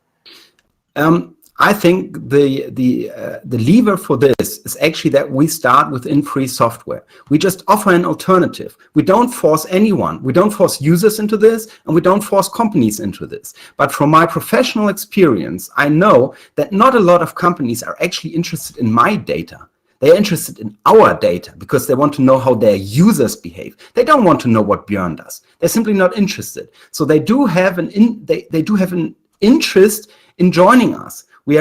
I think the lever for this is actually that we start within free software. We just offer an alternative. We don't force anyone. We don't force users into this, and we don't force companies into this. But from my professional experience, I know that not a lot of companies are actually interested in my data. They're interested in our data because they want to know how their users behave. They don't want to know what Björn does. They're simply not interested. So they do have an interest in joining us. We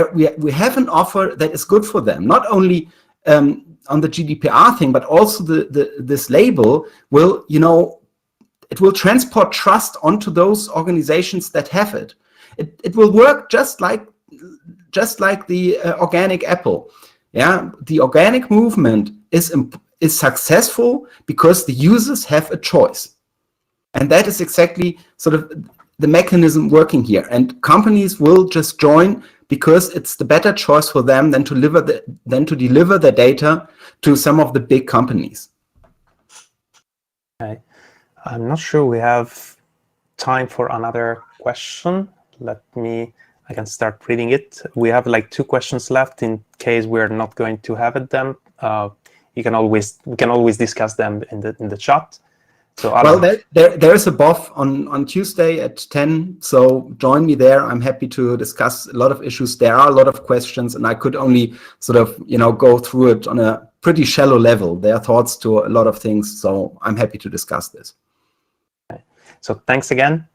have an offer that is good for them, not only on the GDPR thing, but also this label will, you know, it will transport trust onto those organizations that have it. It will work just like the organic apple. Yeah, the organic movement is is successful because the users have a choice. And that is exactly sort of the mechanism working here. And companies will just join because it's the better choice for them than to deliver the data to some of the big companies. Okay. I'm not sure we have time for another question. I can start reading it. We have like 2 questions left in case we're not going to have them. We can always discuss them in the chat. So well, there is a BOF on Tuesday at 10, so join me there. I'm happy to discuss a lot of issues. There are a lot of questions, and I could only sort of go through it on a pretty shallow level. There are thoughts to a lot of things, so I'm happy to discuss this. Okay. So thanks again,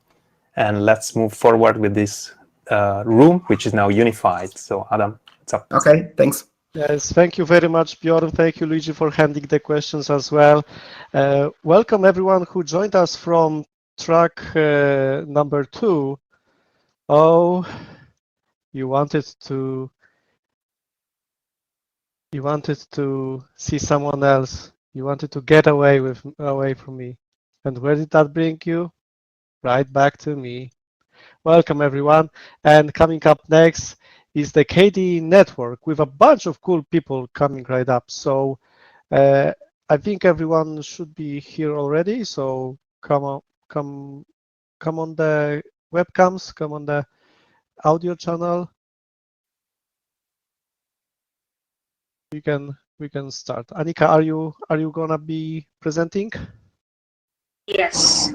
and let's move forward with this room, which is now unified. So Adam, what's up? Okay, thanks. Yes, thank you very much, Björn. Thank you, Luigi, for handling the questions as well. Welcome everyone who joined us from track number 2. Oh, you wanted to see someone else. You wanted to get away from me. And where did that bring you? Right back to me. Welcome everyone. And coming up next is the KDE network with a bunch of cool people coming right up. So I think everyone should be here already. So come on the webcams, come on the audio channel. We can start. Aniqa, are you gonna be presenting? Yes.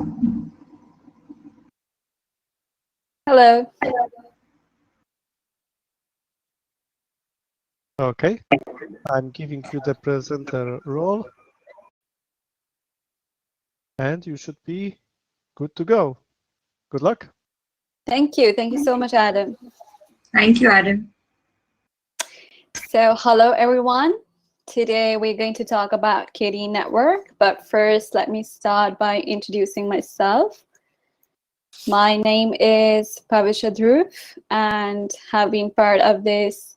Hello. Okay, I'm giving you the presenter role, and you should be good to go. Good luck. Thank you. Thank you so much, Adam. Thank you, Adam. So hello, everyone. Today we're going to talk about KDE network, but first let me start by introducing myself. My name is Bhavisha Dhruve, and have been part of this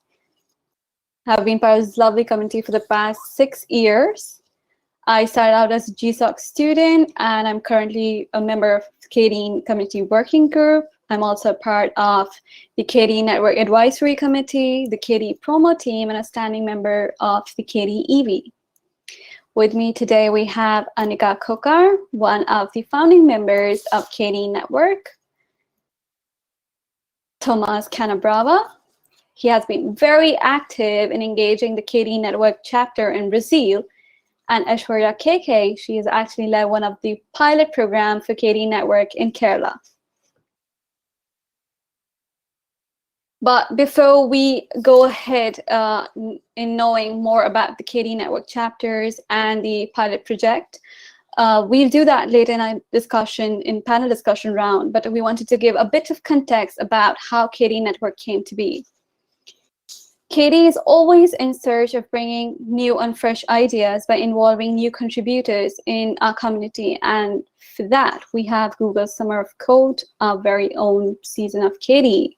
lovely community for the past 6 years. I started out as a GSOC student, and I'm currently a member of KDE Community Working Group. I'm also a part of the KDE Network Advisory Committee, the KDE Promo team, and a standing member of the KDE EV. With me today, we have Aniqa Khokhar, one of the founding members of KDE Network, Tomaz Canabrava. He has been very active in engaging the KDE Network chapter in Brazil, and Aiswarya KK, she has actually led one of the pilot programs for KDE Network in Kerala. But before we go ahead in knowing more about the KDE Network chapters and the pilot project, we'll do that later in our discussion, in panel discussion round, but we wanted to give a bit of context about how KDE Network came to be. KDE is always in search of bringing new and fresh ideas by involving new contributors in our community. And for that, we have Google Summer of Code, our very own season of KDE.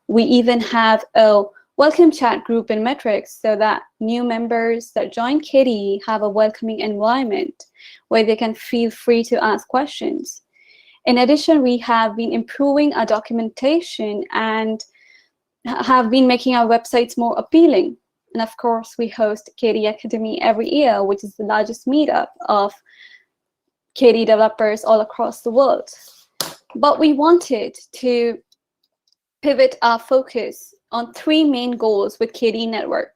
We even have a welcome chat group in Metrics so that new members that join KDE have a welcoming environment where they can feel free to ask questions. In addition, we have been improving our documentation and have been making our websites more appealing. And of course, we host KDE Akademy every year, which is the largest meetup of KDE developers all across the world. But we wanted to pivot our focus on 3 main goals with KDE Network.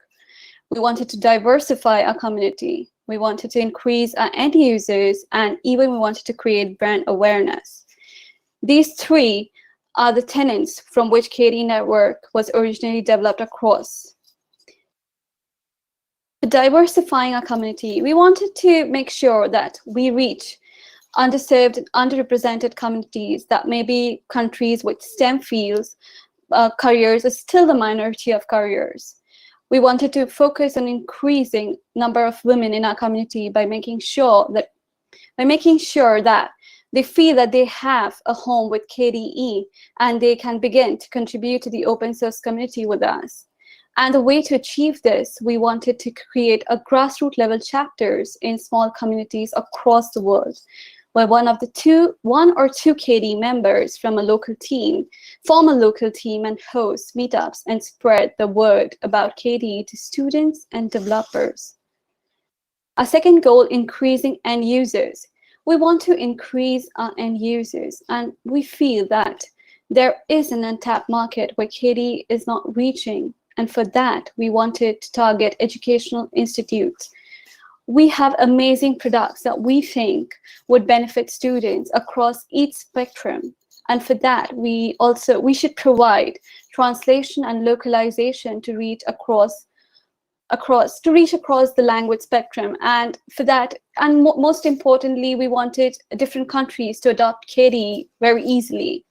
We wanted to diversify our community. We wanted to increase our end users, and even we wanted to create brand awareness. These 3 are the tenets from which KDE Network was originally developed across. For diversifying our community, we wanted to make sure that we reach underserved and underrepresented communities that may be countries with STEM fields, careers is still the minority of careers. We wanted to focus on increasing number of women in our community by making sure that they feel that they have a home with KDE and they can begin to contribute to the open source community with us. And the way to achieve this, we wanted to create a grassroots level chapters in small communities across the world, where one or two KD members from a local team form a local team and host meetups and spread the word about KD to students and developers. Our second goal, increasing end users. We want to increase our end users, and we feel that there is an untapped market where KD is not reaching, and for that, we wanted to target educational institutes. We have amazing products that we think would benefit students across each spectrum. And for that, we should provide translation and localization to reach across the language spectrum. And for that, and most importantly, we wanted different countries to adopt KD very easily.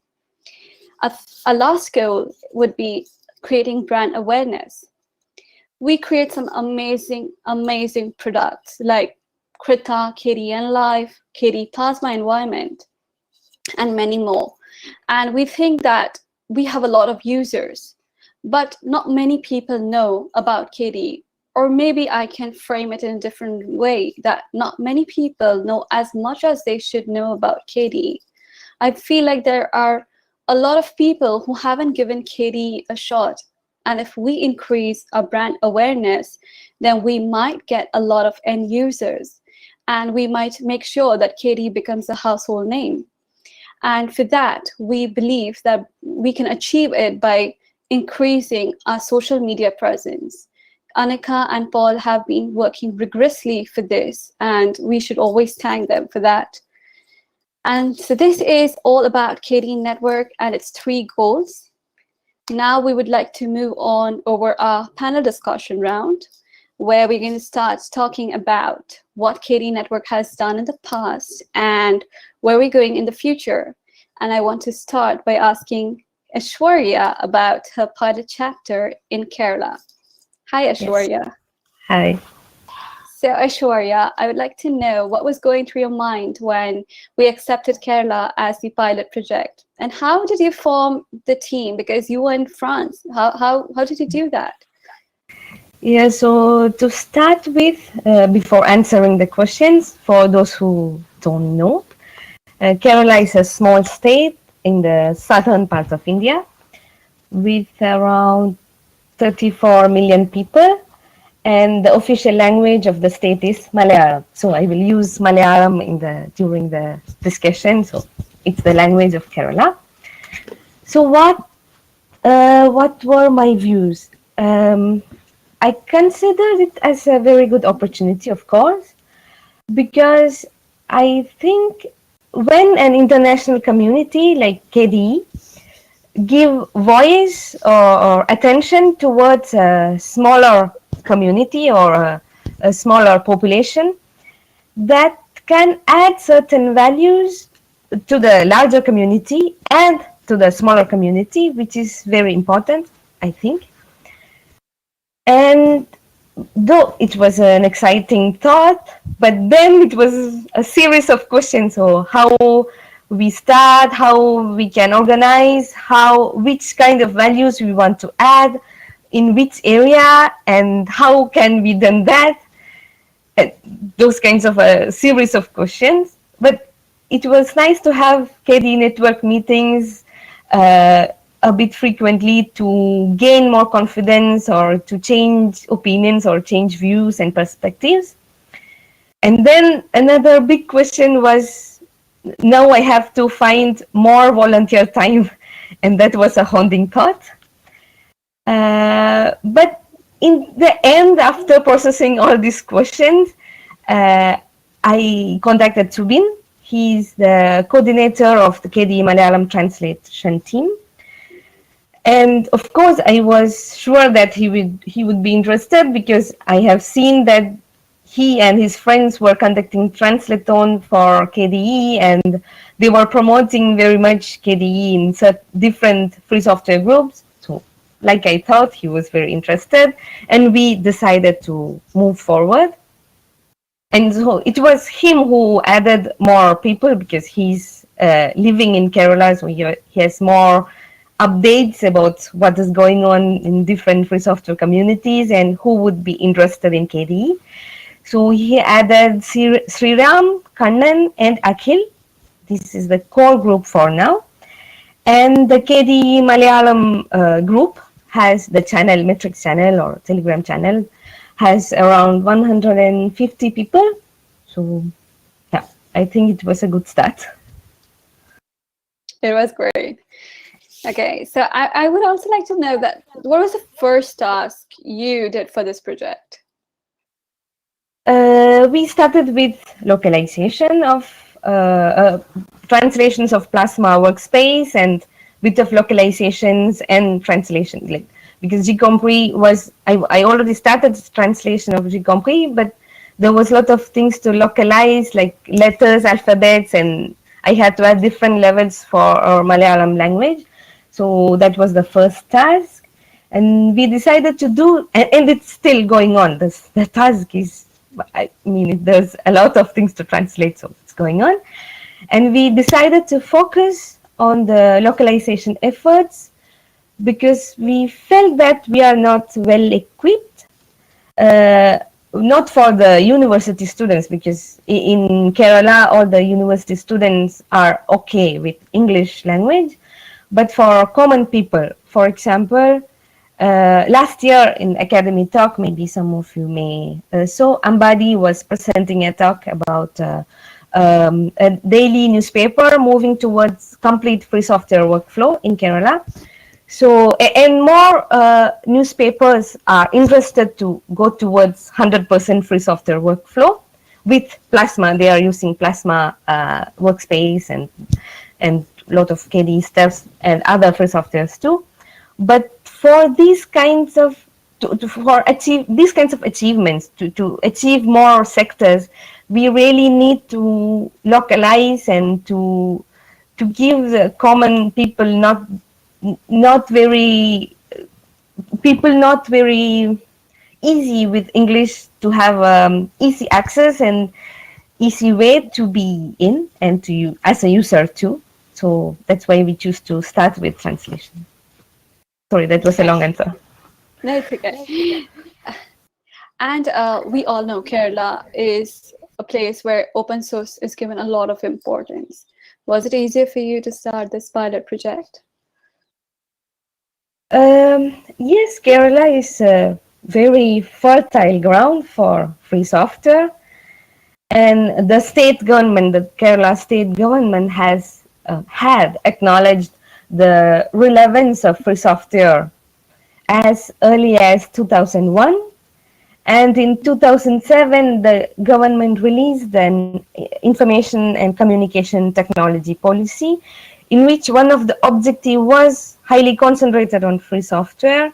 Our last goal would be creating brand awareness. We create some amazing products like Krita, KDN Life, KD Plasma Environment, and many more. And we think that we have a lot of users, but not many people know about KD. Or maybe I can frame it in a different way, that not many people know as much as they should know about KD. I feel like there are a lot of people who haven't given KD a shot. And if we increase our brand awareness, then we might get a lot of end users, and we might make sure that KD becomes a household name. And for that, we believe that we can achieve it by increasing our social media presence. Aniqa and Paul have been working rigorously for this, and we should always thank them for that. And so this is all about KD Network and its 3 goals. Now we would like to move on over our panel discussion round, where we're going to start talking about what KD Network has done in the past and where we're going in the future. And I want to start by asking Aiswarya about her pilot chapter in Kerala. Hi, Aiswarya. Yes. Hi. So Aiswarya, I would like to know what was going through your mind when we accepted Kerala as the pilot project, and how did you form the team? Because you were in France. How did you do that? Yeah, so to start with, before answering the questions, for those who don't know, Kerala is a small state in the southern part of India with around 34 million people. And the official language of the state is Malayalam. So I will use Malayalam during the discussion. So it's the language of Kerala. So what were my views? I considered it as a very good opportunity, of course, because I think when an international community like KDE give voice or attention towards a smaller community or a smaller population, that can add certain values to the larger community and to the smaller community, which is very important, I think. And though it was an exciting thought, but then it was a series of questions. So how we start, how we can organize, which kind of values we want to add, in which area, and how can we do that? Those kinds of a series of questions. But it was nice to have KD network meetings a bit frequently to gain more confidence or to change opinions or change views and perspectives. And then another big question was, now I have to find more volunteer time, and that was a haunting thought. But in the end, after processing all these questions, I contacted Subin. He's the coordinator of the KDE Malayalam translation team. And of course, I was sure that he would be interested, because I have seen that he and his friends were conducting Translathon for KDE, and they were promoting very much KDE in different free software groups. So, like I thought, he was very interested, and we decided to move forward. And so it was him who added more people, because he's living in Kerala, so he has more updates about what is going on in different free software communities and who would be interested in KDE. So he added Sriram, Kannan, and Akhil. This is the core group for now. And the KDE Malayalam group has the channel, Metrics channel or Telegram channel, has around 150 people. So yeah, I think it was a good start. It was great. Okay, so I would also like to know that what was the first task you did for this project? We started with localization of translations of Plasma workspace and bit of localizations and translation. Like, because Gcompris was, I already started translation of Gcompris, but there was a lot of things to localize, like letters, alphabets, and I had to add different levels for our Malayalam language. So that was the first task. And we decided to do, and it's still going on. The task is, I mean, there's a lot of things to translate, so it's going on. And we decided to focus on the localization efforts because we felt that we are not well equipped, not for the university students, because in Kerala, all the university students are okay with English language, but for common people, for example, last year in Academy talk, maybe some of you may saw, Ambadi was presenting a talk about a daily newspaper moving towards complete free software workflow in Kerala. So, and more newspapers are interested to go towards 100% free software workflow with Plasma. They are using Plasma workspace and a lot of KDE steps and other free softwares too. But for these kinds of these kinds of achievements, to achieve more sectors, we really need to localize and to give the common people not very easy with English to have easy access and easy way to be in and to you as a user too. So that's why we choose to start with translation. Sorry, that was a long answer. No, it's okay. And we all know Kerala is a place where open source is given a lot of importance. Was it easier for you to start this pilot project? Yes, Kerala is a very fertile ground for free software. And the state government, the Kerala state government has had acknowledged the relevance of free software as early as 2001. And in 2007, the government released an information and communication technology policy in which one of the objectives was highly concentrated on free software.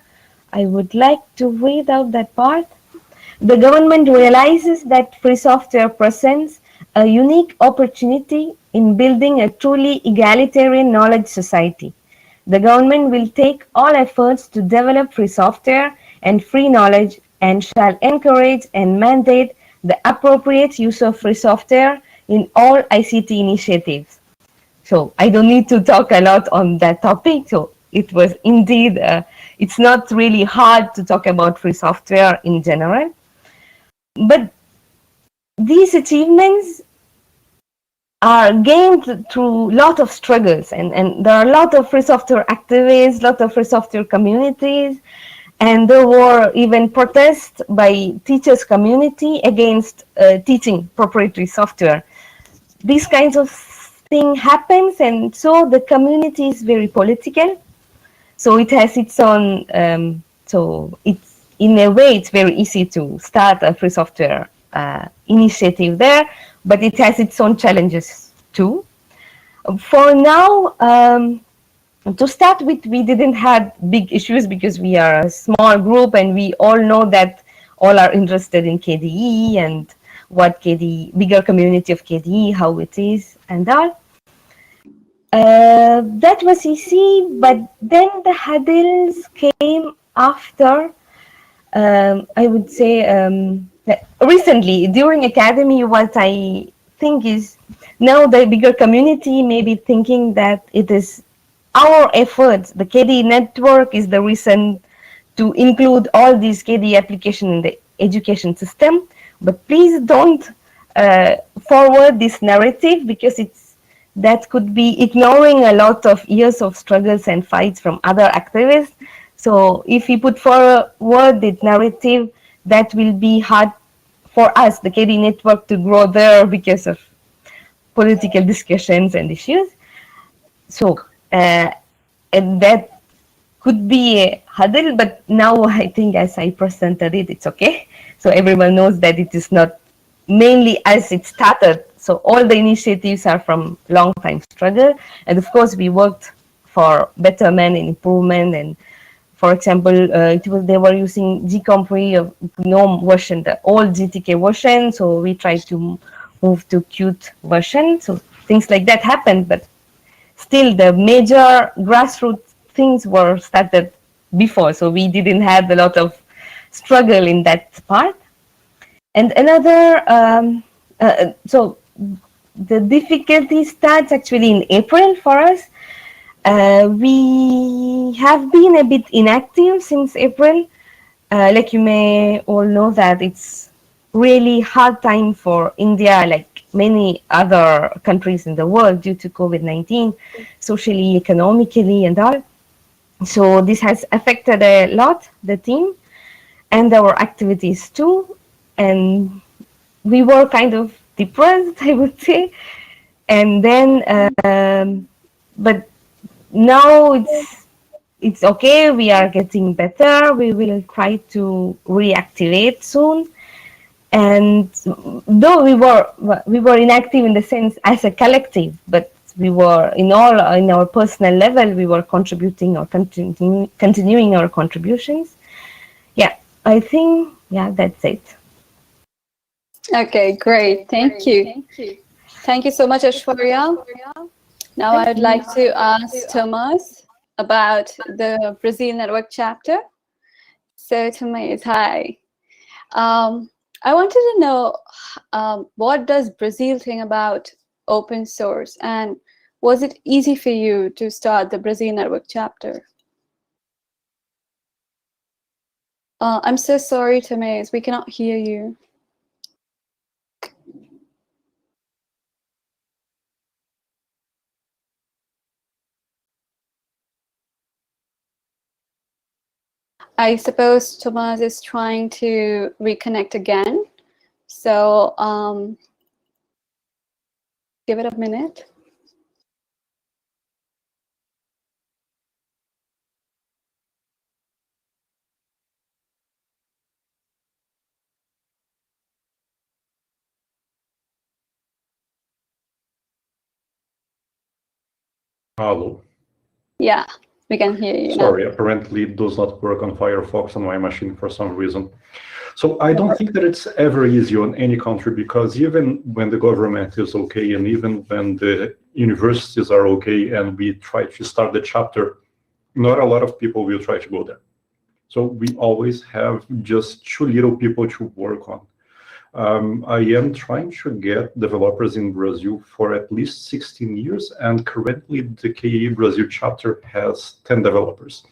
I would like to read out that part. The government realizes that free software presents a unique opportunity in building a truly egalitarian knowledge society. The government will take all efforts to develop free software and free knowledge and shall encourage and mandate the appropriate use of free software in all ICT initiatives. So I don't need to talk a lot on that topic. So it was indeed, it's not really hard to talk about free software in general. But these achievements are gained through a lot of struggles, and there are a lot of free software activists, a lot of free software communities, and there were even protests by teachers community against teaching proprietary software. These kinds of thing happens, and so the community is very political. So it has its own, so it's in a way, it's very easy to start a free software initiative there, but it has its own challenges too. For now, to start with, we didn't have big issues because we are a small group and we all know that all are interested in KDE and what KDE, bigger community of KDE, how it is and all. That was easy, but then the hurdles came after, I would say, recently during Academy, what I think is now the bigger community may be thinking that it is our efforts, the KDE network is the reason to include all these KDE applications in the education system. But please don't forward this narrative, because that could be ignoring a lot of years of struggles and fights from other activists. So if we put forward the narrative, that will be hard for us, the KDE network, to grow there because of political discussions and issues. So and that could be a hurdle, but now I think as I presented it, it's okay. So everyone knows that it is not mainly as it started. So all the initiatives are from long time struggle. And of course, we worked for betterment and improvement. And for example, they were using gcomp3 of GNOME version, the old GTK version. So we tried to move to Qt version. So things like that happened, but still the major grassroots things were started before. So we didn't have a lot of struggle in that part. And another, so the difficulty starts actually in April for us. We have been a bit inactive since April. Like you may all know that it's really hard time for India, like many other countries in the world, due to COVID-19, socially, economically, and all. So this has affected a lot the team and our activities too. And we were kind of depressed, I would say. And then, but now it's okay. We are getting better. We will try to reactivate soon. And though we were inactive in the sense as a collective, but we were in our personal level, we were contributing or continuing our contributions. Yeah, I think, yeah, that's it. Okay, great. Thank you. Thank you so much, Aiswarya. Now I'd like to ask Tomaz about the Brazil Network chapter. So Tomaz, hi. I wanted to know, what does Brazil think about open source, and was it easy for you to start the Brazil Network chapter? I'm so sorry, Tomaz, we cannot hear you. I suppose Tomaz is trying to reconnect again. So give it a minute. Hello. Yeah, we can hear you Sorry, now. apparently it does not work on Firefox on my machine for some reason. So I don't think that it's ever easy on any country, because even when the government is okay, and even when the universities are okay, and we try to start the chapter, not a lot of people will try to go there. So we always have just too little people to work on. I am trying to get developers in Brazil for at least 16 years, and currently the KDE Brazil chapter has 10 developers.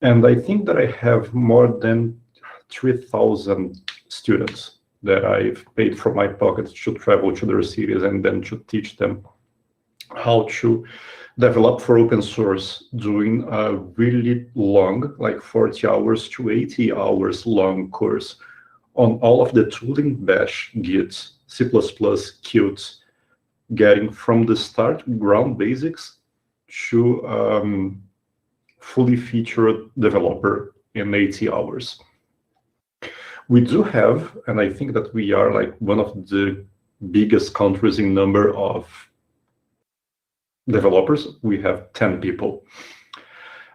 And I think that I have more than 3,000 students that I've paid from my pocket to travel to their cities and then to teach them how to develop for open source, doing a really long, like 40 hours to 80 hours long course on all of the tooling, Bash, Git, C++, Qt, getting from the start, ground basics, to fully featured developer in 80 hours. We do have, and I think that we are like one of the biggest countries in number of developers. We have 10 people.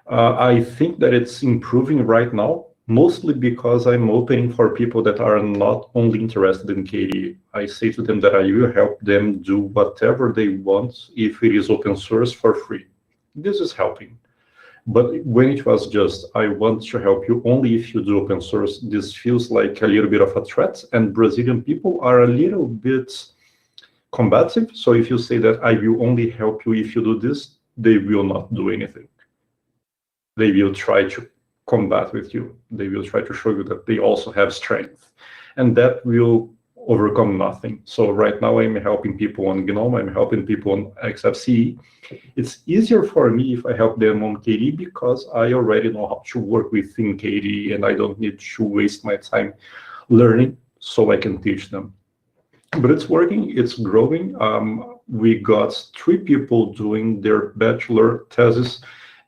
I think that it's improving right now, mostly because I'm opening for people that are not only interested in KDE. I say to them that I will help them do whatever they want if it is open source for free. This is helping. But when it was just, I want to help you only if you do open source, this feels like a little bit of a threat. And Brazilian people are a little bit combative. So if you say that I will only help you if you do this, they will not do anything. They will try to combat with you. They will try to show you that they also have strength, and that will overcome nothing. So right now I'm helping people on GNOME, I'm helping people on XFCE. It's easier for me if I help them on KDE because I already know how to work within KDE and I don't need to waste my time learning, so I can teach them. But it's working, it's growing. We got 3 people doing their bachelor thesis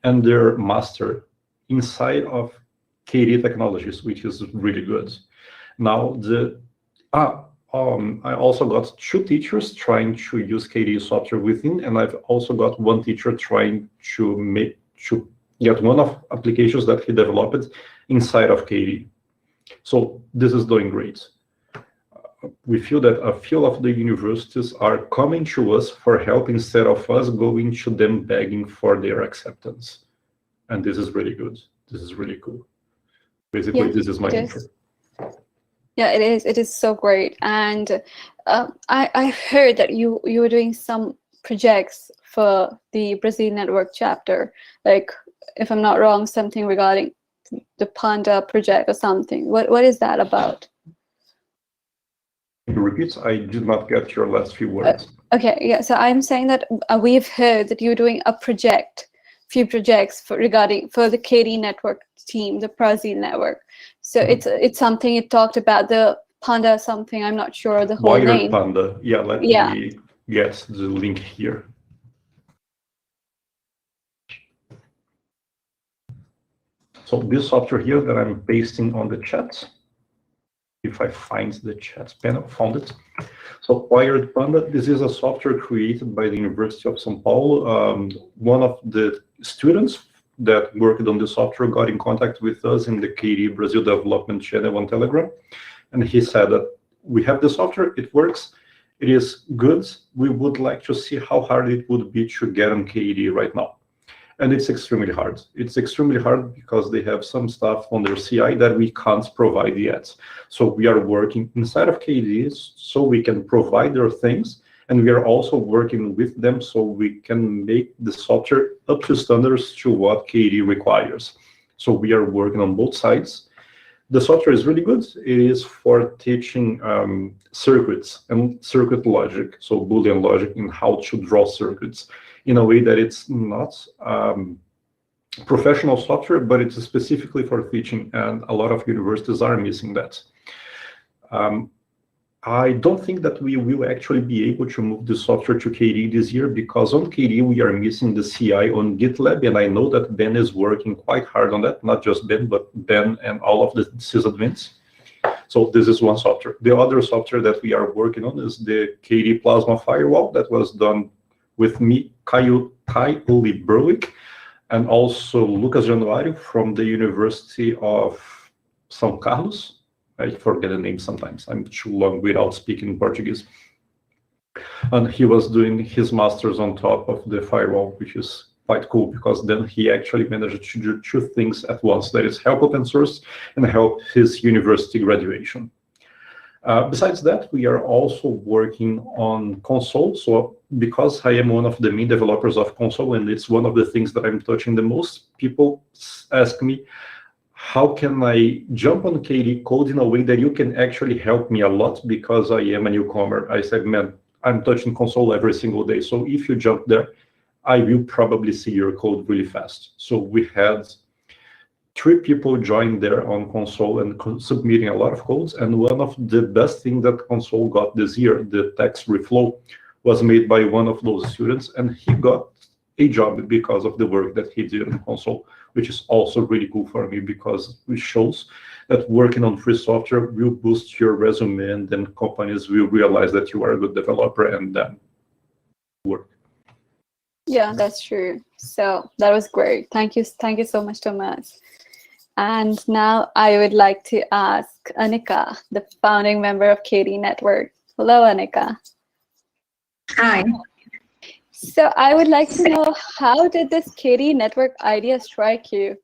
and their master inside of KDE technologies, which is really good. Now, I also got 2 teachers trying to use KDE software within, and I've also got 1 teacher trying to get one of applications that he developed inside of KDE. So this is doing great. We feel that a few of the universities are coming to us for help instead of us going to them begging for their acceptance. And this is really good. This is really cool. Basically, this is my intro. Yeah, it is. It is so great. And I've heard that you were doing some projects for the Brazil network chapter. Like, if I'm not wrong, something regarding the Panda project or something. What is that about? Can you repeat? I did not get your last few words. Okay, yeah. So I'm saying that we've heard that you're doing a few projects regarding the KDE network team, the Brazil network. So it's something you talked about, the Panda something. I'm not sure the whole name. Panda. Yeah. Let me get the link here. So this software here that I'm pasting on the chat. If I find the chat panel, found it. So Wired Panda, this is a software created by the University of São Paulo. One of the students that worked on the software got in contact with us in the KDE Brazil development channel on Telegram. And he said that we have the software, it works, it is good. We would like to see how hard it would be to get on KDE right now. And it's extremely hard. It's extremely hard because they have some stuff on their CI that we can't provide yet. So we are working inside of KDE so we can provide their things. And we are also working with them so we can make the software up to standards to what KDE requires. So we are working on both sides. The software is really good. It is for teaching circuits and circuit logic, so Boolean logic, and how to draw circuits in a way that it's not professional software, but it's specifically for teaching, and a lot of universities are missing that. I don't think that we will actually be able to move the software to KDE this year because on KDE we are missing the CI on GitLab, and I know that Ben is working quite hard on that, not just Ben, but Ben and all of the sysadmins. So this is one software. The other software that we are working on is the KDE Plasma Firewall that was done with me, Kylie Berwick, and also Lucas Januário from the University of São Carlos. I forget the name sometimes. I'm too long without speaking Portuguese. And he was doing his master's on top of the firewall, which is quite cool because then he actually managed to do 2 things at once. That is help open source and help his university graduation. Besides that, we are also working on console. So because I am one of the main developers of console, and it's one of the things that I'm touching the most, people ask me, how can I jump on KDE code in a way that you can actually help me a lot because I am a newcomer? I said, man, I'm touching console every single day. So if you jump there, I will probably see your code really fast. So we had 3 people join there on console and submitting a lot of codes. And one of the best things that console got this year, the text reflow, was made by one of those students, and he got a job because of the work that he did on console, which is also really cool for me because it shows that working on free software will boost your resume, and then companies will realize that you are a good developer and then work. Yeah, that's true. So that was great. Thank you so much, Tomaz. And now I would like to ask Aniqa, the founding member of KDE Network. Hello, Aniqa. Hi. So I would like to know, how did this KDE Network idea strike you?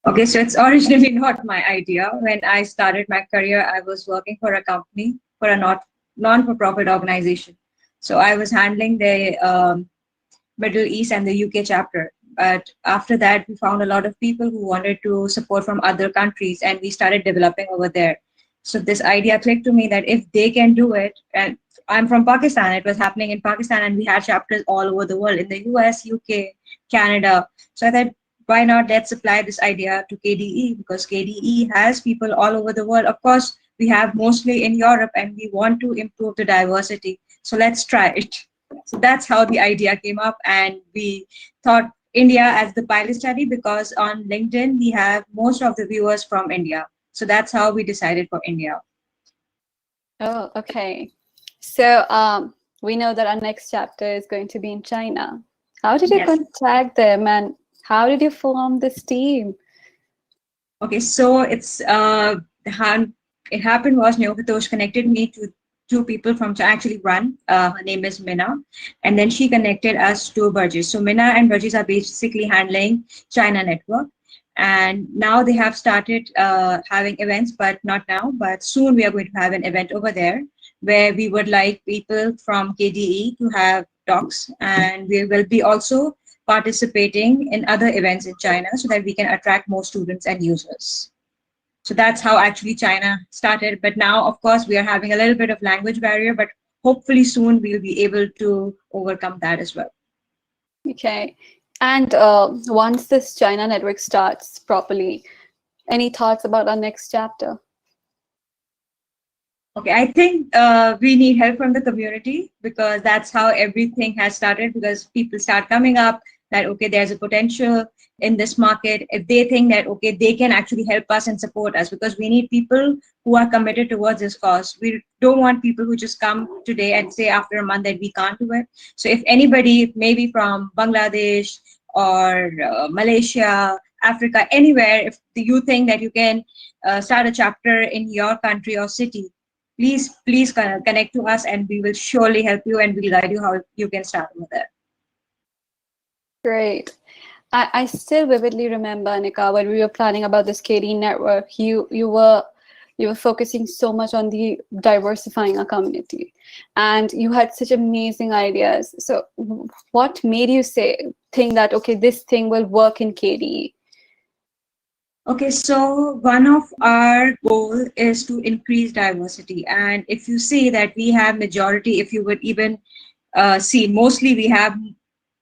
Okay, so it's originally not my idea. When I started my career, I was working for a company, for a non-for-profit organization. So I was handling the Middle East and the UK chapter. But after that, we found a lot of people who wanted to support from other countries, and we started developing over there. So this idea clicked to me that if they can do it, and I'm from Pakistan, it was happening in Pakistan, and we had chapters all over the world, in the US, UK, Canada. So I thought, why not let's apply this idea to KDE, because KDE has people all over the world. Of course, we have mostly in Europe, and we want to improve the diversity. So let's try it. So that's how the idea came up, and we thought India as the pilot study, because on LinkedIn, we have most of the viewers from India. So that's how we decided for India. Oh, okay. So we know that our next chapter is going to be in China. How did you Yes. contact them, and how did you form this team? Okay, so it's how it happened was Neopatosh connected me to two people from actually one. Her name is Mina, and then she connected us to Burgess. So Mina and Burgess are basically handling China network, and now they have started having events, but not now. But soon we are going to have an event over there where we would like people from KDE to have talks, and we will be also participating in other events in China so that we can attract more students and users. So that's how actually China started. But now, of course, we are having a little bit of language barrier, but hopefully soon we'll be able to overcome that as well. Okay. And once this China network starts properly, any thoughts about our next chapter? Okay, I think we need help from the community, because that's how everything has started, because people start coming up that, okay, there's a potential in this market. If they think that, okay, they can actually help us and support us, because we need people who are committed towards this cause. We don't want people who just come today and say after a month that we can't do it. So if anybody, maybe from Bangladesh or Malaysia, Africa, anywhere, if you think that you can start a chapter in your country or city, please connect to us, and we will surely help you, and we'll guide you how you can start over there. Great. I still vividly remember, Aniqa, when we were planning about this KDE network, you were focusing so much on the diversifying our community, and you had such amazing ideas. So what made you think that, okay, this thing will work in KDE? Okay, so one of our goal is to increase diversity. And if you see that we have majority, if you would even see, mostly we have,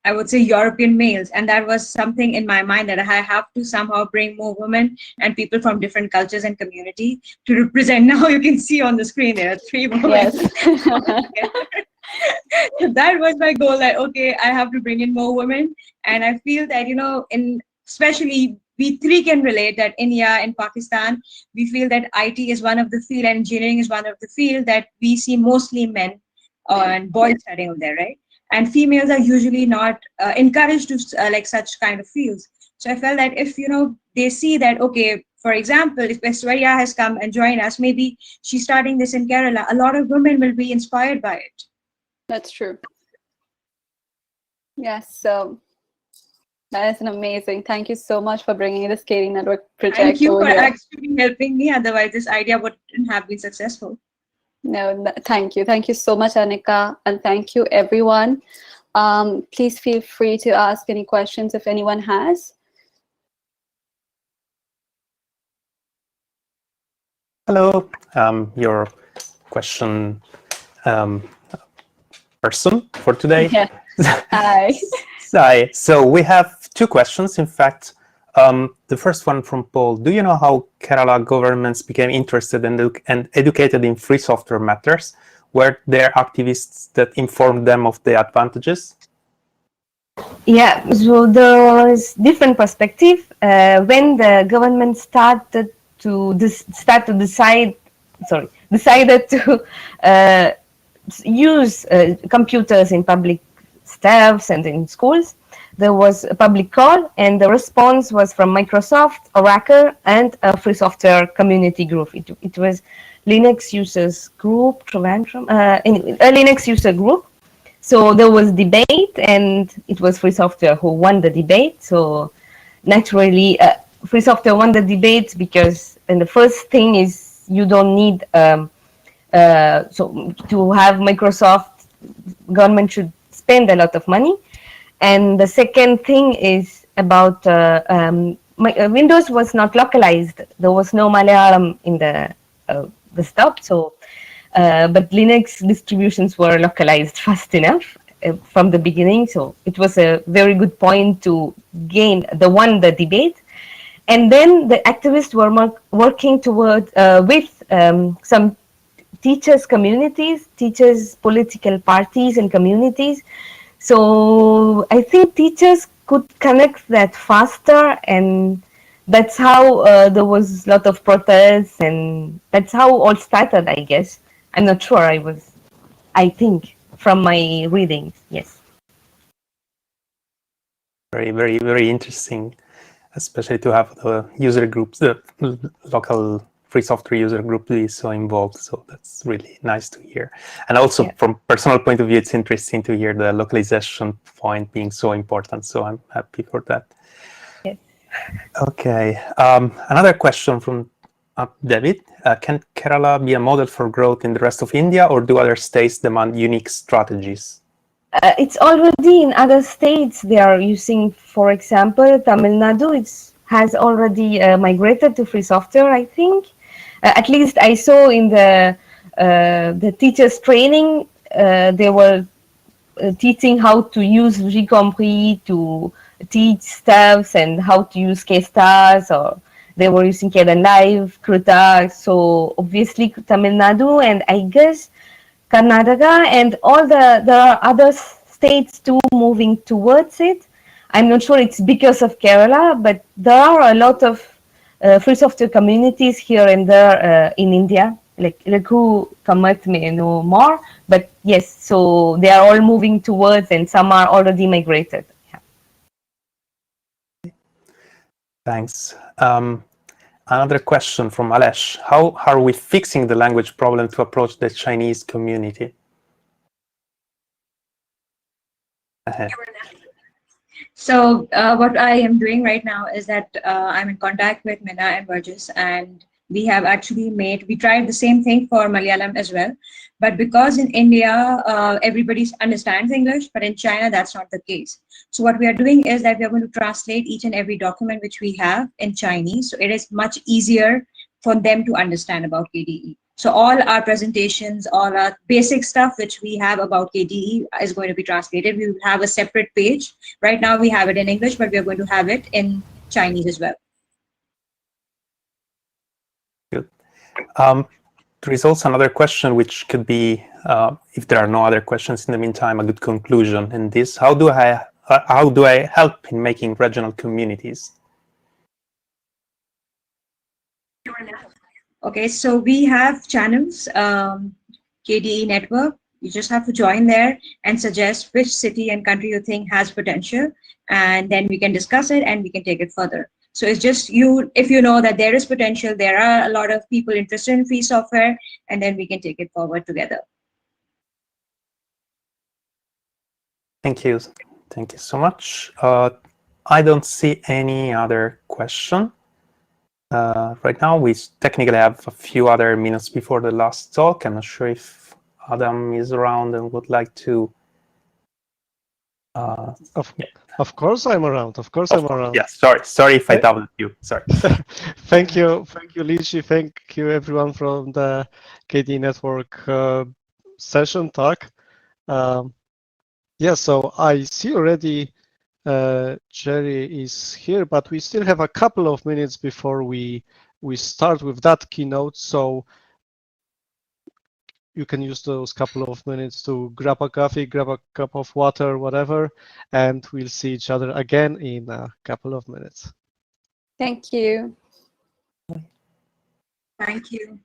I would say, European males. And that was something in my mind that I have to somehow bring more women and people from different cultures and community to represent. Now you can see on the screen, there are 3 women. Yes. That was my goal, that, okay, I have to bring in more women. And I feel that, especially we 3 can relate that India and Pakistan, we feel that IT is one of the field and engineering is one of the field that we see mostly men and boys studying over there, right? And females are usually not encouraged to like such kind of fields. So I felt that if, they see that, okay, for example, if Aiswarya has come and joined us, maybe she's starting this in Kerala, a lot of women will be inspired by it. That's true. Yes, so that is an amazing. Thank you so much for bringing this KDE network project. Thank you over for here. actually helping me. Otherwise, this idea wouldn't have been successful. No, thank you. Thank you so much, Aniqa. And thank you, everyone. Please feel free to ask any questions if anyone has. Hello, your question person for today. Yeah. Hi. Hi. So we have 2 questions, in fact. The first one from Paul. Do you know how Kerala governments became interested and educated in free software matters? Were there activists that informed them of the advantages? Yeah, so there was different perspective when the government decided to use computers in public staffs and in schools. There was a public call, and the response was from Microsoft, Oracle, and a free software community group. It was Linux users group, a Linux user group. So there was debate, and it was free software who won the debate. So naturally, free software won the debate because, and the first thing is you don't need so to have Microsoft. Government should spend a lot of money. And the second thing is about Windows was not localized. There was no Malayalam in the desktop, so but Linux distributions were localized fast enough from the beginning. So it was a very good point to gain the debate. And then the activists were working toward with some teachers communities, teachers political parties and communities. So I think teachers could connect that faster, and that's how there was a lot of protests, and that's how all started, I guess. I'm not sure. I think from my readings, yes. Very, very, very interesting, especially to have the user groups, the local free software user group be so involved. So that's really nice to hear. And also from personal point of view, it's interesting to hear the localization point being so important. So I'm happy for that. Yes. Okay. Another question from David. Can Kerala be a model for growth in the rest of India, or do other states demand unique strategies? It's already in other states. They are using, for example, Tamil Nadu. Has already migrated to free software, I think. At least I saw in the teachers training, they were teaching how to use Recompris to teach staffs and how to use K-Stars, or they were using Cord-Landwher, Kruta. So obviously Tamil Nadu, and I guess Karnataka, and there are other states too moving towards it. I'm not sure it's because of Kerala, but there are a lot of free software communities here and there in India. Like Raghu Kamath may know more, but yes, so they are all moving towards, and some are already migrated. Yeah. Thanks. Another question from Alesh. How are we fixing the language problem to approach the Chinese community? So what I am doing right now is that I'm in contact with Mina and Burgess, and we have actually we tried the same thing for Malayalam as well. But because in India, everybody understands English, but in China, that's not the case. So what we are doing is that we are going to translate each and every document which we have in Chinese. So it is much easier for them to understand about KDE. So all our presentations, all our basic stuff which we have about KDE is going to be translated. We will have a separate page. Right now we have it in English, but we are going to have it in Chinese as well. Good. There is also another question which could be, if there are no other questions in the meantime, a good conclusion in this. How do I help in making regional communities? Okay, so we have channels, KDE network. You just have to join there and suggest which city and country you think has potential, and then we can discuss it and we can take it further. So it's just if you know that there is potential, there are a lot of people interested in free software, and then we can take it forward together. Thank you. Thank you so much. I don't see any other question. Right now, we technically have a few other minutes before the last talk. I'm not sure if Adam is around and would like to. Of course I'm around. Of course I'm around. Yeah, sorry if I doubted you. Sorry. Thank you, Lishi. Thank you, everyone from the KDE Network session talk. Yeah, so I see already Jeri is here, but we still have a couple of minutes before we start with that keynote. So you can use those couple of minutes to grab a coffee, grab a cup of water, whatever, and we'll see each other again in a couple of minutes. Thank you. Thank you.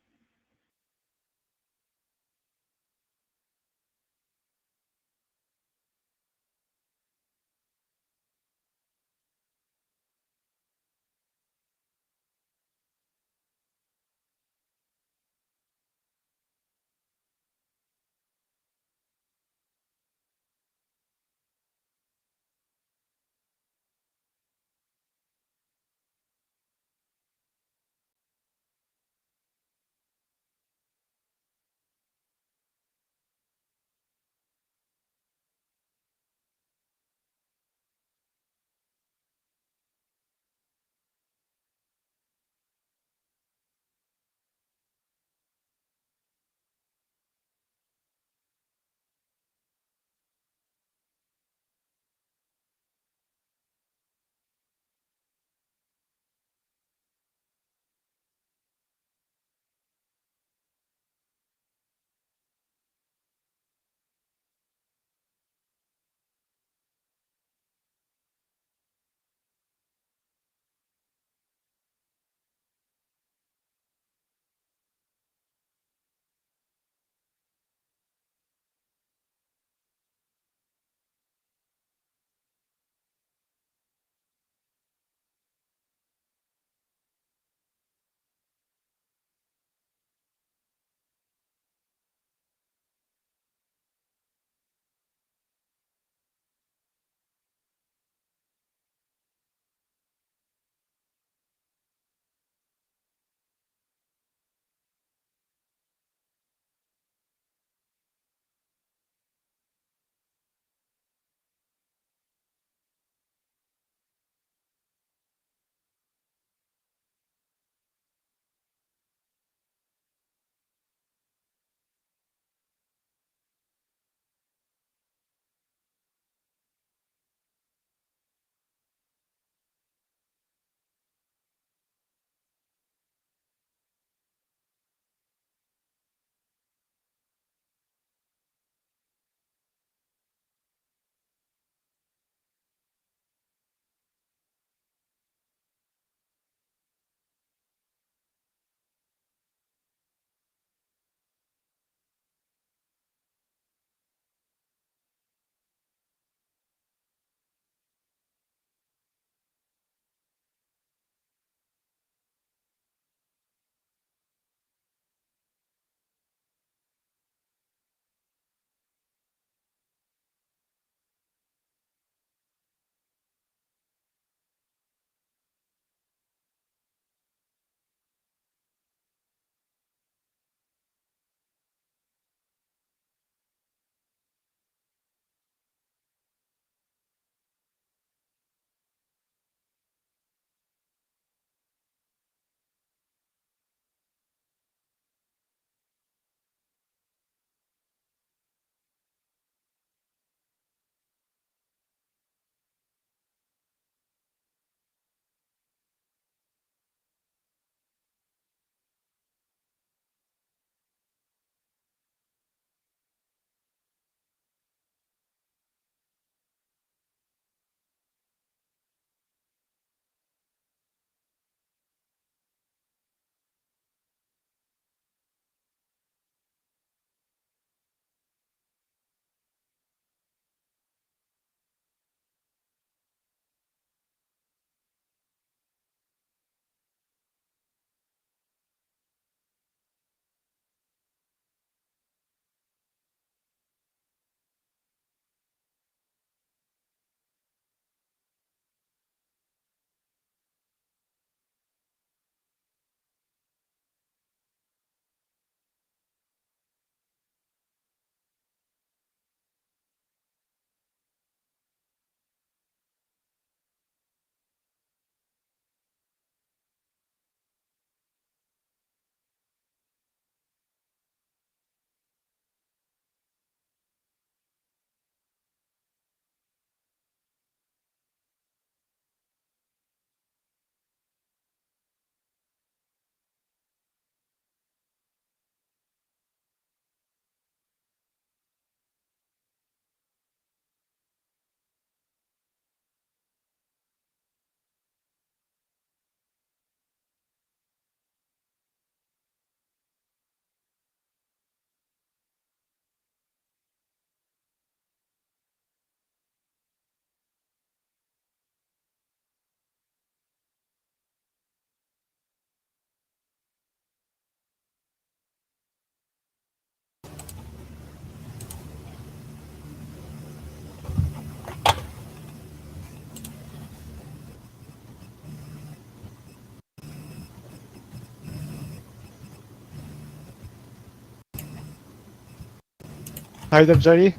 Hi there, Jeri.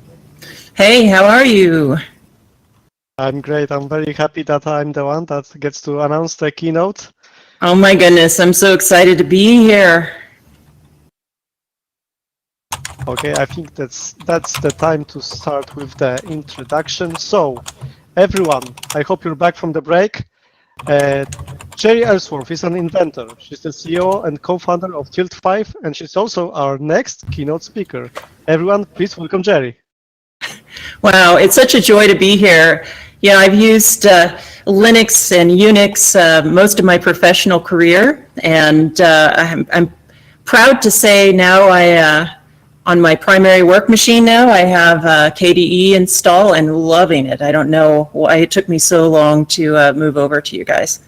Hey, how are you? I'm great. I'm very happy that I'm the one that gets to announce the keynote. Oh my goodness, I'm so excited to be here. Okay, I think that's the time to start with the introduction. So, everyone, I hope you're back from the break. Jeri Ellsworth is an inventor. She's the CEO and co-founder of Tilt 5, and she's also our next keynote speaker. Everyone, please welcome Jeri. Wow, it's such a joy to be here. Yeah, I've used Linux and Unix most of my professional career, and I'm proud to say now on my primary work machine now, I have KDE installed and loving it. I don't know why it took me so long to move over to you guys.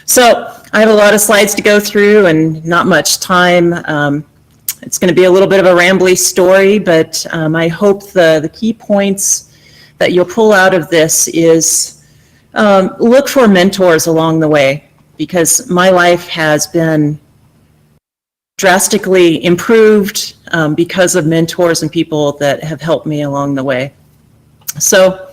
So I have a lot of slides to go through and not much time. It's going to be a little bit of a rambly story, but I hope the key points that you'll pull out of this is look for mentors along the way, because my life has been drastically improved because of mentors and people that have helped me along the way. So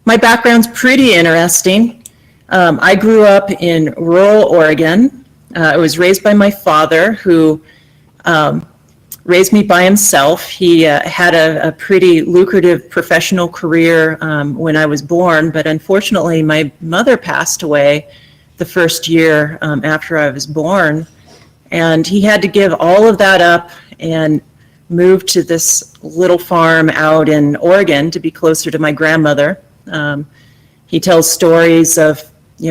my background's pretty interesting. I grew up in rural Oregon. I was raised by my father, who raised me by himself. He had a pretty lucrative professional career when I was born, but unfortunately my mother passed away the first year after I was born. And he had to give all of that up and move to this little farm out in Oregon to be closer to my grandmother. He tells stories of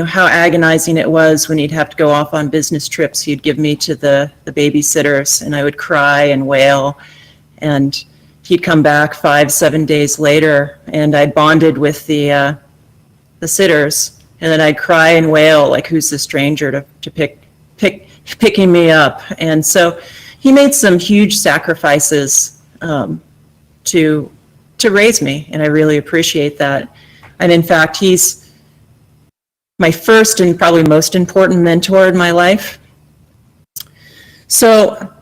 how agonizing it was when he'd have to go off on business trips. He'd give me to the babysitters, and I would cry and wail. And he'd come back 5-7 days later, and I bonded with the sitters. And then I'd cry and wail, like, who's the stranger to picking me up? And so he made some huge sacrifices to raise me, and I really appreciate that. And in fact, he's my first and probably most important mentor in my life. So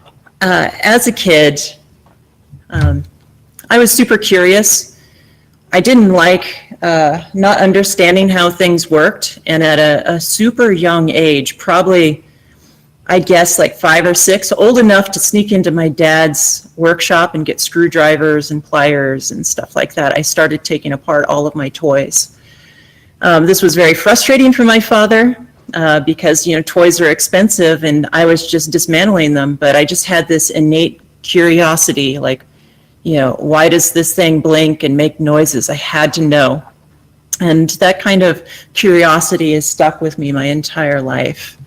as a kid, I was super curious. I didn't like not understanding how things worked, and at a super young age, probably I guess like 5 or 6, old enough to sneak into my dad's workshop and get screwdrivers and pliers and stuff like that, I started taking apart all of my toys. This was very frustrating for my father because, toys are expensive and I was just dismantling them, but I just had this innate curiosity, like, why does this thing blink and make noises? I had to know. And that kind of curiosity has stuck with me my entire life.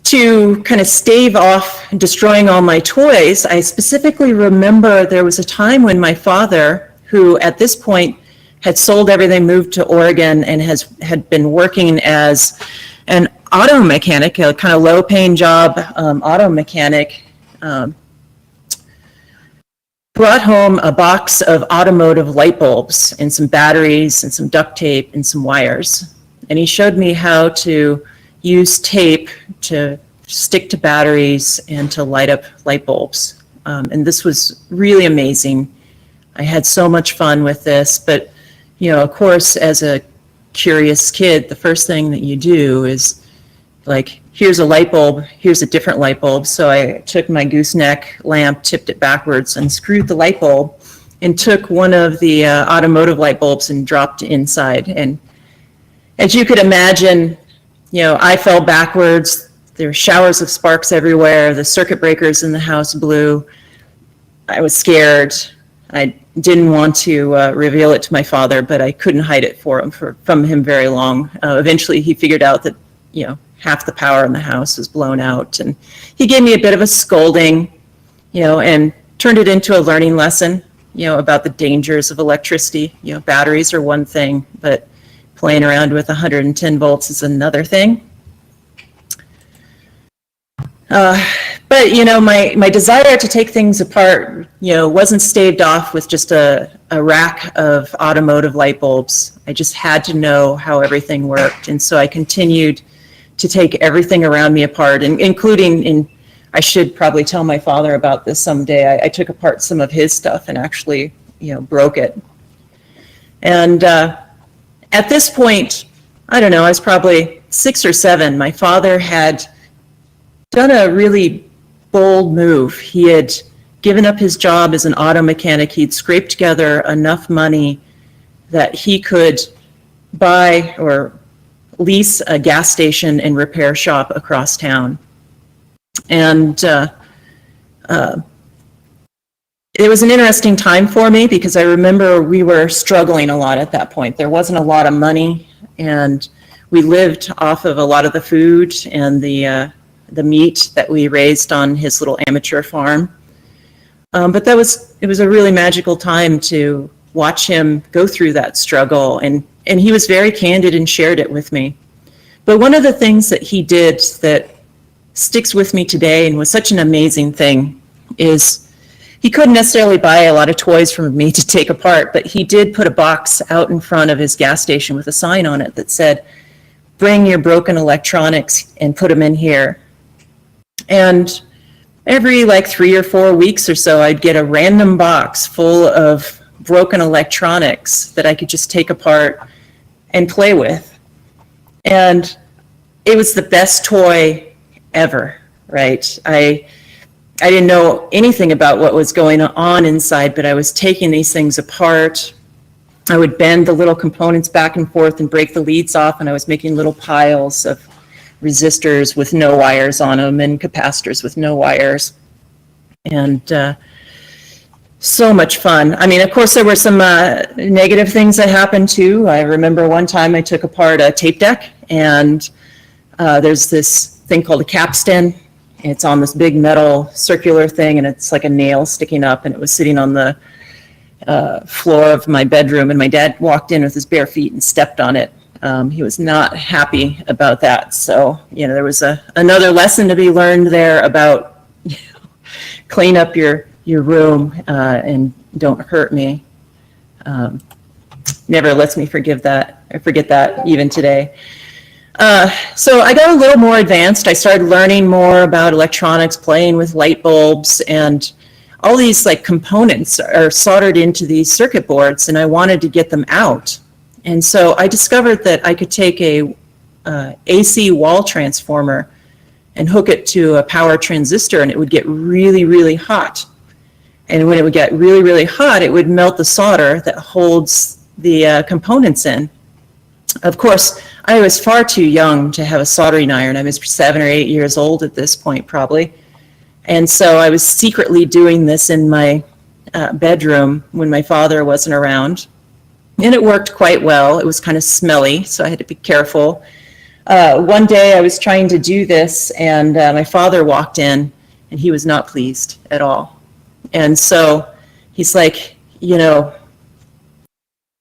To kind of stave off destroying all my toys, I specifically remember there was a time when my father, who at this point had sold everything, moved to Oregon, and had been working as an auto mechanic, a kind of low-paying job, auto mechanic, brought home a box of automotive light bulbs and some batteries and some duct tape and some wires. And he showed me how to use tape to stick to batteries and to light up light bulbs. And this was really amazing. I had so much fun with this, but, of course, as a curious kid, the first thing that you do is, like, here's a light bulb, here's a different light bulb. So I took my gooseneck lamp, tipped it backwards, unscrewed the light bulb, and took one of the automotive light bulbs and dropped inside. And as you could imagine, I fell backwards. There were showers of sparks everywhere. The circuit breakers in the house blew. I was scared. I didn't want to reveal it to my father, but I couldn't hide it from him very long. Eventually, he figured out that, half the power in the house was blown out. And he gave me a bit of a scolding, and turned it into a learning lesson, about the dangers of electricity. Batteries are one thing, but playing around with 110 volts is another thing. But, my desire to take things apart, wasn't staved off with just a rack of automotive light bulbs. I just had to know how everything worked. And so I continued to take everything around me apart, including in I should probably tell my father about this someday. I took apart some of his stuff and actually, broke it. And at this point, I don't know, I was probably 6 or 7. My father had done a really bold move. He had given up his job as an auto mechanic. He'd scraped together enough money that he could buy or lease a gas station and repair shop across town. And it was an interesting time for me because I remember we were struggling a lot at that point. There wasn't a lot of money, and we lived off of a lot of the food and the meat that we raised on his little amateur farm. But it was a really magical time to watch him go through that struggle, and he was very candid and shared it with me. But one of the things that he did that sticks with me today and was such an amazing thing is he couldn't necessarily buy a lot of toys from me to take apart, but he did put a box out in front of his gas station with a sign on it that said, "Bring your broken electronics and put them in here." And every 3 or 4 weeks or so, I'd get a random box full of broken electronics that I could just take apart and play with. And it was the best toy ever, right? I didn't know anything about what was going on inside, but I was taking these things apart. I would bend the little components back and forth and break the leads off, and I was making little piles of resistors with no wires on them and capacitors with no wires. And so much fun. I mean, of course, there were some negative things that happened too. I remember one time I took apart a tape deck, and there's this thing called a capstan. It's on this big metal circular thing, and it's like a nail sticking up, and it was sitting on the floor of my bedroom, and my dad walked in with his bare feet and stepped on it. He was not happy about that. So, there was another lesson to be learned there about clean up your room and don't hurt me. Never lets me forget that even today. So I got a little more advanced. I started learning more about electronics, playing with light bulbs, and all these components are soldered into these circuit boards, and I wanted to get them out. And so I discovered that I could take a AC wall transformer and hook it to a power transistor, and it would get really, really hot. And when it would get really, really hot, it would melt the solder that holds the components in. Of course, I was far too young to have a soldering iron. I was 7 or 8 years old at this point, probably. And so I was secretly doing this in my bedroom when my father wasn't around. And it worked quite well. It was kind of smelly, so I had to be careful. One day I was trying to do this, and my father walked in, and he was not pleased at all. And so he's like,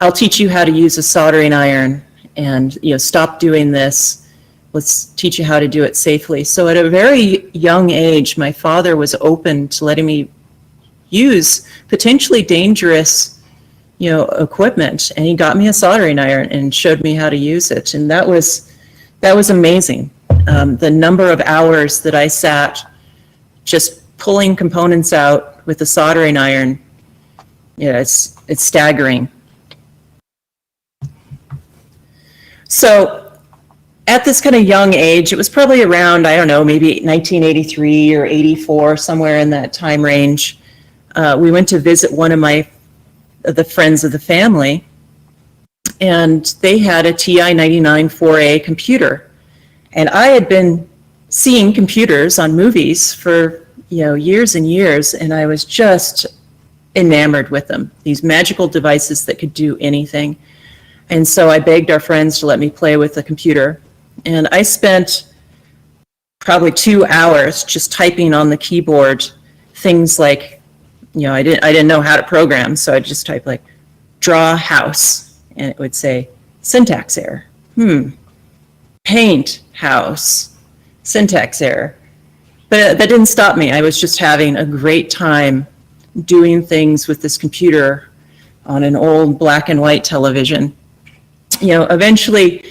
I'll teach you how to use a soldering iron, and stop doing this. Let's teach you how to do it safely. So at a very young age, my father was open to letting me use potentially dangerous equipment, and he got me a soldering iron and showed me how to use it, and that was amazing. The number of hours that I sat just pulling components out with a soldering iron, it's staggering. So at this kind of young age, it was probably around, I don't know, maybe 1983 or 84, somewhere in that time range. We went to visit one of the friends of the family, and they had a TI-99 4A computer. And I had been seeing computers on movies for years and years, and I was just enamored with them, these magical devices that could do anything. And so I begged our friends to let me play with the computer. And I spent probably 2 hours just typing on the keyboard things like, I didn't know how to program, so I just typed draw house, and it would say syntax error. Paint house, syntax error. But that didn't stop me. I was just having a great time doing things with this computer on an old black and white television. Eventually,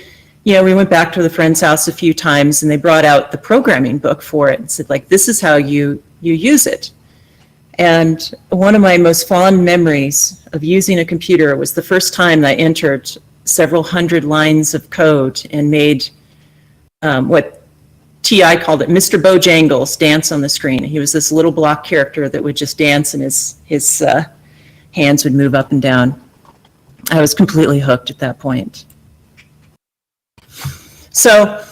we went back to the friend's house a few times, and they brought out the programming book for it and said, like, this is how you use it. And one of my most fond memories of using a computer was the first time I entered several hundred lines of code and made what TI called it Mr. Bojangles dance on the screen. He was this little block character that would just dance, and his hands would move up and down. I was completely hooked at that point. So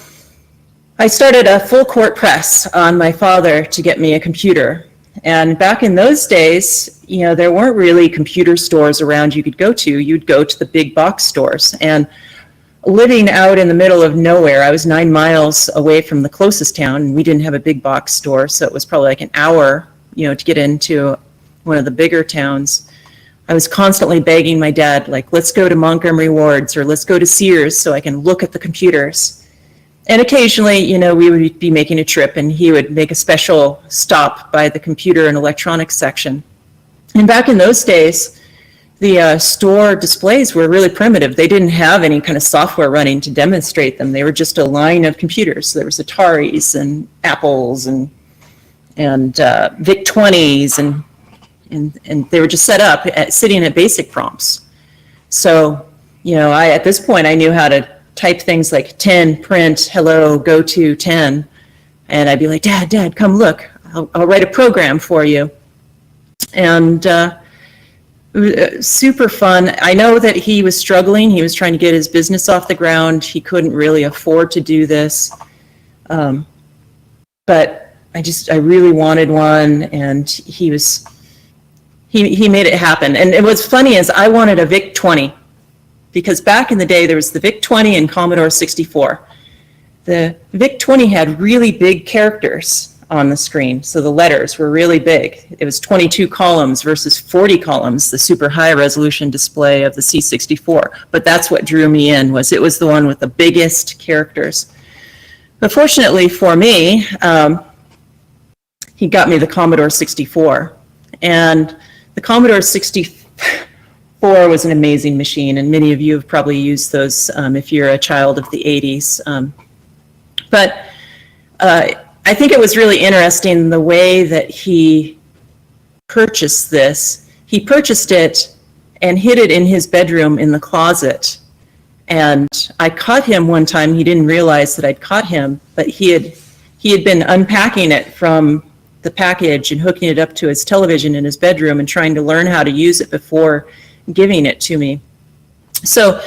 I started a full court press on my father to get me a computer. And back in those days, there weren't really computer stores around you could go to. You'd go to the big box stores. And living out in the middle of nowhere, I was 9 miles away from the closest town, and we didn't have a big box store, so it was probably like an hour, to get into one of the bigger towns. I was constantly begging my dad, like, let's go to Montgomery Ward's or let's go to Sears so I can look at the computers. And occasionally, we would be making a trip, and he would make a special stop by the computer and electronics section. And back in those days, the store displays were really primitive. They didn't have any kind of software running to demonstrate them. They were just a line of computers. There was Ataris and Apples and VIC-20s, and they were just set up sitting at basic prompts. So, at this point, I knew how to type things like 10, print, hello, go to 10. And I'd be like, Dad, come look. I'll write a program for you. And super fun. I know that he was struggling. He was trying to get his business off the ground. He couldn't really afford to do this. But I really wanted one, and he made it happen. And what's funny is I wanted a VIC-20, because back in the day there was the VIC-20 and Commodore 64. The VIC-20 had really big characters on the screen, so the letters were really big. It was 22 columns versus 40 columns, the super high resolution display of the C64. But that's what drew me in, was it was the one with the biggest characters. But fortunately for me, he got me the Commodore 64. And the Commodore 64 was an amazing machine, and many of you have probably used those if you're a child of the 80s. But I think it was really interesting the way that he purchased this. He purchased it and hid it in his bedroom in the closet. And I caught him one time. He didn't realize that I'd caught him, but he had been unpacking it from the package and hooking it up to his television in his bedroom and trying to learn how to use it before giving it to me. So,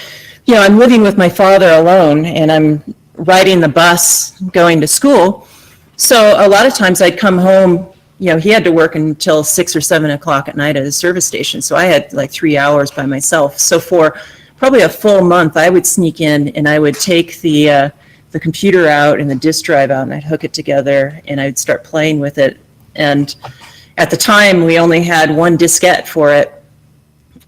I'm living with my father alone, and I'm riding the bus going to school. So a lot of times I'd come home, he had to work until 6 or 7 o'clock at night at his service station. So I had like 3 hours by myself. So for probably a full month, I would sneak in and I would take the computer out and the disk drive out, and I'd hook it together and I'd start playing with it. And at the time, we only had one diskette for it.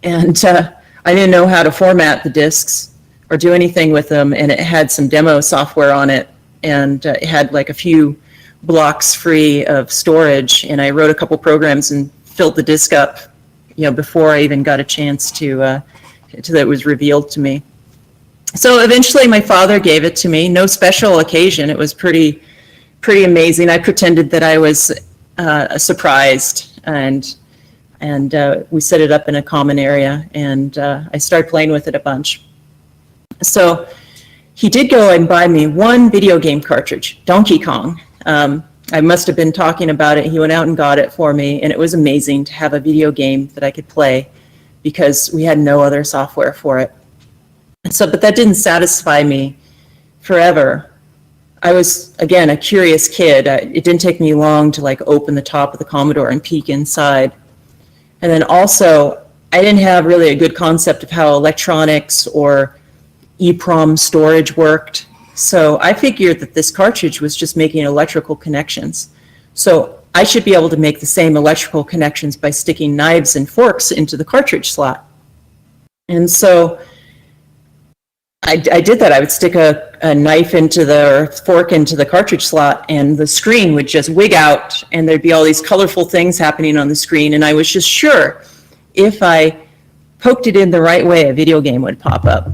And I didn't know how to format the disks or do anything with them. And it had some demo software on it. And it had like a few blocks free of storage. And I wrote a couple programs and filled the disk up, before I even got a chance to that it was revealed to me. So eventually my father gave it to me. No special occasion. It was pretty amazing. I pretended that I was surprised, and we set it up in a common area, and I started playing with it a bunch. So he did go and buy me one video game cartridge, Donkey Kong. I must have been talking about it. He went out and got it for me, and it was amazing to have a video game that I could play because we had no other software for it. But that didn't satisfy me forever. I was, again, a curious kid. It didn't take me long to open the top of the Commodore and peek inside. And then also, I didn't have really a good concept of how electronics or EEPROM storage worked. So I figured that this cartridge was just making electrical connections. So I should be able to make the same electrical connections by sticking knives and forks into the cartridge slot. And so I did that. I would stick a knife or fork into the cartridge slot, and the screen would just wig out, and there'd be all these colorful things happening on the screen. And I was just sure if I poked it in the right way, a video game would pop up.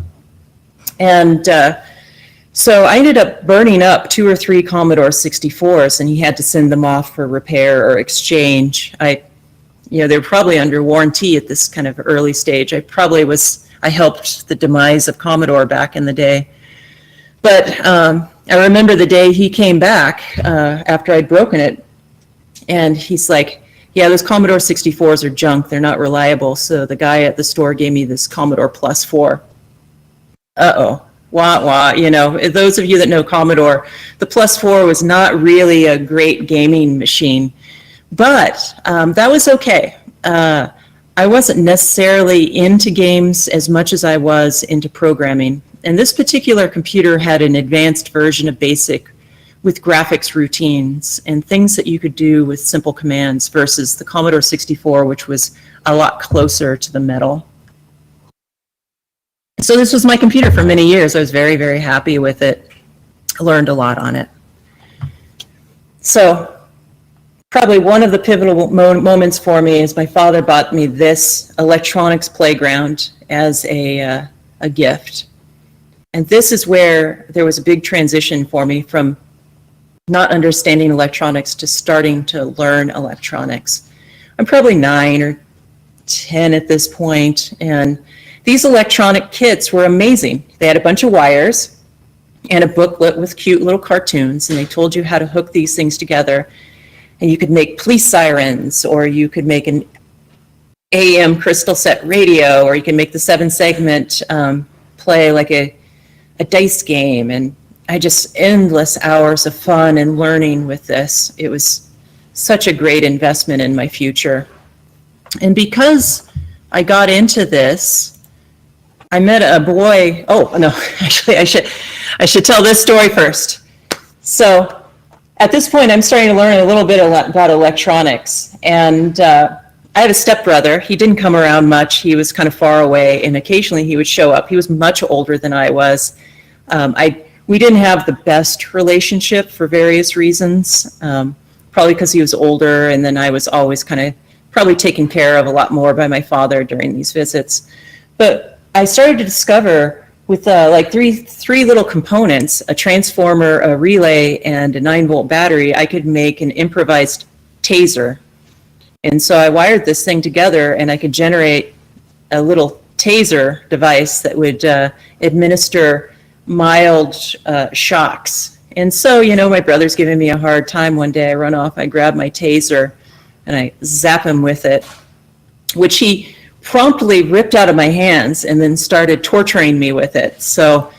And So I ended up burning up 2 or 3 Commodore 64s, and he had to send them off for repair or exchange. They were probably under warranty at this kind of early stage. I helped the demise of Commodore back in the day. But I remember the day he came back after I'd broken it, and he's like, yeah, those Commodore 64s are junk. They're not reliable. So the guy at the store gave me this Commodore Plus 4. Uh-oh. Wah, wah. Those of you that know Commodore, the Plus 4 was not really a great gaming machine. But that was okay. I wasn't necessarily into games as much as I was into programming. And this particular computer had an advanced version of BASIC with graphics routines and things that you could do with simple commands versus the Commodore 64, which was a lot closer to the metal. So this was my computer for many years. I was very, very happy with it. I learned a lot on it. So probably one of the pivotal moments for me is my father bought me this electronics playground as a gift. And this is where there was a big transition for me from not understanding electronics to starting to learn electronics. I'm probably 9 or 10 at this point, and these electronic kits were amazing. They had a bunch of wires and a booklet with cute little cartoons, and they told you how to hook these things together. And you could make police sirens, or you could make an AM crystal set radio, or you can make the 7-segment play like a dice game. And I just endless hours of fun and learning with this. It was such a great investment in my future. And because I got into this, I met a boy. Oh no, actually, I should tell this story first. So at this point, I'm starting to learn a little bit about electronics, and I have a stepbrother. He didn't come around much. He was kind of far away, and occasionally he would show up. He was much older than I was. We didn't have the best relationship for various reasons, probably because he was older, and then I was always kind of probably taken care of a lot more by my father during these visits. But I started to discover with like three little components, a transformer, a relay, and a 9-volt battery, I could make an improvised taser. And so I wired this thing together, and I could generate a little taser device that would administer mild shocks. And so, my brother's giving me a hard time one day. I run off, I grab my taser, and I zap him with it, which he promptly ripped out of my hands and then started torturing me with it. So,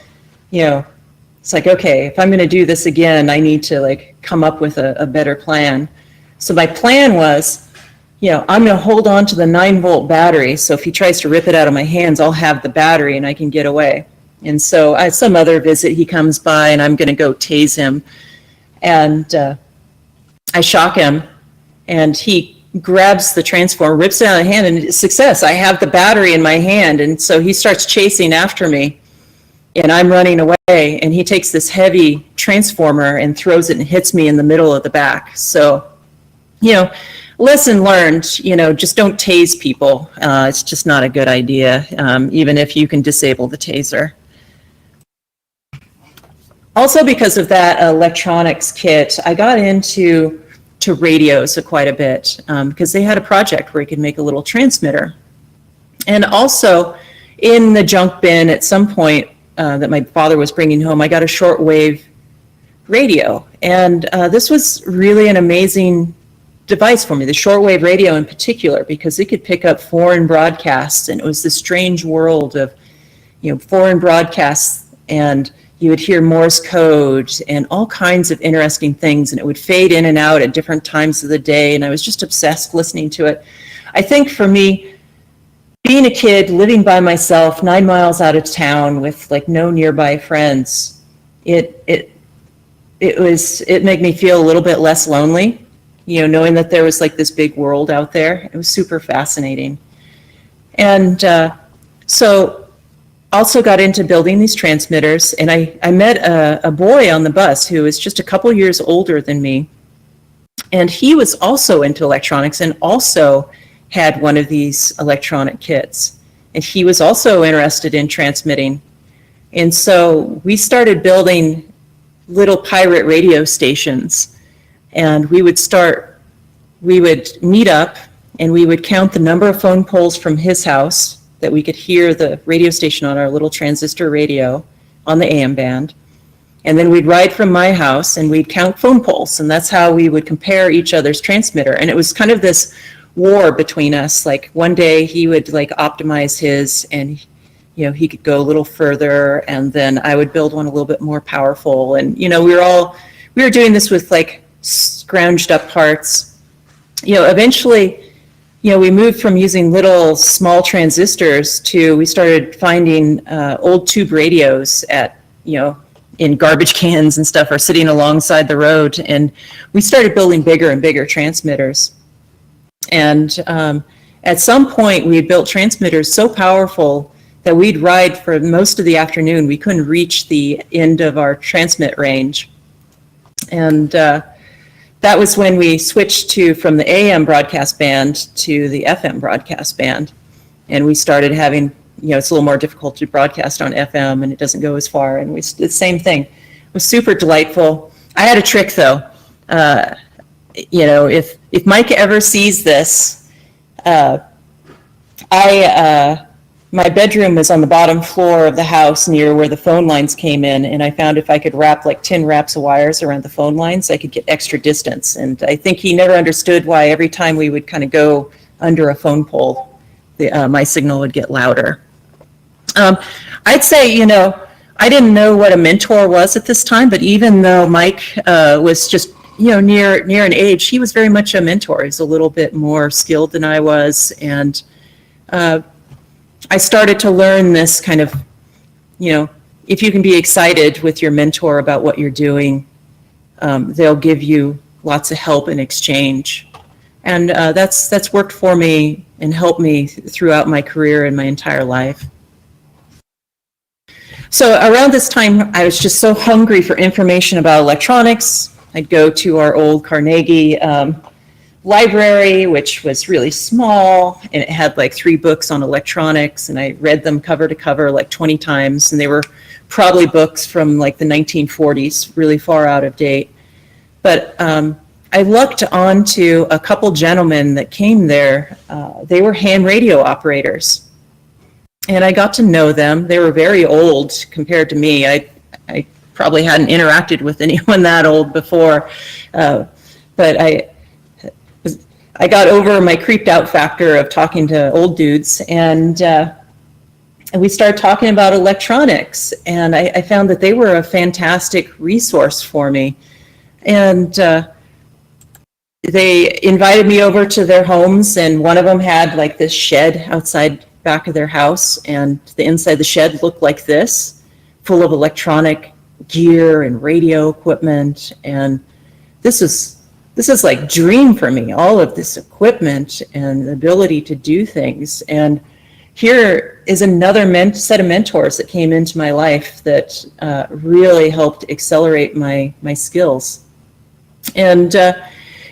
it's like, okay, if I'm going to do this again, I need to come up with a better plan. So my plan was, I'm going to hold on to the 9-volt battery. So if he tries to rip it out of my hands, I'll have the battery and I can get away. And so at some other visit, he comes by and I'm going to go tase him. And I shock him, and he grabs the transformer, rips it out of the hand, and success, I have the battery in my hand. And so he starts chasing after me, and I'm running away, and he takes this heavy transformer and throws it and hits me in the middle of the back. So, lesson learned, just don't tase people. It's just not a good idea, even if you can disable the taser. Also, because of that electronics kit, I got into radios quite a bit because they had a project where you could make a little transmitter. And also in the junk bin at some point that my father was bringing home, I got a shortwave radio. And this was really an amazing device for me, the shortwave radio in particular, because it could pick up foreign broadcasts. And it was this strange world of, foreign broadcasts, and you would hear Morse code and all kinds of interesting things, and it would fade in and out at different times of the day, and I was just obsessed listening to it. I think for me, being a kid, living by myself, 9 miles out of town with no nearby friends, it made me feel a little bit less lonely, knowing that there was this big world out there. It was super fascinating. And so also got into building these transmitters, and I met a boy on the bus who was just a couple years older than me, and he was also into electronics and also had one of these electronic kits, and he was also interested in transmitting. And so we started building little pirate radio stations, and we would meet up and we would count the number of phone poles from his house that we could hear the radio station on our little transistor radio on the AM band. And then we'd ride from my house and we'd count phone poles, and that's how we would compare each other's transmitter. And it was kind of this war between us. Like one day he would like optimize his, and he could go a little further, and then I would build one a little bit more powerful. And we were doing this with like scrounged up parts. Eventually, we moved from using little small transistors to we started finding old tube radios at in garbage cans and stuff, or sitting alongside the road, and we started building bigger and bigger transmitters. And at some point, we had built transmitters so powerful that we'd ride for most of the afternoon. We couldn't reach the end of our transmit range. And that was when we switched from the AM broadcast band to the FM broadcast band. And we started having, it's a little more difficult to broadcast on FM, and it doesn't go as far. And we did the same thing. It was super delightful. I had a trick though. If Mike ever sees this, my bedroom was on the bottom floor of the house near where the phone lines came in, and I found if I could wrap like 10 wraps of wires around the phone lines, I could get extra distance. And I think he never understood why every time we would kind of go under a phone pole, my signal would get louder. I'd say, I didn't know what a mentor was at this time, but even though Mike was just, near an age, he was very much a mentor. He was a little bit more skilled than I was. And I started to learn this kind of, if you can be excited with your mentor about what you're doing, they'll give you lots of help in exchange. And that's worked for me and helped me throughout my career and my entire life. So around this time, I was just so hungry for information about electronics. I'd go to our old Carnegie library, which was really small, and it had like 3 books on electronics, and I read them cover to cover like 20 times, and they were probably books from like the 1940s, really far out of date. But I looked onto a couple gentlemen that came there. They were ham radio operators. And I got to know them. They were very old compared to me. I probably hadn't interacted with anyone that old before, but I got over my creeped out factor of talking to old dudes, and we started talking about electronics, and I found that they were a fantastic resource for me. And they invited me over to their homes, and one of them had like this shed outside back of their house, and the inside of the shed looked like this, full of electronic gear and radio equipment. And this is like dream for me, all of this equipment and the ability to do things. And here is another set of mentors that came into my life that really helped accelerate my skills. And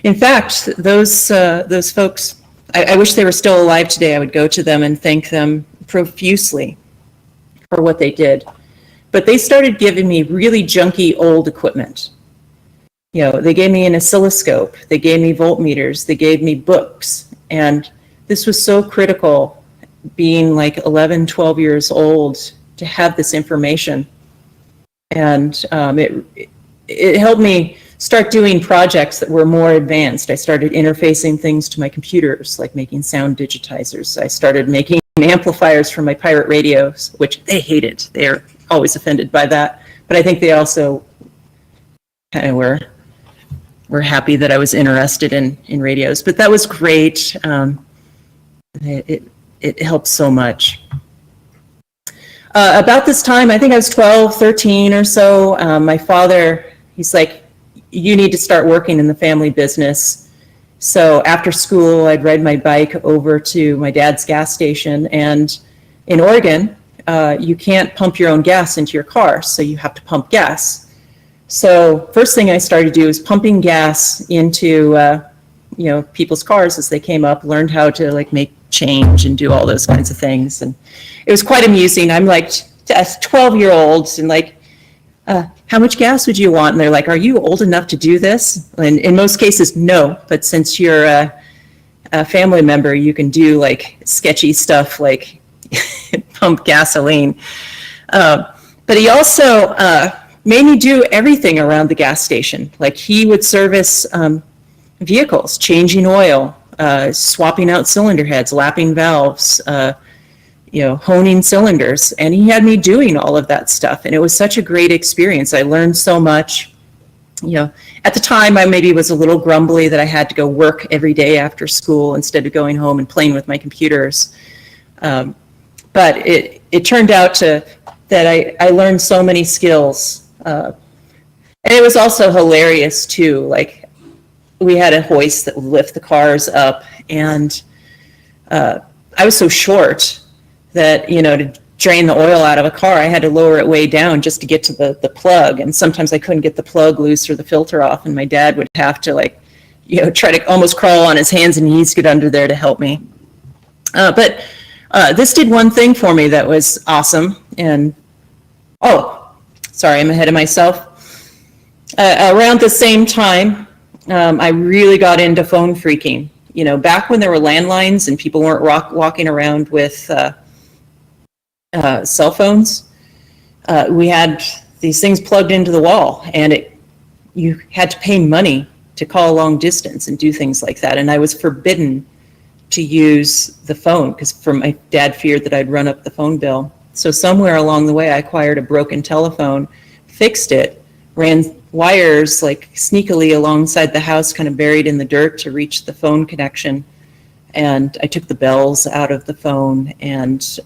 in fact, those folks, I wish they were still alive today. I would go to them and thank them profusely for what they did. But they started giving me really junky old equipment. They gave me an oscilloscope, they gave me voltmeters, they gave me books. And this was so critical, being like 11, 12 years old, to have this information. And it helped me start doing projects that were more advanced. I started interfacing things to my computers, like making sound digitizers. I started making amplifiers for my pirate radios, which they hated. They're always offended by that. But I think they also kind of were happy that I was interested in radios. But that was great. It helped so much. About this time, I think I was 12, 13 or so, my father, he's like, you need to start working in the family business. So after school, I'd ride my bike over to my dad's gas station. And in Oregon, you can't pump your own gas into your car, so you have to pump gas. So first thing I started to do is pumping gas into people's cars as they came up, learned how to like make change and do all those kinds of things. And it was quite amusing. I'm like 12-year-olds and like, how much gas would you want? And they're like, are you old enough to do this? And in most cases, no. But since you're a family member, you can do like sketchy stuff like pump gasoline. But he also made me do everything around the gas station. Like he would service vehicles, changing oil, swapping out cylinder heads, lapping valves, honing cylinders. And he had me doing all of that stuff. And it was such a great experience. I learned so much. At the time, I maybe was a little grumbly that I had to go work every day after school instead of going home and playing with my computers. But it turned out that I learned so many skills. And it was also hilarious, too. Like, we had a hoist that would lift the cars up. And I was so short that, to drain the oil out of a car, I had to lower it way down just to get to the plug. And sometimes I couldn't get the plug loose or the filter off. And my dad would have to try to almost crawl on his hands and knees to get under there to help me. But this did one thing for me that was awesome. And, sorry, I'm ahead of myself. Around the same time, I really got into phone freaking. Back when there were landlines and people weren't walking around with cell phones, we had these things plugged into the wall, and you had to pay money to call long distance and do things like that. And I was forbidden to use the phone because my dad feared that I'd run up the phone bill. So somewhere along the way, I acquired a broken telephone, fixed it, ran wires like sneakily alongside the house, kind of buried in the dirt to reach the phone connection. And I took the bells out of the phone and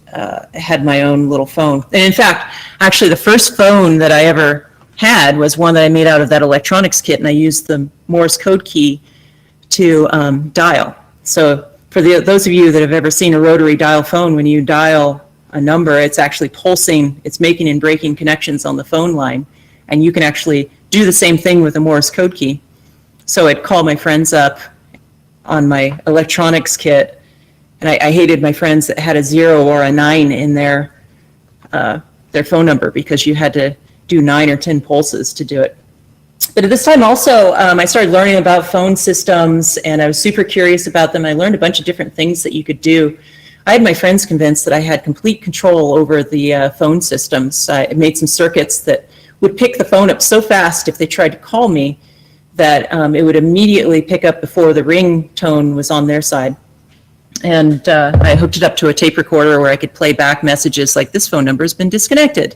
had my own little phone. And in fact, actually the first phone that I ever had was one that I made out of that electronics kit, and I used the Morse code key to dial. So for those of you that have ever seen a rotary dial phone, when you dial a number, it's actually pulsing, it's making and breaking connections on the phone line. And you can actually do the same thing with a Morse code key. So I'd call my friends up on my electronics kit, and I hated my friends that had a 0 or a 9 in their phone number because you had to do 9 or 10 pulses to do it. But at this time also, I started learning about phone systems, and I was super curious about them. I learned a bunch of different things that you could do. I had my friends convinced that I had complete control over the phone systems. I made some circuits that would pick the phone up so fast if they tried to call me that it would immediately pick up before the ringtone was on their side. And I hooked it up to a tape recorder where I could play back messages like, this phone number has been disconnected.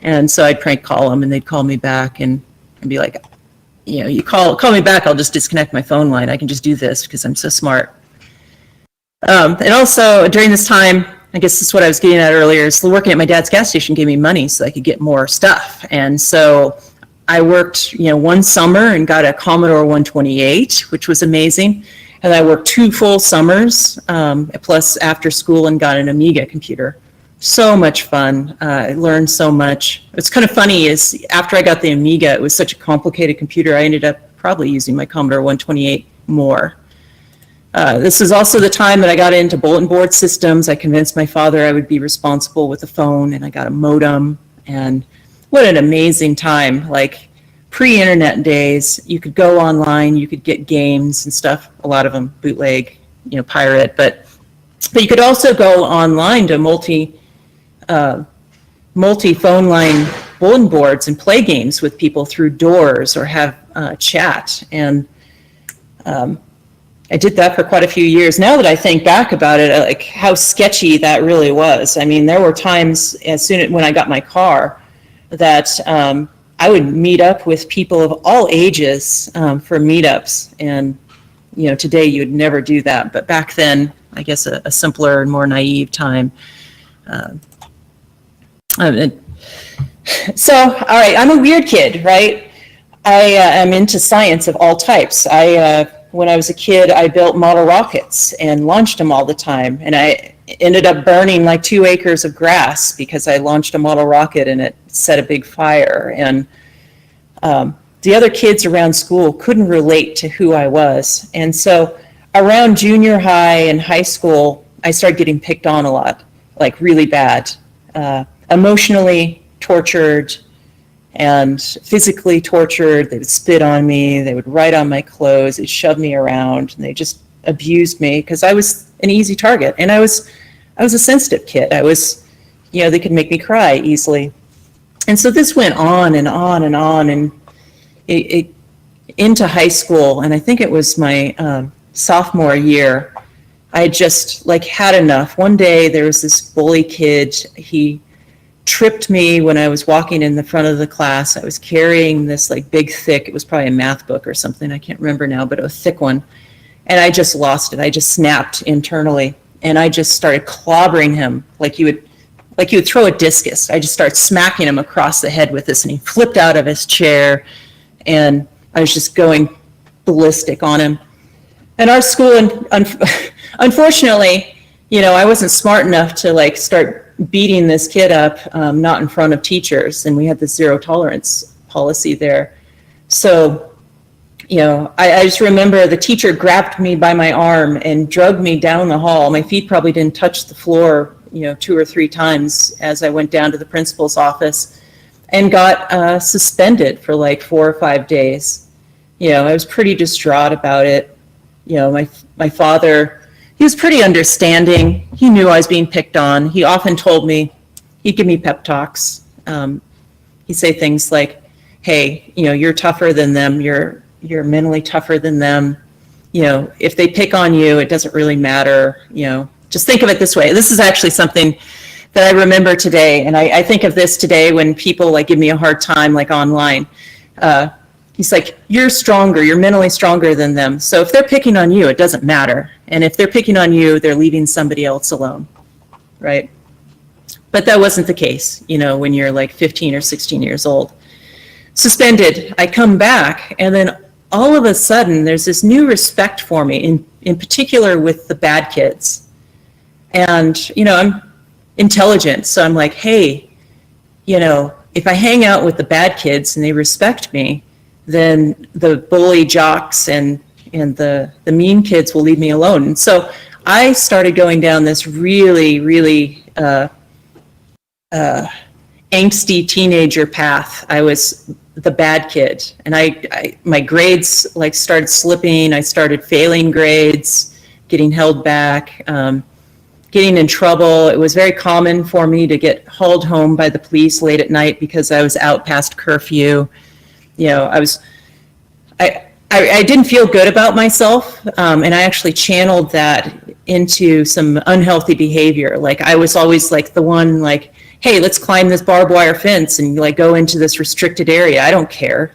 And so I'd prank call them, and they'd call me back and be like, you call me back, I'll just disconnect my phone line. I can just do this because I'm so smart. And also during this time, I guess this is what I was getting at earlier, is working at my dad's gas station gave me money so I could get more stuff. And so I worked, one summer and got a Commodore 128, which was amazing. And I worked 2 full summers, plus after school, and got an Amiga computer. So much fun. I learned so much. What's kind of funny is after I got the Amiga, it was such a complicated computer, I ended up probably using my Commodore 128 more. This is also the time that I got into bulletin board systems. I convinced my father I would be responsible with the phone, and I got a modem. And what an amazing time. Like pre-internet days, you could go online, you could get games and stuff, a lot of them bootleg, pirate, but you could also go online to multi phone line bulletin boards and play games with people through doors or have chat. And I did that for quite a few years. Now that I think back about it, like how sketchy that really was. I mean, there were times when I got my car that I would meet up with people of all ages for meetups. And, today you would never do that. But back then, I guess a simpler and more naive time. So, all right, I'm a weird kid, right? I am into science of all types. When I was a kid, I built model rockets and launched them all the time. And I ended up burning like 2 acres of grass because I launched a model rocket and it set a big fire. And the other kids around school couldn't relate to who I was. And so around junior high and high school, I started getting picked on a lot, like really bad. emotionally tortured and physically tortured. They would spit on me, they would write on my clothes, they'd shove me around, and they just abused me because I was an easy target. And I was a sensitive kid. I was, they could make me cry easily. And so this went on and on and on, and it into high school, and I think it was my sophomore year, I just had enough. One day there was this bully kid, he tripped me when I was walking in the front of the class. I was carrying this big thick, it was probably a math book or something, I can't remember now, but a thick one. And I just lost it. I just snapped internally, and I just started clobbering him like you would throw a discus. I just started smacking him across the head with this, and he flipped out of his chair, and I was just going ballistic on him. And our school, unfortunately, I wasn't smart enough to start beating this kid up, not in front of teachers, and we had this zero tolerance policy there. So, I just remember the teacher grabbed me by my arm and dragged me down the hall. My feet probably didn't touch the floor, 2 or 3 times as I went down to the principal's office, and got suspended for 4 or 5 days. I was pretty distraught about it. My father, he was pretty understanding. He knew I was being picked on. He often told me, he'd give me pep talks. He'd say things like, hey, you're tougher than them. You're mentally tougher than them. If they pick on you, it doesn't really matter. Just think of it this way. This is actually something that I remember today. And I think of this today when people give me a hard time, online. He's like, you're stronger, you're mentally stronger than them. So if they're picking on you, it doesn't matter. And if they're picking on you, they're leaving somebody else alone, right? But that wasn't the case, when you're 15 or 16 years old. Suspended, I come back, and then all of a sudden, there's this new respect for me, in particular with the bad kids. And, I'm intelligent, so I'm like, hey, if I hang out with the bad kids and they respect me, then the bully jocks and the mean kids will leave me alone. And so I started going down this really, really angsty teenager path. I was the bad kid, and my grades started slipping. I started failing grades, getting held back, getting in trouble. It was very common for me to get hauled home by the police late at night because I was out past curfew. I didn't feel good about myself, and I actually channeled that into some unhealthy behavior. I was always the one hey, let's climb this barbed wire fence and go into this restricted area. I don't care.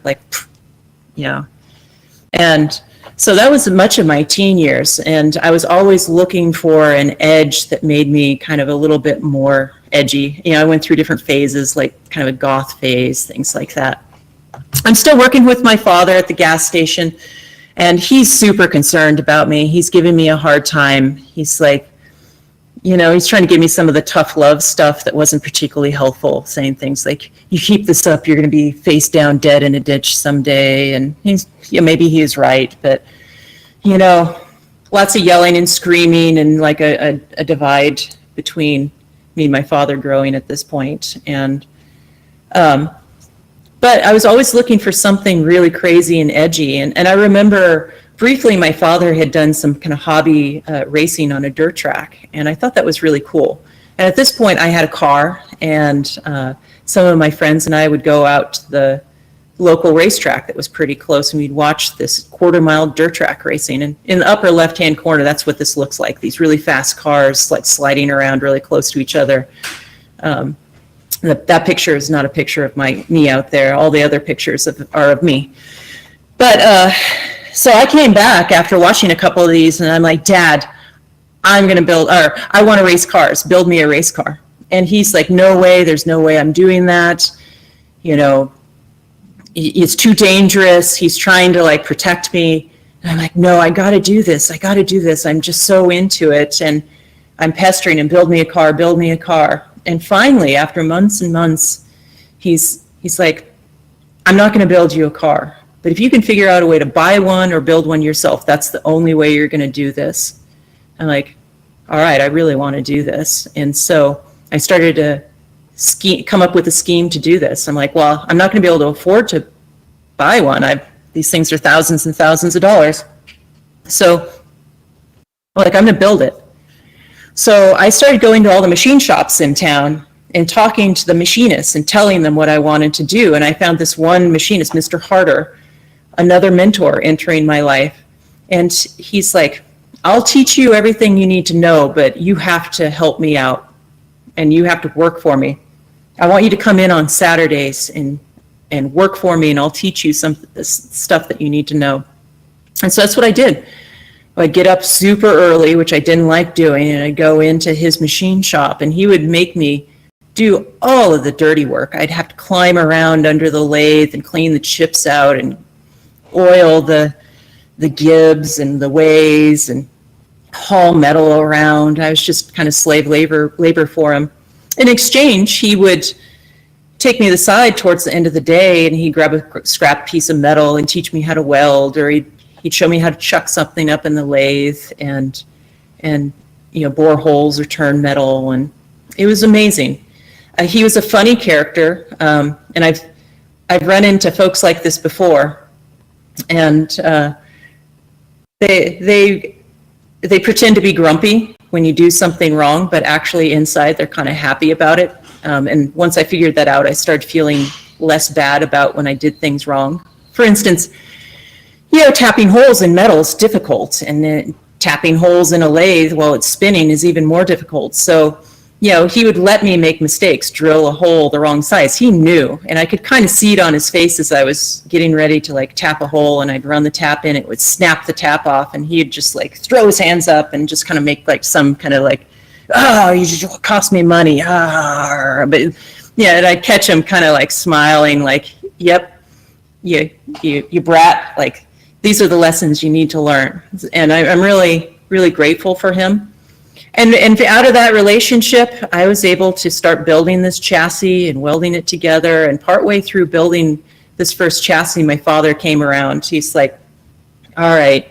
And so that was much of my teen years, and I was always looking for an edge that made me kind of a little bit more edgy. I went through different phases, kind of a goth phase, things like that. I'm still working with my father at the gas station, and he's super concerned about me. He's giving me a hard time. He's he's trying to give me some of the tough love stuff that wasn't particularly helpful, saying things like, you keep this up, you're going to be face down dead in a ditch someday. And maybe he is right, but, lots of yelling and screaming, and a divide between me and my father growing at this point. And, but I was always looking for something really crazy and edgy. And I remember briefly my father had done some kind of hobby racing on a dirt track, and I thought that was really cool. And at this point I had a car, and some of my friends and I would go out to the local racetrack that was pretty close, and we'd watch this quarter-mile dirt track racing. And in the upper left-hand corner, that's what this looks like, these really fast cars sliding around really close to each other. That picture is not a picture of me out there. All the other pictures are of me. But so I came back after watching a couple of these, and I'm like, Dad, I want to race cars. Build me a race car. And he's like, no way. There's no way I'm doing that. It's too dangerous. He's trying to protect me. And I'm like, no, I got to do this. I'm just so into it. And I'm pestering him, build me a car. And finally, after months and months, he's like, I'm not going to build you a car, but if you can figure out a way to buy one or build one yourself, that's the only way you're going to do this. I'm like, all right, I really want to do this. And so I started to come up with a scheme to do this. I'm like, well, I'm not going to be able to afford to buy one. These things are thousands and thousands of dollars. So I'm like, I'm going to build it. So I started going to all the machine shops in town and talking to the machinists and telling them what I wanted to do. And I found this one machinist, Mr. Harder, another mentor entering my life. And he's like, I'll teach you everything you need to know, but you have to help me out and you have to work for me. I want you to come in on Saturdays and work for me, and I'll teach you some stuff that you need to know. And so that's what I did. I'd get up super early, which I didn't like doing, and I'd go into his machine shop, and he would make me do all of the dirty work. I'd have to climb around under the lathe and clean the chips out and oil the gibs and the ways and haul metal around. I was just kind of slave labor for him. In exchange, he would take me to the side towards the end of the day, and he'd grab a scrap piece of metal and teach me how to weld, or he'd show me how to chuck something up in the lathe and bore holes or turn metal, and it was amazing. He was a funny character, and I've run into folks like this before, and they pretend to be grumpy when you do something wrong, but actually inside they're kind of happy about it. And once I figured that out, I started feeling less bad about when I did things wrong. For instance, tapping holes in metal is difficult, and tapping holes in a lathe while it's spinning is even more difficult. So, he would let me make mistakes, drill a hole the wrong size. He knew, and I could kind of see it on his face as I was getting ready to tap a hole, and I'd run the tap in, it would snap the tap off, and he'd just throw his hands up and just kind of make some kind of oh, you just cost me money. But and I'd catch him kind of smiling, yep, you brat, these are the lessons you need to learn. And I'm really, really grateful for him. And out of that relationship, I was able to start building this chassis and welding it together. And partway through building this first chassis, my father came around. He's like, all right,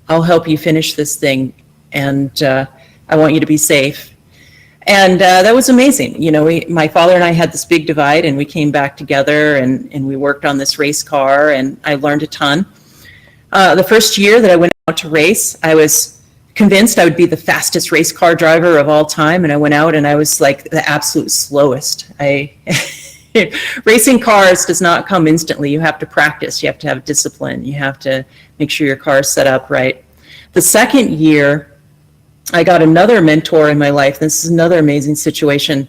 I'll help you finish this thing. And I want you to be safe. And that was amazing. My father and I had this big divide, and we came back together and we worked on this race car, and I learned a ton. The first year that I went out to race, I was convinced I would be the fastest race car driver of all time, and I went out and I was the absolute slowest. Racing cars does not come instantly. You have to practice. You have to have discipline. You have to make sure your car is set up right. The second year, I got another mentor in my life. This is another amazing situation.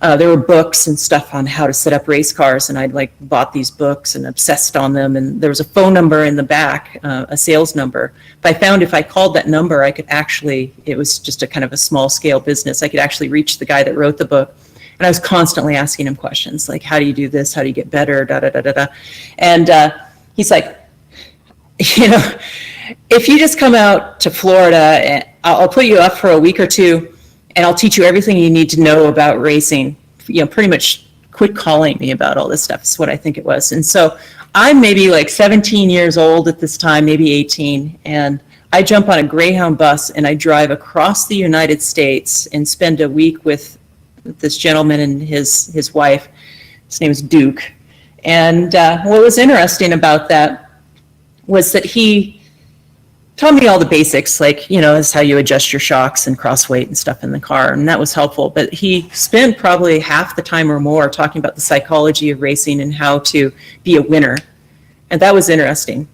There were books and stuff on how to set up race cars, and I'd bought these books and obsessed on them. And there was a phone number in the back, a sales number. But I found if I called that number, I could it was just a kind of a small scale business. I could actually reach the guy that wrote the book. And I was constantly asking him questions like, how do you do this? How do you get better? Da, da, da, da, da. And he's like, if you just come out to Florida, and I'll put you up for a week or two, and I'll teach you everything you need to know about racing. Pretty much quit calling me about all this stuff is what I think it was. And so I'm maybe 17 years old at this time, maybe 18, and I jump on a Greyhound bus and I drive across the United States and spend a week with this gentleman and his wife. His name is Duke. And what was interesting about that was that he taught me all the basics, this is how you adjust your shocks and cross weight and stuff in the car, and that was helpful. But he spent probably half the time or more talking about the psychology of racing and how to be a winner, and that was interesting.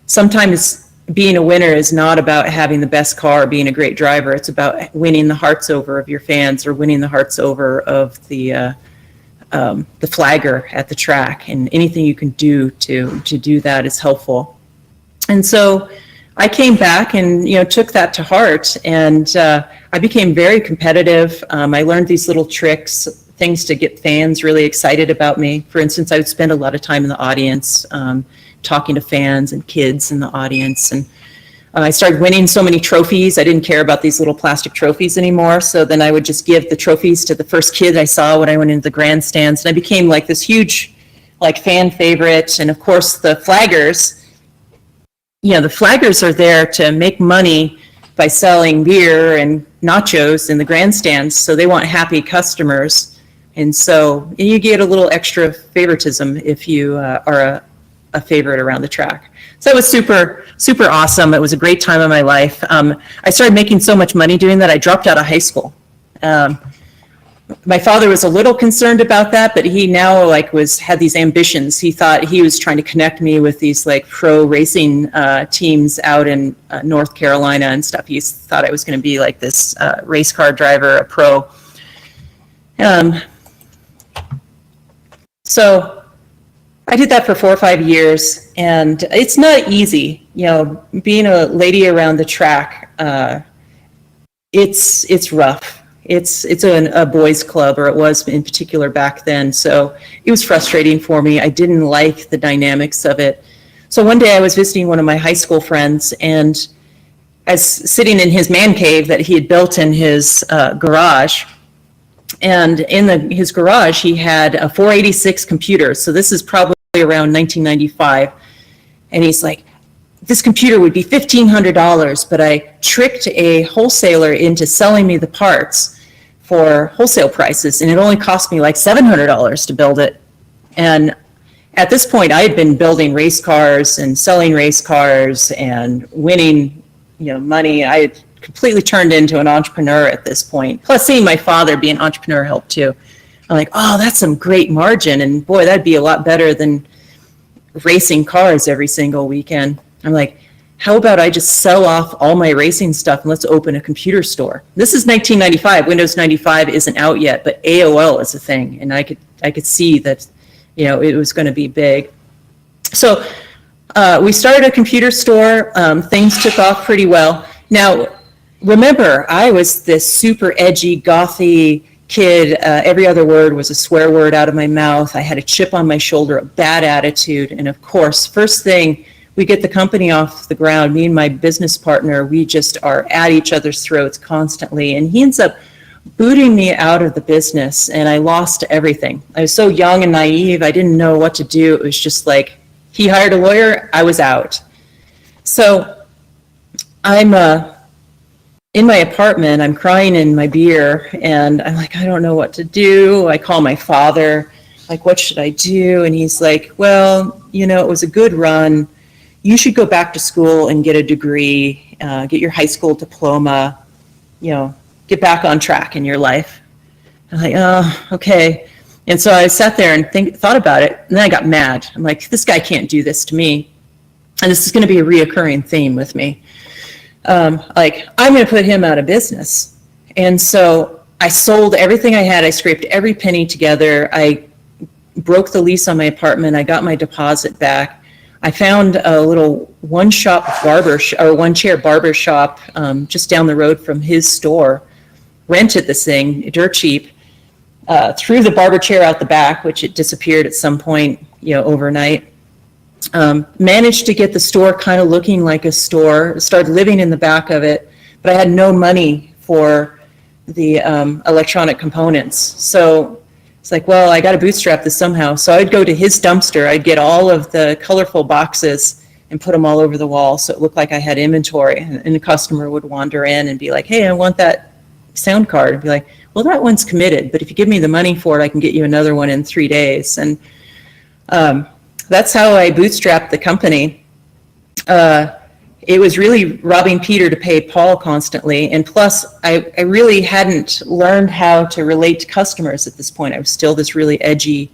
Sometimes being a winner is not about having the best car or being a great driver. It's about winning the hearts over of your fans or winning the hearts over of the flagger at the track, and anything you can do to do that is helpful. And so I came back and took that to heart, and I became very competitive. I learned these little tricks, things to get fans really excited about me. For instance, I would spend a lot of time in the audience talking to fans and kids in the audience, and I started winning so many trophies. I didn't care about these little plastic trophies anymore, so then I would just give the trophies to the first kid I saw when I went into the grandstands, and I became this huge fan favorite. And of course the flaggers, the flaggers are there to make money by selling beer and nachos in the grandstands, so they want happy customers. And so you get a little extra favoritism if you are a favorite around the track. So it was super, super awesome. It was a great time of my life. I started making so much money doing that, I dropped out of high school. My father was a little concerned about that, but he now had these ambitions. He thought he was trying to connect me with these pro racing teams out in North Carolina and stuff. He thought I was going to be this race car driver, a pro. So I did that for 4 or 5 years, and it's not easy, being a lady around the track. It's rough. It's a boys' club, or it was in particular back then. So it was frustrating for me. I didn't like the dynamics of it. So one day I was visiting one of my high school friends, and I was sitting in his man cave that he had built in his garage. And in his garage, he had a 486 computer. So this is probably around 1995. And he's like, this computer would be $1,500, but I tricked a wholesaler into selling me the parts for wholesale prices, and it only cost me $700 to build it. And at this point, I had been building race cars and selling race cars and winning, money. I had completely turned into an entrepreneur at this point. Plus, seeing my father be an entrepreneur helped too. I'm like, oh, that's some great margin, and boy, that'd be a lot better than racing cars every single weekend. I'm like, how about I just sell off all my racing stuff and let's open a computer store? This is 1995. Windows 95 isn't out yet, but AOL is a thing, and I could see that, it was going to be big. So we started a computer store. Things took off pretty well. Now, remember, I was this super edgy, gothy kid. Every other word was a swear word out of my mouth. I had a chip on my shoulder, a bad attitude, and of course, first thing we get the company off the ground, me and my business partner, we just are at each other's throats constantly. And he ends up booting me out of the business, and I lost everything. I was so young and naive, I didn't know what to do. It was just he hired a lawyer, I was out. So I'm in my apartment, I'm crying in my beer, and I'm like, I don't know what to do. I call my father, what should I do? And he's like, well, it was a good run. You should go back to school and get a degree, get your high school diploma, get back on track in your life. I'm like, oh, okay. And so I sat there and thought about it, and then I got mad. I'm like, this guy can't do this to me. And this is going to be a reoccurring theme with me. I'm going to put him out of business. And so I sold everything I had. I scraped every penny together. I broke the lease on my apartment. I got my deposit back. I found a little one-chair barber shop just down the road from his store, rented this thing dirt cheap, threw the barber chair out the back, which it disappeared at some point, overnight. Managed to get the store kind of looking like a store, started living in the back of it, but I had no money for the electronic components. So it's like, well, I got to bootstrap this somehow. So I'd go to his dumpster. I'd get all of the colorful boxes and put them all over the wall so it looked like I had inventory. And the customer would wander in and be like, hey, I want that sound card. I'd be like, well, that one's committed, but if you give me the money for it, I can get you another one in 3 days. And that's how I bootstrapped the company. It was really robbing Peter to pay Paul constantly. And plus, I really hadn't learned how to relate to customers at this point. I was still this really edgy,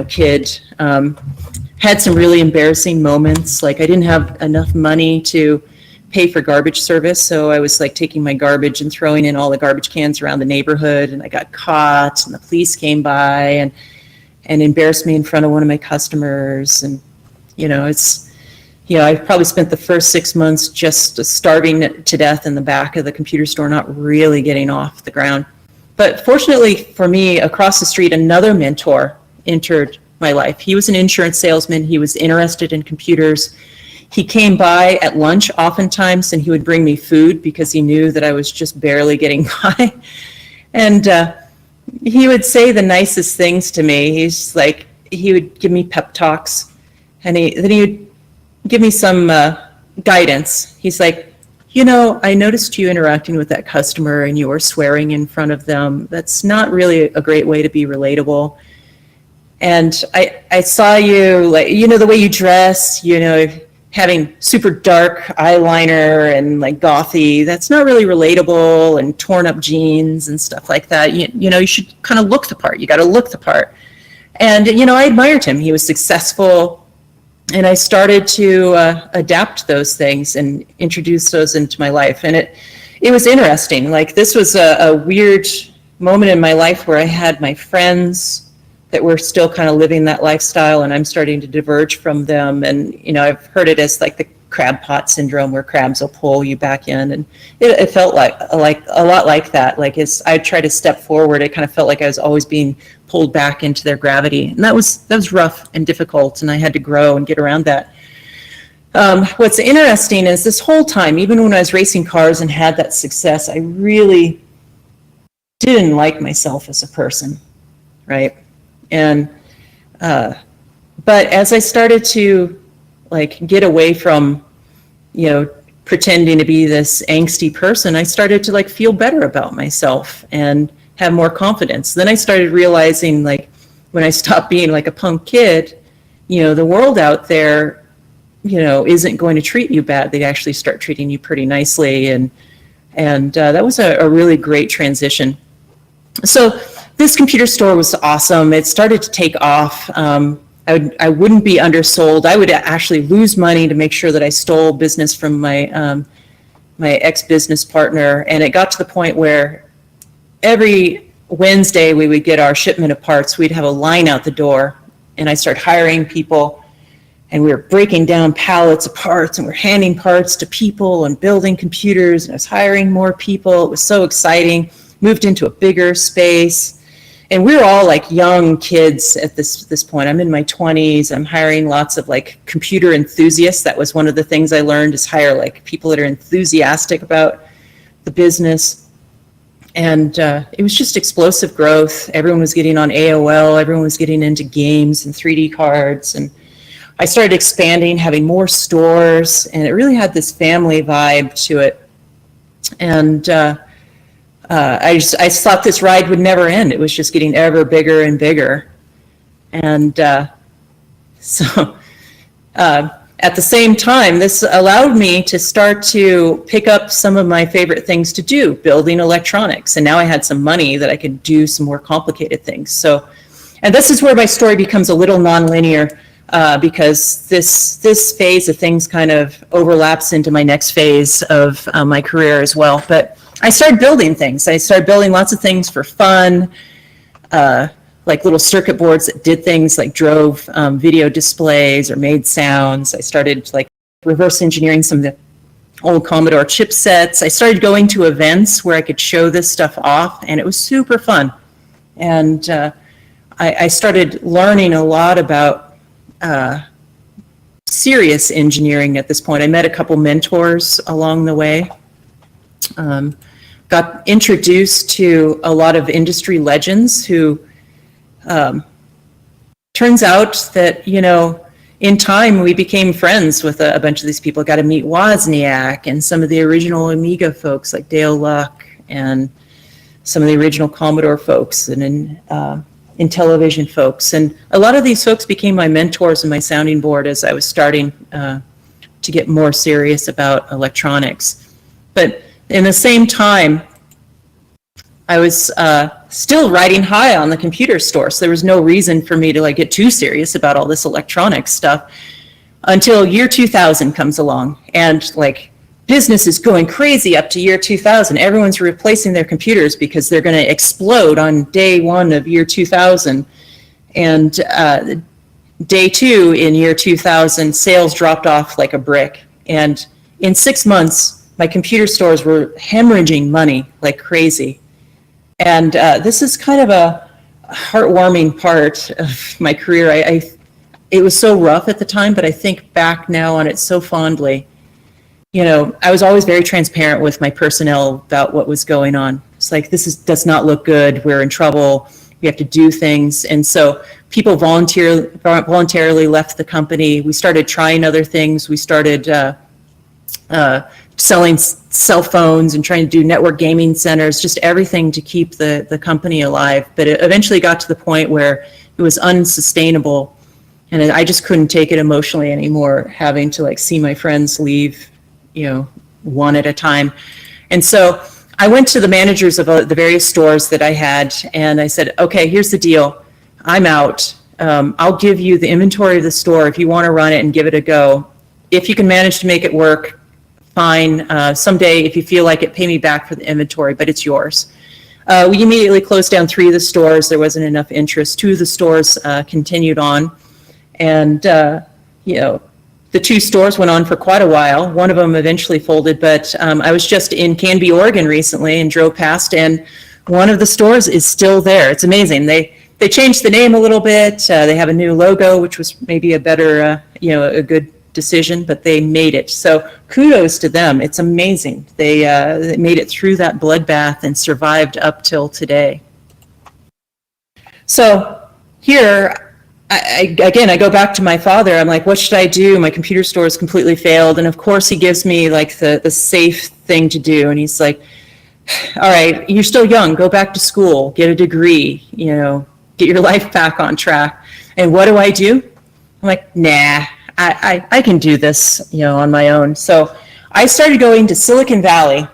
kid. Had some really embarrassing moments. I didn't have enough money to pay for garbage service. So I was taking my garbage and throwing in all the garbage cans around the neighborhood. And I got caught, and the police came by and embarrassed me in front of one of my customers. And, I probably spent the first 6 months just starving to death in the back of the computer store, not really getting off the ground. But fortunately for me, across the street, another mentor entered my life. He was an insurance salesman. He was interested in computers. He came by at lunch oftentimes, and he would bring me food because he knew that I was just barely getting by. And he would say the nicest things to me. He would give me pep talks, and then he would give me some guidance. He's like, you know, I noticed you interacting with that customer and you were swearing in front of them. That's not really a great way to be relatable. And I saw you, like, you know, the way you dress, you know, having super dark eyeliner and like gothy, that's not really relatable, and torn up jeans and stuff like that. You know, you should kind of look the part. You got to look the part. And, you know, I admired him. He was successful. And I started to adapt those things and introduce those into my life. And it was interesting. Like, this was a weird moment in my life where I had my friends that were still kind of living that lifestyle, and I'm starting to diverge from them. And, you know, I've heard it as like the crab pot syndrome, where crabs will pull you back in. And it felt like a lot like that. Like, as I tried to step forward, it kind of felt like I was always being pulled back into their gravity. And that was rough and difficult, and I had to grow and get around that. What's interesting is this whole time, even when I was racing cars and had that success, I really didn't like myself as a person, right? And but as I started to like get away from, you know, pretending to be this angsty person, I started to like feel better about myself and have more confidence. Then I started realizing, like, when I stopped being like a punk kid, you know, the world out there, you know, isn't going to treat you bad. They actually start treating you pretty nicely. And that was a really great transition. So this computer store was awesome. It started to take off. I wouldn't be undersold. I would actually lose money to make sure that I stole business from my my ex-business partner. And it got to the point where every Wednesday we would get our shipment of parts. We'd have a line out the door, and I started hiring people, and we were breaking down pallets of parts, and we're handing parts to people and building computers, and I was hiring more people. It was so exciting. Moved into a bigger space. And we were all like young kids at this point. I'm in my 20s. I'm hiring lots of like computer enthusiasts. That was one of the things I learned, is hire like people that are enthusiastic about the business. And it was just explosive growth. Everyone was getting on AOL. Everyone was getting into games and 3D cards. And I started expanding, having more stores, and it really had this family vibe to it. And I thought this ride would never end. It was just getting ever bigger and bigger. And so at the same time, this allowed me to start to pick up some of my favorite things to do, building electronics. And now I had some money that I could do some more complicated things. So, and this is where my story becomes a little nonlinear, because this phase of things kind of overlaps into my next phase of my career as well. But I started building things. I started building lots of things for fun, like little circuit boards that did things like drove video displays or made sounds. I started like reverse engineering some of the old Commodore chipsets. I started going to events where I could show this stuff off, and it was super fun. And I started learning a lot about serious engineering at this point. I met a couple mentors along the way. Got introduced to a lot of industry legends who turns out that, you know, in time we became friends with a bunch of these people. Got to meet Wozniak and some of the original Amiga folks like Dale Luck, and some of the original Commodore folks, and Intellivision folks. And a lot of these folks became my mentors and my sounding board as I was starting to get more serious about electronics. But in the same time, I was still riding high on the computer store, so there was no reason for me to like get too serious about all this electronics stuff until year 2000 comes along, and like business is going crazy up to year 2000. Everyone's replacing their computers because they're going to explode on day one of year 2000, and day two in year 2000, sales dropped off like a brick, and in 6 months, my computer stores were hemorrhaging money like crazy. And this is kind of a heartwarming part of my career. It was so rough at the time, but I think back now on it so fondly. You know, I was always very transparent with my personnel about what was going on. It's like, does not look good. We're in trouble. We have to do things. And so people voluntarily left the company. We started trying other things. We started selling cell phones and trying to do network gaming centers, just everything to keep the company alive. But it eventually got to the point where it was unsustainable, and I just couldn't take it emotionally anymore, having to like see my friends leave, one at a time. And so I went to the managers of the various stores that I had, and I said, okay, here's the deal. I'm out. I'll give you the inventory of the store if you want to run it and give it a go. If you can manage to make it work, fine. Someday, if you feel like it, pay me back for the inventory, but it's yours. We immediately closed down 3 of the stores. There wasn't enough interest. 2 of the stores continued on. And, the 2 stores went on for quite a while. One of them eventually folded, but I was just in Canby, Oregon recently and drove past, and one of the stores is still there. It's amazing. They changed the name a little bit. They have a new logo, which was maybe a better, a good decision, but they made it. So kudos to them. It's amazing. They made it through that bloodbath and survived up till today. So here, I go back to my father. I'm like, what should I do? My computer store is completely failed. And of course he gives me like the safe thing to do. And he's like, all right, you're still young. Go back to school, get a degree, get your life back on track. And what do? I'm like, nah, I can do this, on my own. So I started going to Silicon Valley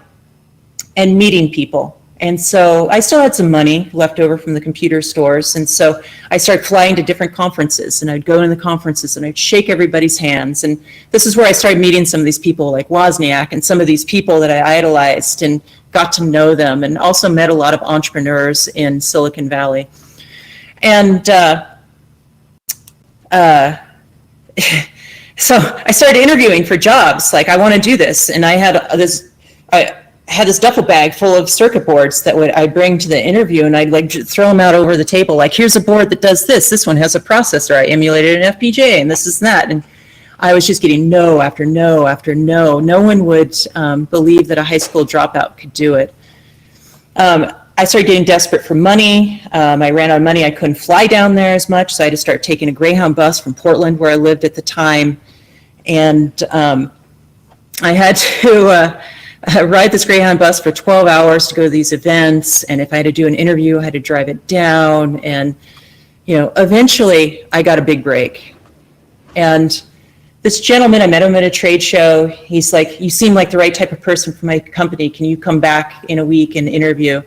and meeting people. And so I still had some money left over from the computer stores. And so I started flying to different conferences, and I'd go to the conferences and I'd shake everybody's hands. And this is where I started meeting some of these people like Wozniak and some of these people that I idolized, and got to know them, and also met a lot of entrepreneurs in Silicon Valley. And so I started interviewing for jobs. Like, I want to do this. And I had this duffel bag full of circuit boards that I'd bring to the interview, and I'd like throw them out over the table. Like, here's a board that does this. This one has a processor. I emulated an FPGA, and this is that. And I was just getting no after no after no. No one would believe that a high school dropout could do it. I started getting desperate for money. I ran out of money. I couldn't fly down there as much, so I had to start taking a Greyhound bus from Portland, where I lived at the time. And I had to ride this Greyhound bus for 12 hours to go to these events. And if I had to do an interview, I had to drive it down. And, eventually I got a big break. And this gentleman, I met him at a trade show. He's like, you seem like the right type of person for my company. Can you come back in a week and interview?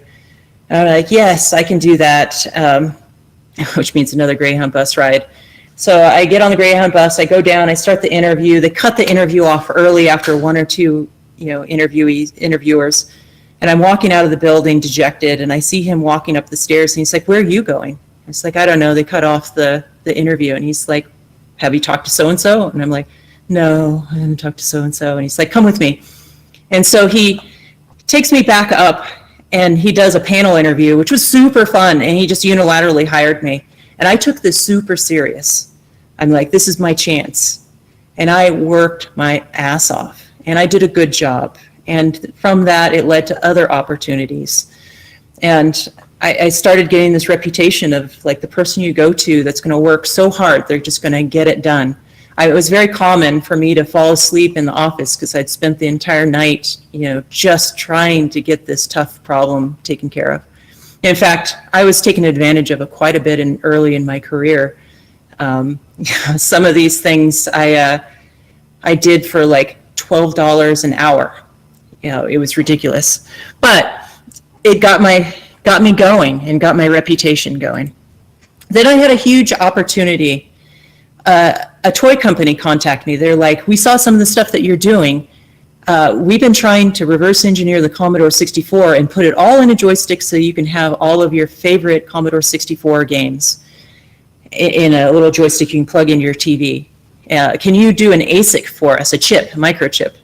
And I'm like, yes, I can do that, which means another Greyhound bus ride. So I get on the Greyhound bus, I go down, I start the interview. They cut the interview off early after 1 or 2 interviewers. And I'm walking out of the building dejected, and I see him walking up the stairs, and he's like, where are you going? I was like, I don't know, they cut off the interview. And he's like, have you talked to so-and-so? And I'm like, no, I haven't talked to so-and-so. And he's like, come with me. And so he takes me back up, and he does a panel interview, which was super fun, and he just unilaterally hired me. And I took this super serious. I'm like, this is my chance. And I worked my ass off. And I did a good job. And from that, it led to other opportunities. And I started getting this reputation of like the person you go to that's going to work so hard, they're just going to get it done. It was very common for me to fall asleep in the office because I'd spent the entire night, just trying to get this tough problem taken care of. In fact, I was taken advantage of quite a bit early in my career. Some of these things I did for like $12 an hour. It was ridiculous, but it got me going and got my reputation going. Then I had a huge opportunity. A toy company contacted me. They're like, we saw some of the stuff that you're doing. We've been trying to reverse engineer the Commodore 64 and put it all in a joystick so you can have all of your favorite Commodore 64 games in a little joystick you can plug into your TV. Can you do an ASIC for us, a chip, a microchip?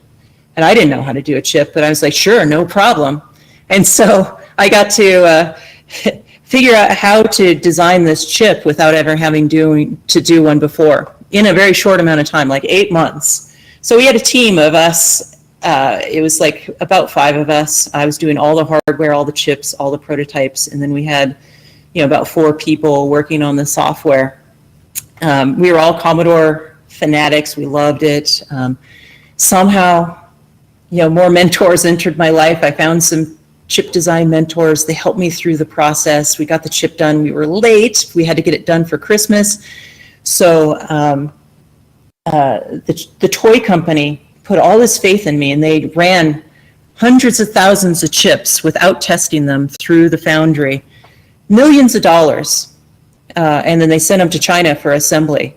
And I didn't know how to do a chip, but I was like, sure, no problem. And so I got to figure out how to design this chip without ever having to do one before in a very short amount of time, like 8 months. So we had a team of us. It was like about 5 of us. I was doing all the hardware, all the chips, all the prototypes, and then we had about 4 people working on the software. We were all Commodore fanatics. We loved it. Somehow more mentors entered my life. I found some chip design mentors. They helped me through the process. We got the chip done. We were late. We had to get it done for Christmas. So the toy company put all this faith in me, and they ran hundreds of thousands of chips without testing them through the foundry, millions of dollars, and then they sent them to China for assembly.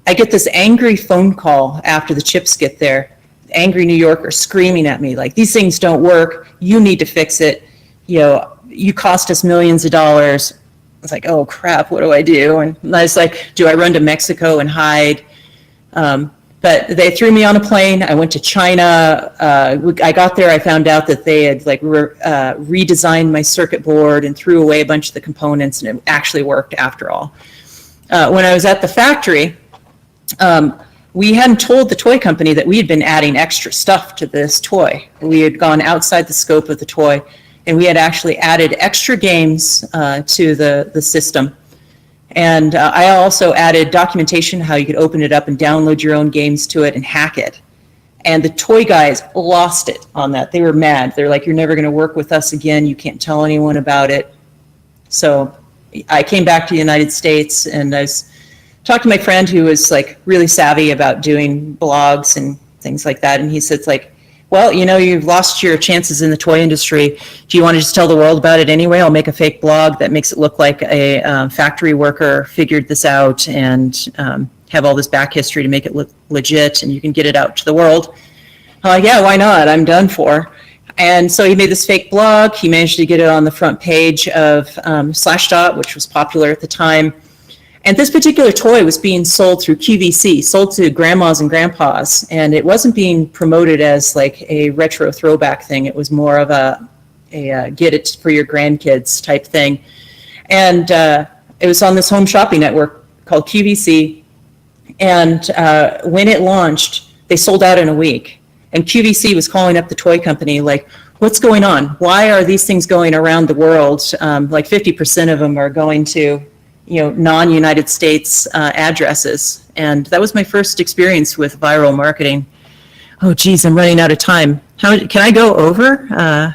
I get this angry phone call after the chips get there, angry New Yorker screaming at me like, these things don't work, you need to fix it, you cost us millions of dollars. I was like, oh crap, what do I do? And I was like, do I run to Mexico and hide? But they threw me on a plane. I went to China. I got there, I found out that they had redesigned my circuit board and threw away a bunch of the components, and it actually worked after all. When I was at the factory, we hadn't told the toy company that we had been adding extra stuff to this toy. We had gone outside the scope of the toy, and we had actually added extra games to the system. And I also added documentation how you could open it up and download your own games to it and hack it. And the toy guys lost it on that. They were mad. They're like, you're never going to work with us again. You can't tell anyone about it. So I came back to the United States, and I talked to my friend who was like really savvy about doing blogs and things like that. And he said, well, you've lost your chances in the toy industry. Do you want to just tell the world about it anyway? I'll make a fake blog that makes it look like a factory worker figured this out, and have all this back history to make it look legit, and you can get it out to the world. Yeah, why not? I'm done for. And so he made this fake blog. He managed to get it on the front page of Slashdot, which was popular at the time. And this particular toy was being sold through QVC, sold to grandmas and grandpas, and it wasn't being promoted as like a retro throwback thing. It was more of a get it for your grandkids type thing. And it was on this home shopping network called QVC. And when it launched, they sold out in a week. And QVC was calling up the toy company like, what's going on? Why are these things going around the world? Like 50% of them are going to non-United States addresses. And that was my first experience with viral marketing. Oh, geez, I'm running out of time. Can I go over? I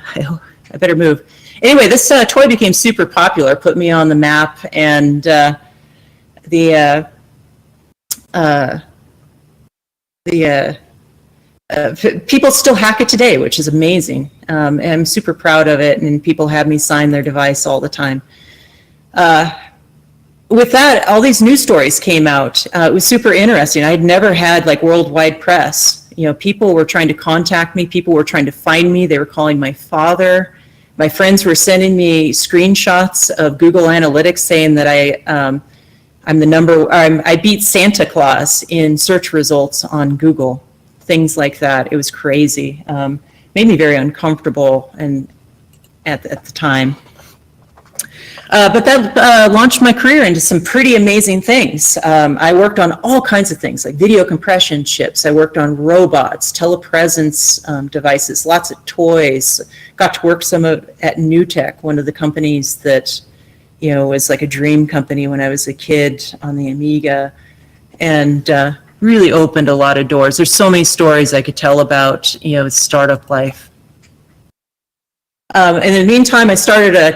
better move. Anyway, this toy became super popular, put me on the map, and people still hack it today, which is amazing. And I'm super proud of it, and people have me sign their device all the time. With that, all these news stories came out. It was super interesting. I'd never had like worldwide press. People were trying to contact me. People were trying to find me. They were calling my father. My friends were sending me screenshots of Google Analytics saying that I beat Santa Claus in search results on Google. Things like that. It was crazy. Made me very uncomfortable and at the time. But that launched my career into some pretty amazing things. I worked on all kinds of things like video compression chips. I worked on robots, telepresence devices, lots of toys. Got to work at NewTek, one of the companies that was like a dream company when I was a kid on the Amiga, and really opened a lot of doors. There's so many stories I could tell about startup life. In the meantime, I started a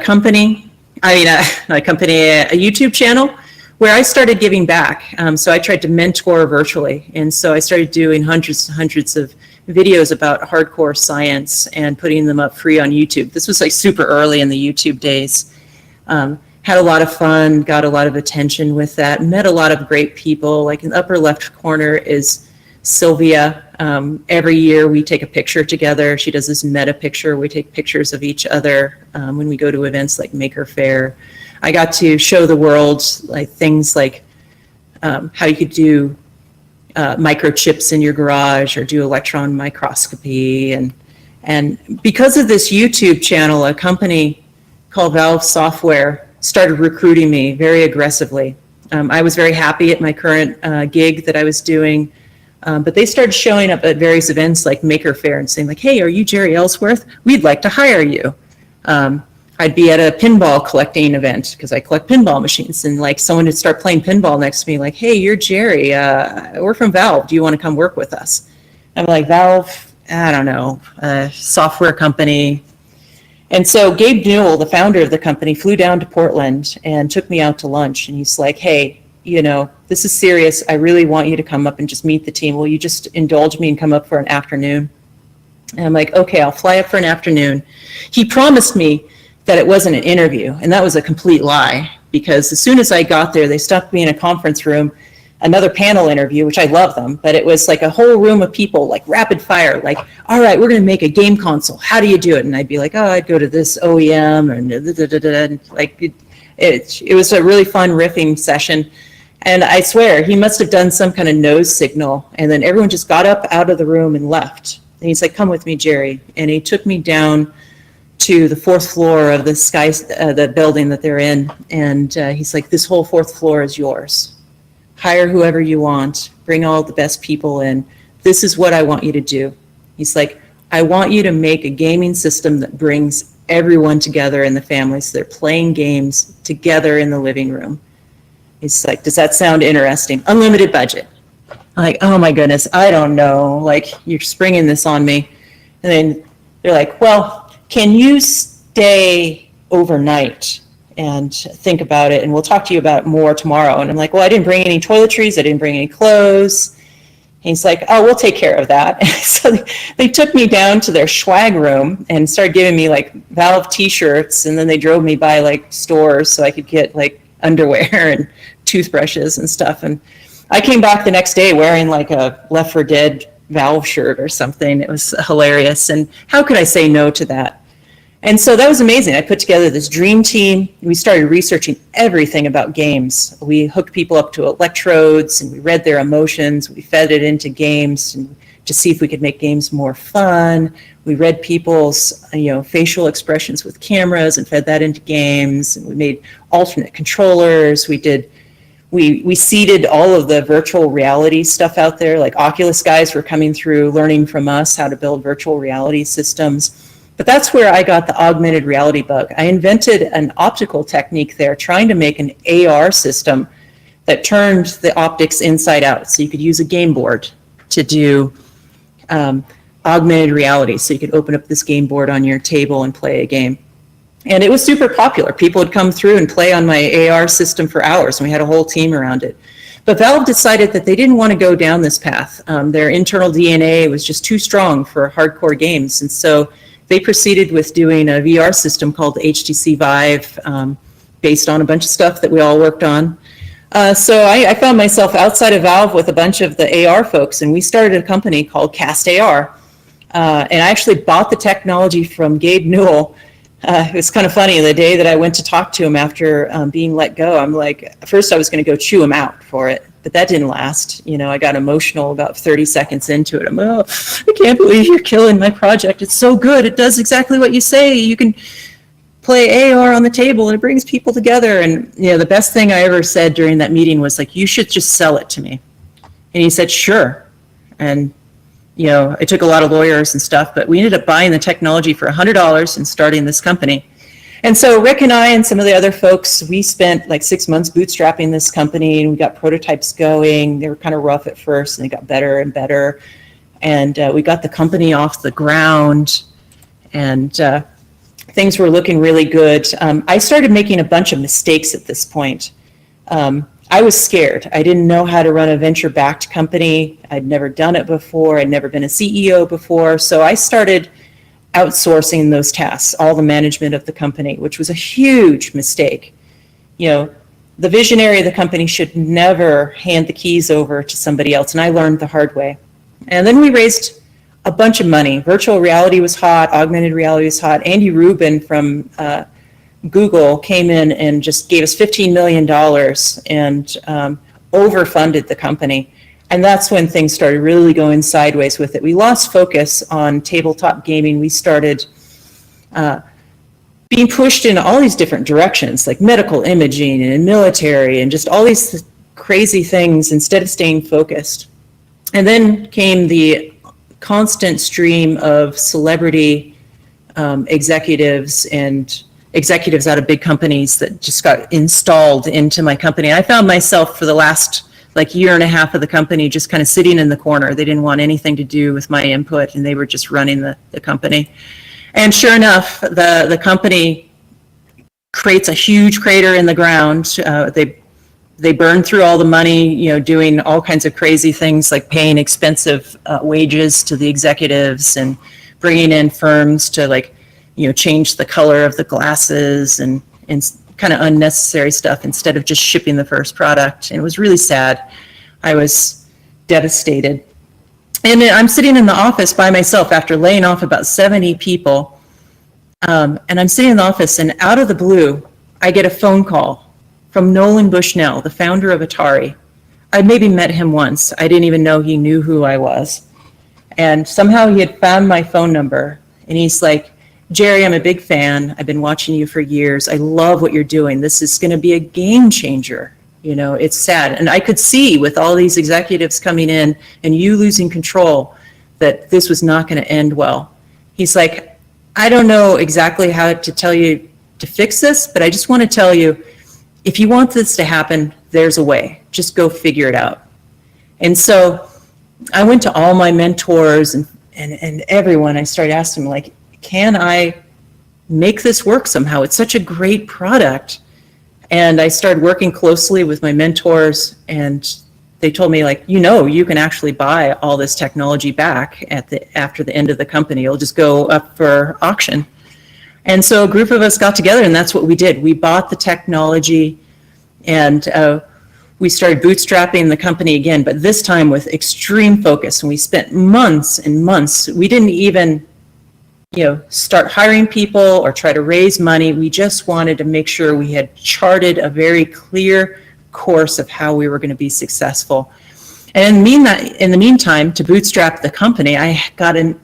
YouTube channel where I started giving back. So I tried to mentor virtually. And so I started doing hundreds and hundreds of videos about hardcore science and putting them up free on YouTube. This was like super early in the YouTube days. Had a lot of fun, got a lot of attention with that, met a lot of great people. Like in the upper left corner is Sylvia. Every year we take a picture together. She does this meta picture. We take pictures of each other when we go to events like Maker Faire. I got to show the world like things like how you could do microchips in your garage or do electron microscopy. And because of this YouTube channel, a company called Valve Software started recruiting me very aggressively. I was very happy at my current gig that I was doing. But they started showing up at various events like Maker Faire and saying like, hey, are you Jeri Ellsworth? We'd like to hire you. I'd be at a pinball collecting event because I collect pinball machines, and like someone would start playing pinball next to me like, hey, you're Jeri. We're from Valve. Do you want to come work with us? I'm like, Valve? I don't know, a software company. And so Gabe Newell, the founder of the company, flew down to Portland and took me out to lunch. And he's like, hey, this is serious. I really want you to come up and just meet the team. Will you just indulge me and come up for an afternoon? And I'm like, okay, I'll fly up for an afternoon. He promised me that it wasn't an interview, and that was a complete lie, because as soon as I got there, they stuck me in a conference room, another panel interview, which I love them, but it was like a whole room of people, like rapid fire, like, all right, we're going to make a game console. How do you do it? And I'd be like, oh, I'd go to this OEM, and like it was a really fun riffing session. And I swear, he must have done some kind of nose signal, and then everyone just got up out of the room and left. And he's like, come with me, Jeri. And he took me down to the 4th floor of the building that they're in. And he's like, this whole 4th floor is yours. Hire whoever you want. Bring all the best people in. This is what I want you to do. He's like, I want you to make a gaming system that brings everyone together in the family, so they're playing games together in the living room. He's like, does that sound interesting? Unlimited budget. I'm like, oh my goodness, I don't know. Like, you're springing this on me. And then they're like, well, can you stay overnight and think about it? And we'll talk to you about it more tomorrow. And I'm like, well, I didn't bring any toiletries. I didn't bring any clothes. And he's like, oh, we'll take care of that. So they took me down to their swag room and started giving me like Valve t-shirts. And then they drove me by like stores so I could get like underwear and toothbrushes and stuff. And I came back the next day wearing like a Left 4 Dead Valve shirt or something. It was hilarious. And how could I say no to that? And so that was amazing. I put together this dream team. We started researching everything about games. We hooked people up to electrodes, and we read their emotions. We fed it into games and to see if we could make games more fun. We read people's facial expressions with cameras and fed that into games. And we made alternate controllers. We seeded all of the virtual reality stuff out there. Like Oculus guys were coming through, learning from us how to build virtual reality systems. But that's where I got the augmented reality bug. I invented an optical technique there, trying to make an AR system that turned the optics inside out. So you could use a game board to do augmented reality. So you could open up this game board on your table and play a game. And it was super popular. People would come through and play on my AR system for hours, and we had a whole team around it. But Valve decided that they didn't want to go down this path. Their internal DNA was just too strong for hardcore games. And so they proceeded with doing a VR system called HTC Vive, based on a bunch of stuff that we all worked on. So I found myself outside of Valve with a bunch of the AR folks, and we started a company called Cast AR. And I actually bought the technology from Gabe Newell. It was kind of funny. The day that I went to talk to him after being let go, I'm like, at first I was going to go chew him out for it, but that didn't last. I got emotional about 30 seconds into it. I can't believe you're killing my project. It's so good. It does exactly what you say. You can play AR on the table and it brings people together. And the best thing I ever said during that meeting was like, you should just sell it to me. And he said, sure. And it took a lot of lawyers and stuff, but we ended up buying the technology for $100 and starting this company. And so Rick and I and some of the other folks, we spent like 6 months bootstrapping this company, and we got prototypes going. They were kind of rough at first, and they got better and better. And we got the company off the ground, and things were looking really good. I started making a bunch of mistakes at this point. I was scared. I didn't know how to run a venture-backed company. I'd never done it before. I'd never been a CEO before. So I started outsourcing those tasks, all the management of the company, which was a huge mistake. The visionary of the company should never hand the keys over to somebody else, and I learned the hard way. And then we raised a bunch of money. Virtual reality was hot. Augmented reality was hot. Andy Rubin from Google came in and just gave us $15 million and overfunded the company. And that's when things started really going sideways with it. We lost focus on tabletop gaming. We started being pushed in all these different directions, like medical imaging and military and just all these crazy things instead of staying focused. And then came the constant stream of celebrity executives and executives out of big companies that just got installed into my company. I found myself for the last like year and a half of the company just kind of sitting in the corner. They didn't want anything to do with my input, and they were just running the company. And sure enough, the company creates a huge crater in the ground. They burn through all the money, you know, doing all kinds of crazy things like paying expensive wages to the executives and bringing in firms to, like, you know, change the color of the glasses and kind of unnecessary stuff instead of just shipping the first product. And it was really sad. I was devastated. And I'm sitting in the office by myself after laying off about 70 people. And I'm sitting in the office, and out of the blue, I get a phone call from Nolan Bushnell, the founder of Atari. I maybe met him once. I didn't even know he knew who I was. And somehow he had found my phone number, and he's like, Jeri, I'm a big fan. I've been watching you for years. I love what you're doing. This is going to be a game changer. You know, it's sad. And I could see with all these executives coming in and you losing control that this was not going to end well. He's like, I don't know exactly how to tell you to fix this, but I just want to tell you, if you want this to happen, there's a way. Just go figure it out. And so I went to all my mentors and everyone. I started asking them, like, can I make this work somehow? It's such a great product. And I started working closely with my mentors, and they told me, like, you know, you can actually buy all this technology back after the end of the company. It'll just go up for auction. And so a group of us got together, and that's what we did. We bought the technology, and we started bootstrapping the company again, but this time with extreme focus. And we spent months and months. We didn't even, you know, start hiring people or try to raise money. We just wanted to make sure we had charted a very clear course of how we were going to be successful. And in the meantime, to bootstrap the company, I got a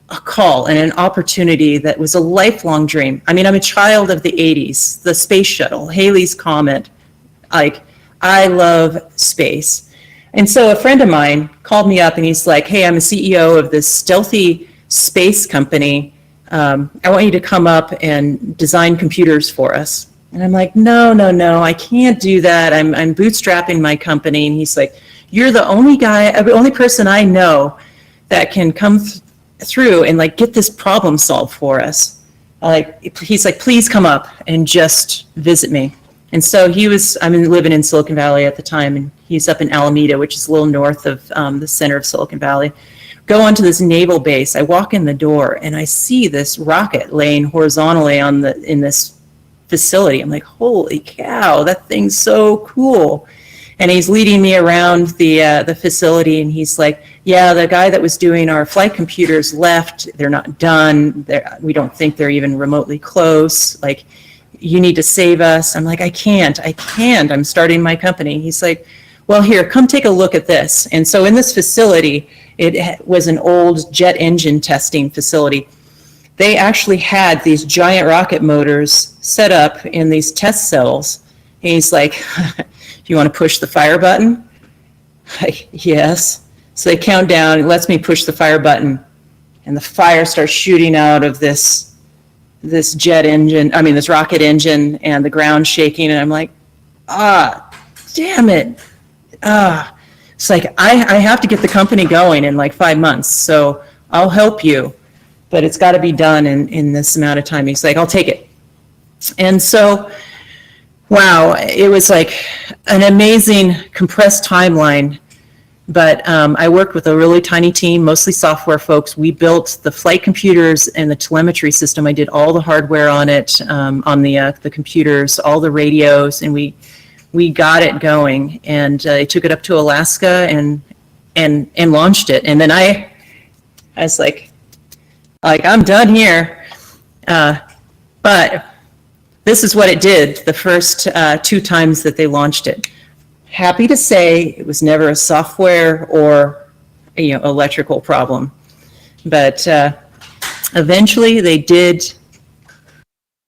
call and an opportunity that was a lifelong dream. I mean, I'm a child of the 80s, the space shuttle, Halley's Comet. Like, I love space. And so a friend of mine called me up, and he's like, hey, I'm a CEO of this stealthy space company. I want you to come up and design computers for us. And I'm like, no, I can't do that. I'm bootstrapping my company. And he's like, you're the only person I know that can come through and, like, get this problem solved for us. He's like, please come up and just visit me. And so I'm living in Silicon Valley at the time, and he's up in Alameda, which is a little north of the center of Silicon Valley. Go onto this naval base. I walk in the door, and I see this rocket laying horizontally in this facility. I'm like, holy cow, that thing's so cool. And he's leading me around the facility, and he's like, yeah, the guy that was doing our flight computers left. They're not done. We don't think they're even remotely close. Like, you need to save us. I'm like, I can't. I'm starting my company. He's like, well, here, come take a look at this. And so in this facility, it was an old jet engine testing facility. They actually had these giant rocket motors set up in these test cells. And he's like, do you want to push the fire button? Like, yes. So they count down, it lets me push the fire button, and the fire starts shooting out of this rocket engine, and the ground shaking, and I'm like, damn it. It's like, I have to get the company going in like 5 months, so I'll help you, but it's got to be done in this amount of time. He's like, I'll take it. And so, wow, it was like an amazing compressed timeline. But I worked with a really tiny team, mostly software folks. We built the flight computers and the telemetry system. I did all the hardware on it, on the computers, all the radios, and we got it going. And I took it up to Alaska and launched it. And then I was like I'm done here. But this is what it did the first 2 times that they launched it. Happy to say it was never a software or electrical problem, but eventually they did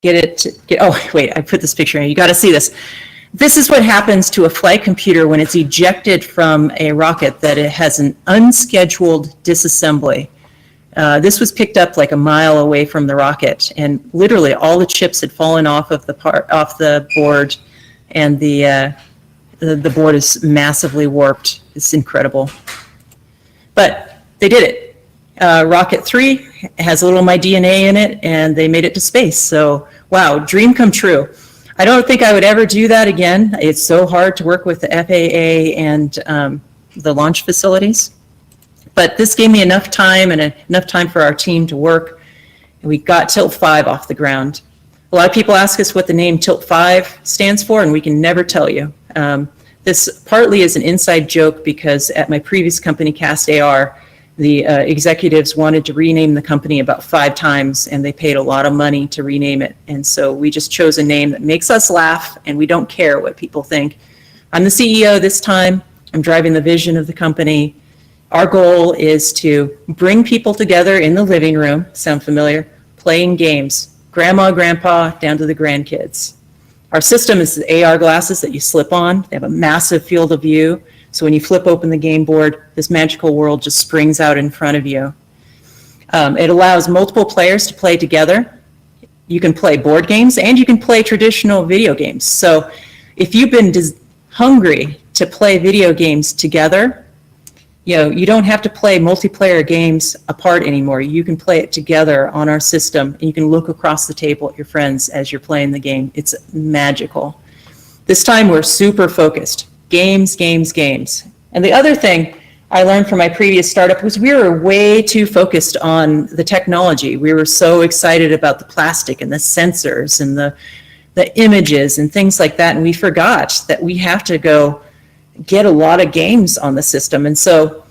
get it. Oh wait, I put this picture in. You got to see this. This is what happens to a flight computer when it's ejected from a rocket that it has an unscheduled disassembly. This was picked up like a mile away from the rocket, and literally all the chips had fallen off of the board, and the board is massively warped. It's incredible. But they did it. Rocket 3 has a little of my DNA in it, and they made it to space. So, wow, dream come true. I don't think I would ever do that again. It's so hard to work with the FAA and the launch facilities. But this gave me enough time and enough time for our team to work. And we got Tilt 5 off the ground. A lot of people ask us what the name Tilt 5 stands for, and we can never tell you. This partly is an inside joke because at my previous company, Cast AR, the executives wanted to rename the company about 5 times, and they paid a lot of money to rename it. And so we just chose a name that makes us laugh, and we don't care what people think. I'm the CEO this time. I'm driving the vision of the company. Our goal is to bring people together in the living room, sound familiar, playing games, grandma, grandpa, down to the grandkids. Our system is the AR glasses that you slip on. They have a massive field of view. So when you flip open the game board, this magical world just springs out in front of you. It allows multiple players to play together. You can play board games and you can play traditional video games. So if you've been hungry to play video games together, you don't have to play multiplayer games apart anymore. You can play it together on our system, and you can look across the table at your friends as you're playing the game. It's magical. This time we're super focused. Games, games, games. And the other thing I learned from my previous startup was we were way too focused on the technology. We were so excited about the plastic and the sensors and the images and things like that, and we forgot that we have to go get a lot of games on the system. And so,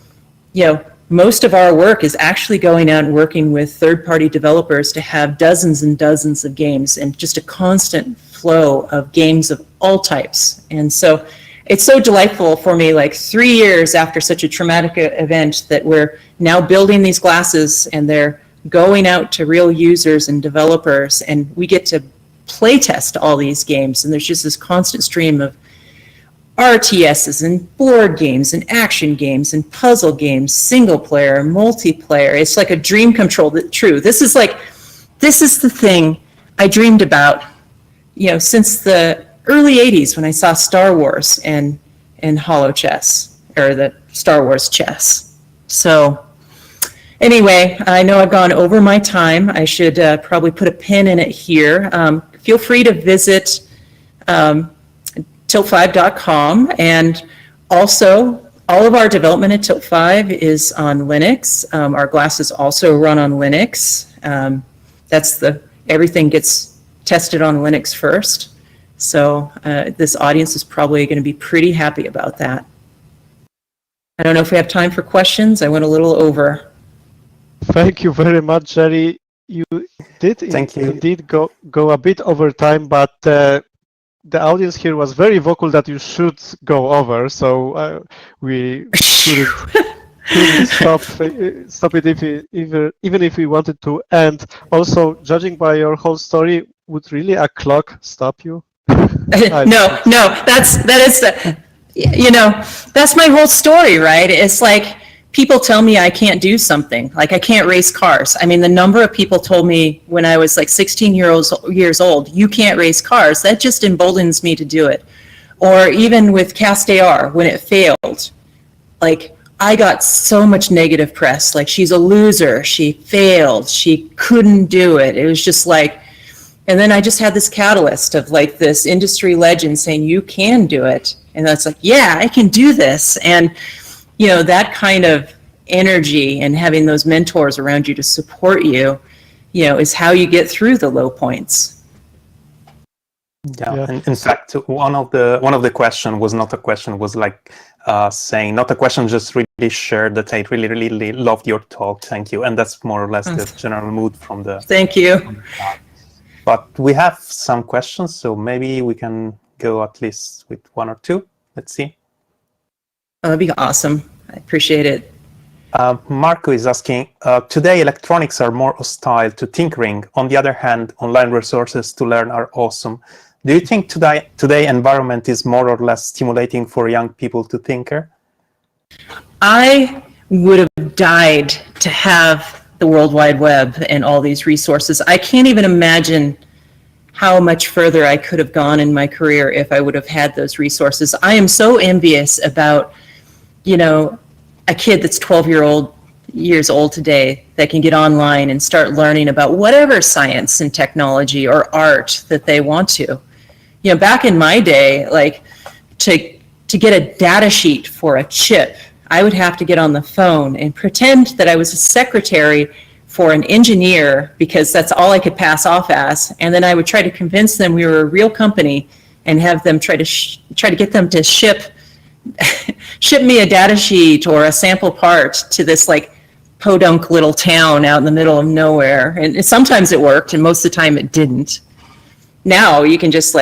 most of our work is actually going out and working with third-party developers to have dozens and dozens of games and just a constant flow of games of all types. And so it's so delightful for me, like 3 years after such a traumatic event, that we're now building these glasses and they're going out to real users and developers, and we get to play test all these games. And there's just this constant stream of RTSs and board games and action games and puzzle games, single player, multiplayer. It's like a dream come true. This is the thing I dreamed about, since the early 80s when I saw Star Wars and Holo Chess, or the Star Wars chess. So anyway, I know I've gone over my time. I should probably put a pin in it here. Feel free to visit tilt5.com, and also all of our development at Tilt5 is on Linux. Our glasses also run on Linux. Everything gets tested on Linux first. So this audience is probably going to be pretty happy about that. I don't know if we have time for questions. I went a little over. Thank you very much, Jeri. You did indeed go a bit over time, but the audience here was very vocal that you should go over, so we couldn't stop it even if we wanted to. And also, judging by your whole story, would really a clock stop you? No, that's my whole story, right? It's like people tell me I can't do something, like I can't race cars. I mean, the number of people told me when I was like 16 years old, you can't race cars. That just emboldens me to do it. Or even with Cast AR, when it failed, like I got so much negative press, like she's a loser, she failed, she couldn't do it. It was just like, and then I just had this catalyst of like this industry legend saying you can do it. And that's like, yeah, I can do this. And that kind of energy and having those mentors around you to support you, is how you get through the low points. Yeah. In fact, one of the question was not a question, was like saying, not a question, just really shared that I really, really loved your talk. Thank you. And that's more or less the general mood from the... Thank you. But we have some questions, so maybe we can go at least with 1 or 2. Let's see. Oh, that'd be awesome. I appreciate it. Marco is asking, today electronics are more hostile to tinkering. On the other hand, online resources to learn are awesome. Do you think today environment is more or less stimulating for young people to tinker? I would have died to have the World Wide Web and all these resources. I can't even imagine how much further I could have gone in my career if I would have had those resources. I am so envious about, a kid that's 12 years old today that can get online and start learning about whatever science and technology or art that they want to. Back in my day, like to get a data sheet for a chip, I would have to get on the phone and pretend that I was a secretary for an engineer because that's all I could pass off as. And then I would try to convince them we were a real company and have them try to get them to ship me a data sheet or a sample part to this like podunk little town out in the middle of nowhere. And sometimes it worked and most of the time it didn't. Now you can just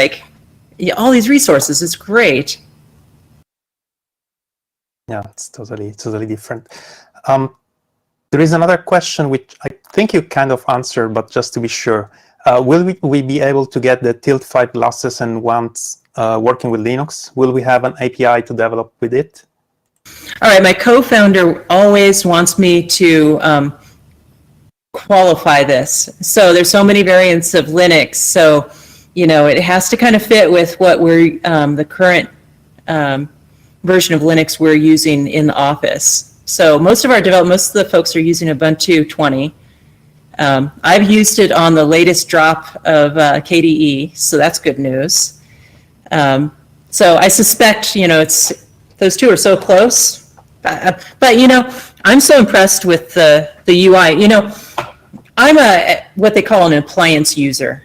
all these resources, it's great. Yeah, it's totally different. There is another question which I think you kind of answered, but just to be sure, will we be able to get the Tilt5 glasses and wands working with Linux? Will we have an API to develop with it? All right, my co-founder always wants me to qualify this. So there's so many variants of Linux, so it has to kind of fit with what we're the current version of Linux we're using in the office. So most of the folks are using Ubuntu 20. I've used it on the latest drop of KDE, so that's good news. So I suspect, those two are so close. But I'm so impressed with the UI. I'm what they call an appliance user,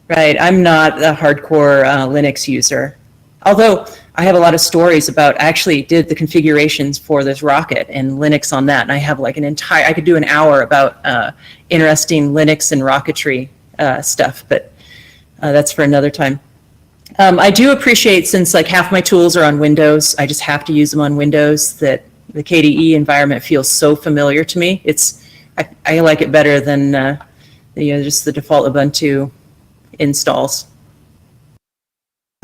right? I'm not a hardcore Linux user. Although I have a lot of stories about, I actually did the configurations for this rocket and Linux on that. And I have like I could do an hour about interesting Linux and rocketry stuff, but that's for another time. I do appreciate, since like half my tools are on Windows, I just have to use them on Windows, that the KDE environment feels so familiar to me. I like it better than just the default Ubuntu installs.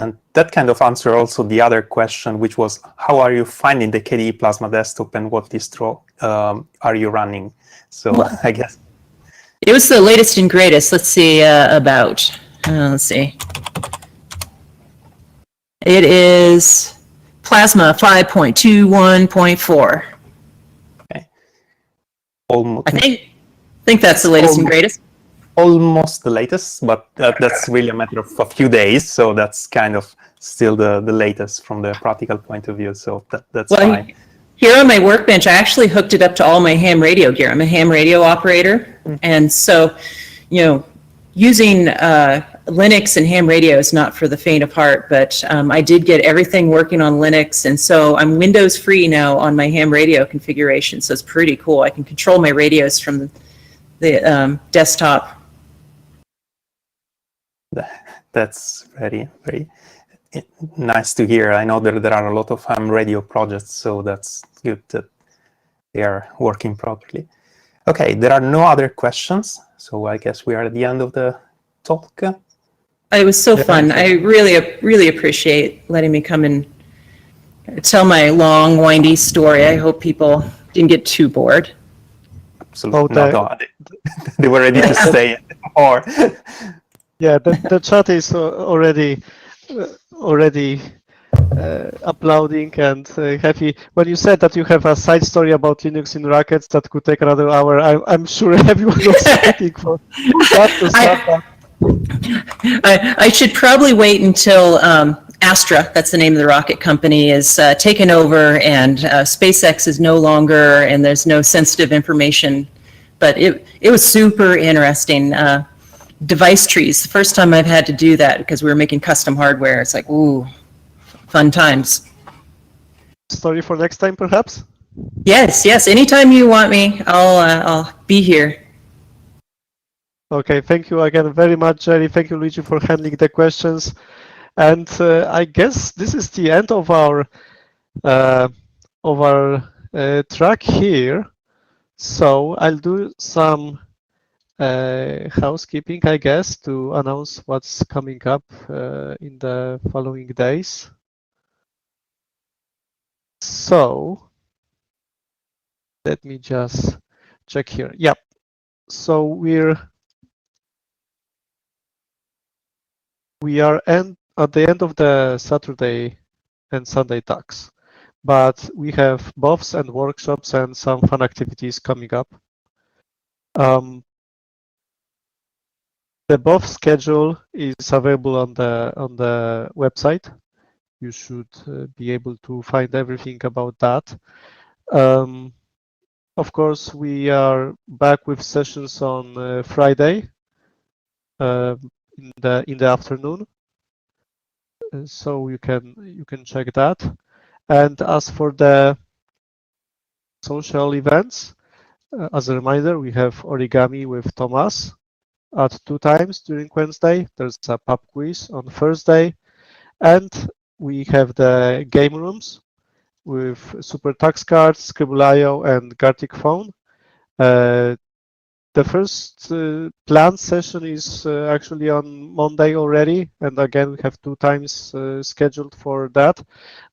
And that kind of answer also the other question, which was, how are you finding the KDE Plasma desktop and what distro are you running? So well, I guess it was the latest and greatest. Let's see let's see. It is Plasma 5.21.4. Okay. Almost. I think that's the latest and greatest. Almost the latest, but that's really a matter of a few days, so that's kind of still the latest from the practical point of view, so that's fine. Here on my workbench, I actually hooked it up to all my ham radio gear. I'm a ham radio operator, and so, using Linux and ham radio is not for the faint of heart, but I did get everything working on Linux, and so I'm Windows free now on my ham radio configuration, so it's pretty cool. I can control my radios from the desktop. That's very, very nice to hear. I know that there are a lot of ham radio projects, so that's good that they are working properly. Okay, there are no other questions, so I guess we are at the end of the talk. It was so fun. I really appreciate letting me come and tell my long, windy story. I hope people didn't get too bored. Absolutely not. They were ready to stay more. Yeah, the chat is already uploading and happy. When you said that you have a side story about Linux in Rockets that could take another hour, I'm sure everyone was waiting for that to start. I should probably wait until Astra, that's the name of the rocket company, is taken over and SpaceX is no longer, and there's no sensitive information. But it was super interesting. Device trees, the first time I've had to do that because we were making custom hardware. It's like, ooh, fun times. Story for next time, perhaps? Yes. Anytime you want me, I'll be here. Okay, thank you again very much, Jeri. Thank you, Luigi, for handling the questions. And I guess this is the end of our track here. So I'll do some housekeeping, I guess, to announce what's coming up in the following days. So let me just check here. Yep. So we're we are at the end of the Saturday and Sunday talks, but we have BOFs and workshops and some fun activities coming up. The BOF schedule is available on the website. You should be able to find everything about that. Of course, we are back with sessions on Friday in the afternoon, so you can check that. And as for the social events, as a reminder, we have origami with Tomaz at 2 times during Wednesday. There's a pub quiz on Thursday, and we have the game rooms with Super Tax Cards, Scribble.io, and Gartic Phone. The first planned session is actually on Monday already, and again we have 2 times scheduled for that.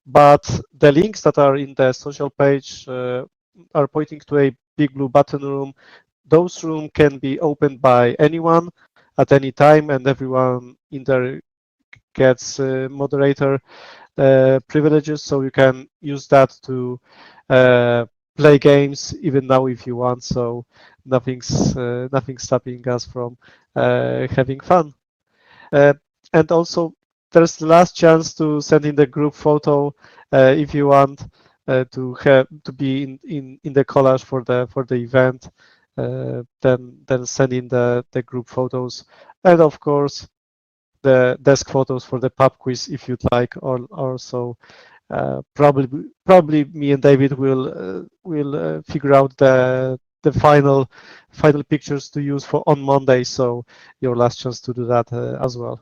But the links that are in the social page are pointing to a big blue button room. Those rooms can be opened by anyone at any time, and everyone in there gets moderator privileges, so you can use that to play games even now if you want. So nothing's stopping us from having fun. And also, there's the last chance to send in the group photo if you want to be in the collage for the event. Then send in the group photos, and of course the desk photos for the pub quiz if you'd like. Or so probably me and David will figure out the final pictures to use for on Monday. So your last chance to do that as well.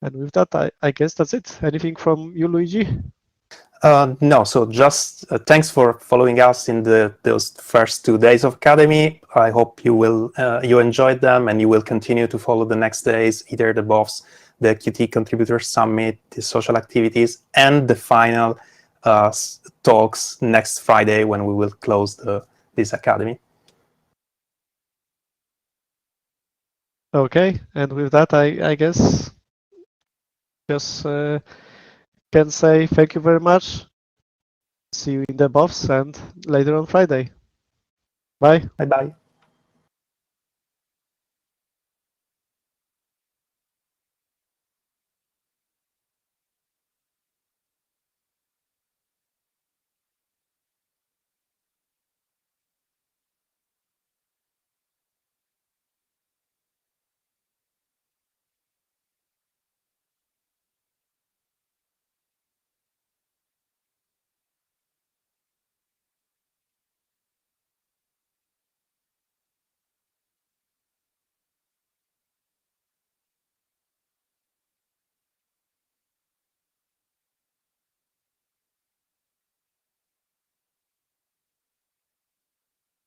And with that, I guess that's it. Anything from you, Luigi? No, so just thanks for following us in those first 2 days of Academy. I hope you enjoyed them, and you will continue to follow the next days, either the BOFs, the Qt Contributor Summit, the social activities, and the final talks next Friday when we will close this Academy. Okay, and with that, I guess just can say thank you very much. See you in the BOFs and later on Friday. Bye. Bye-bye.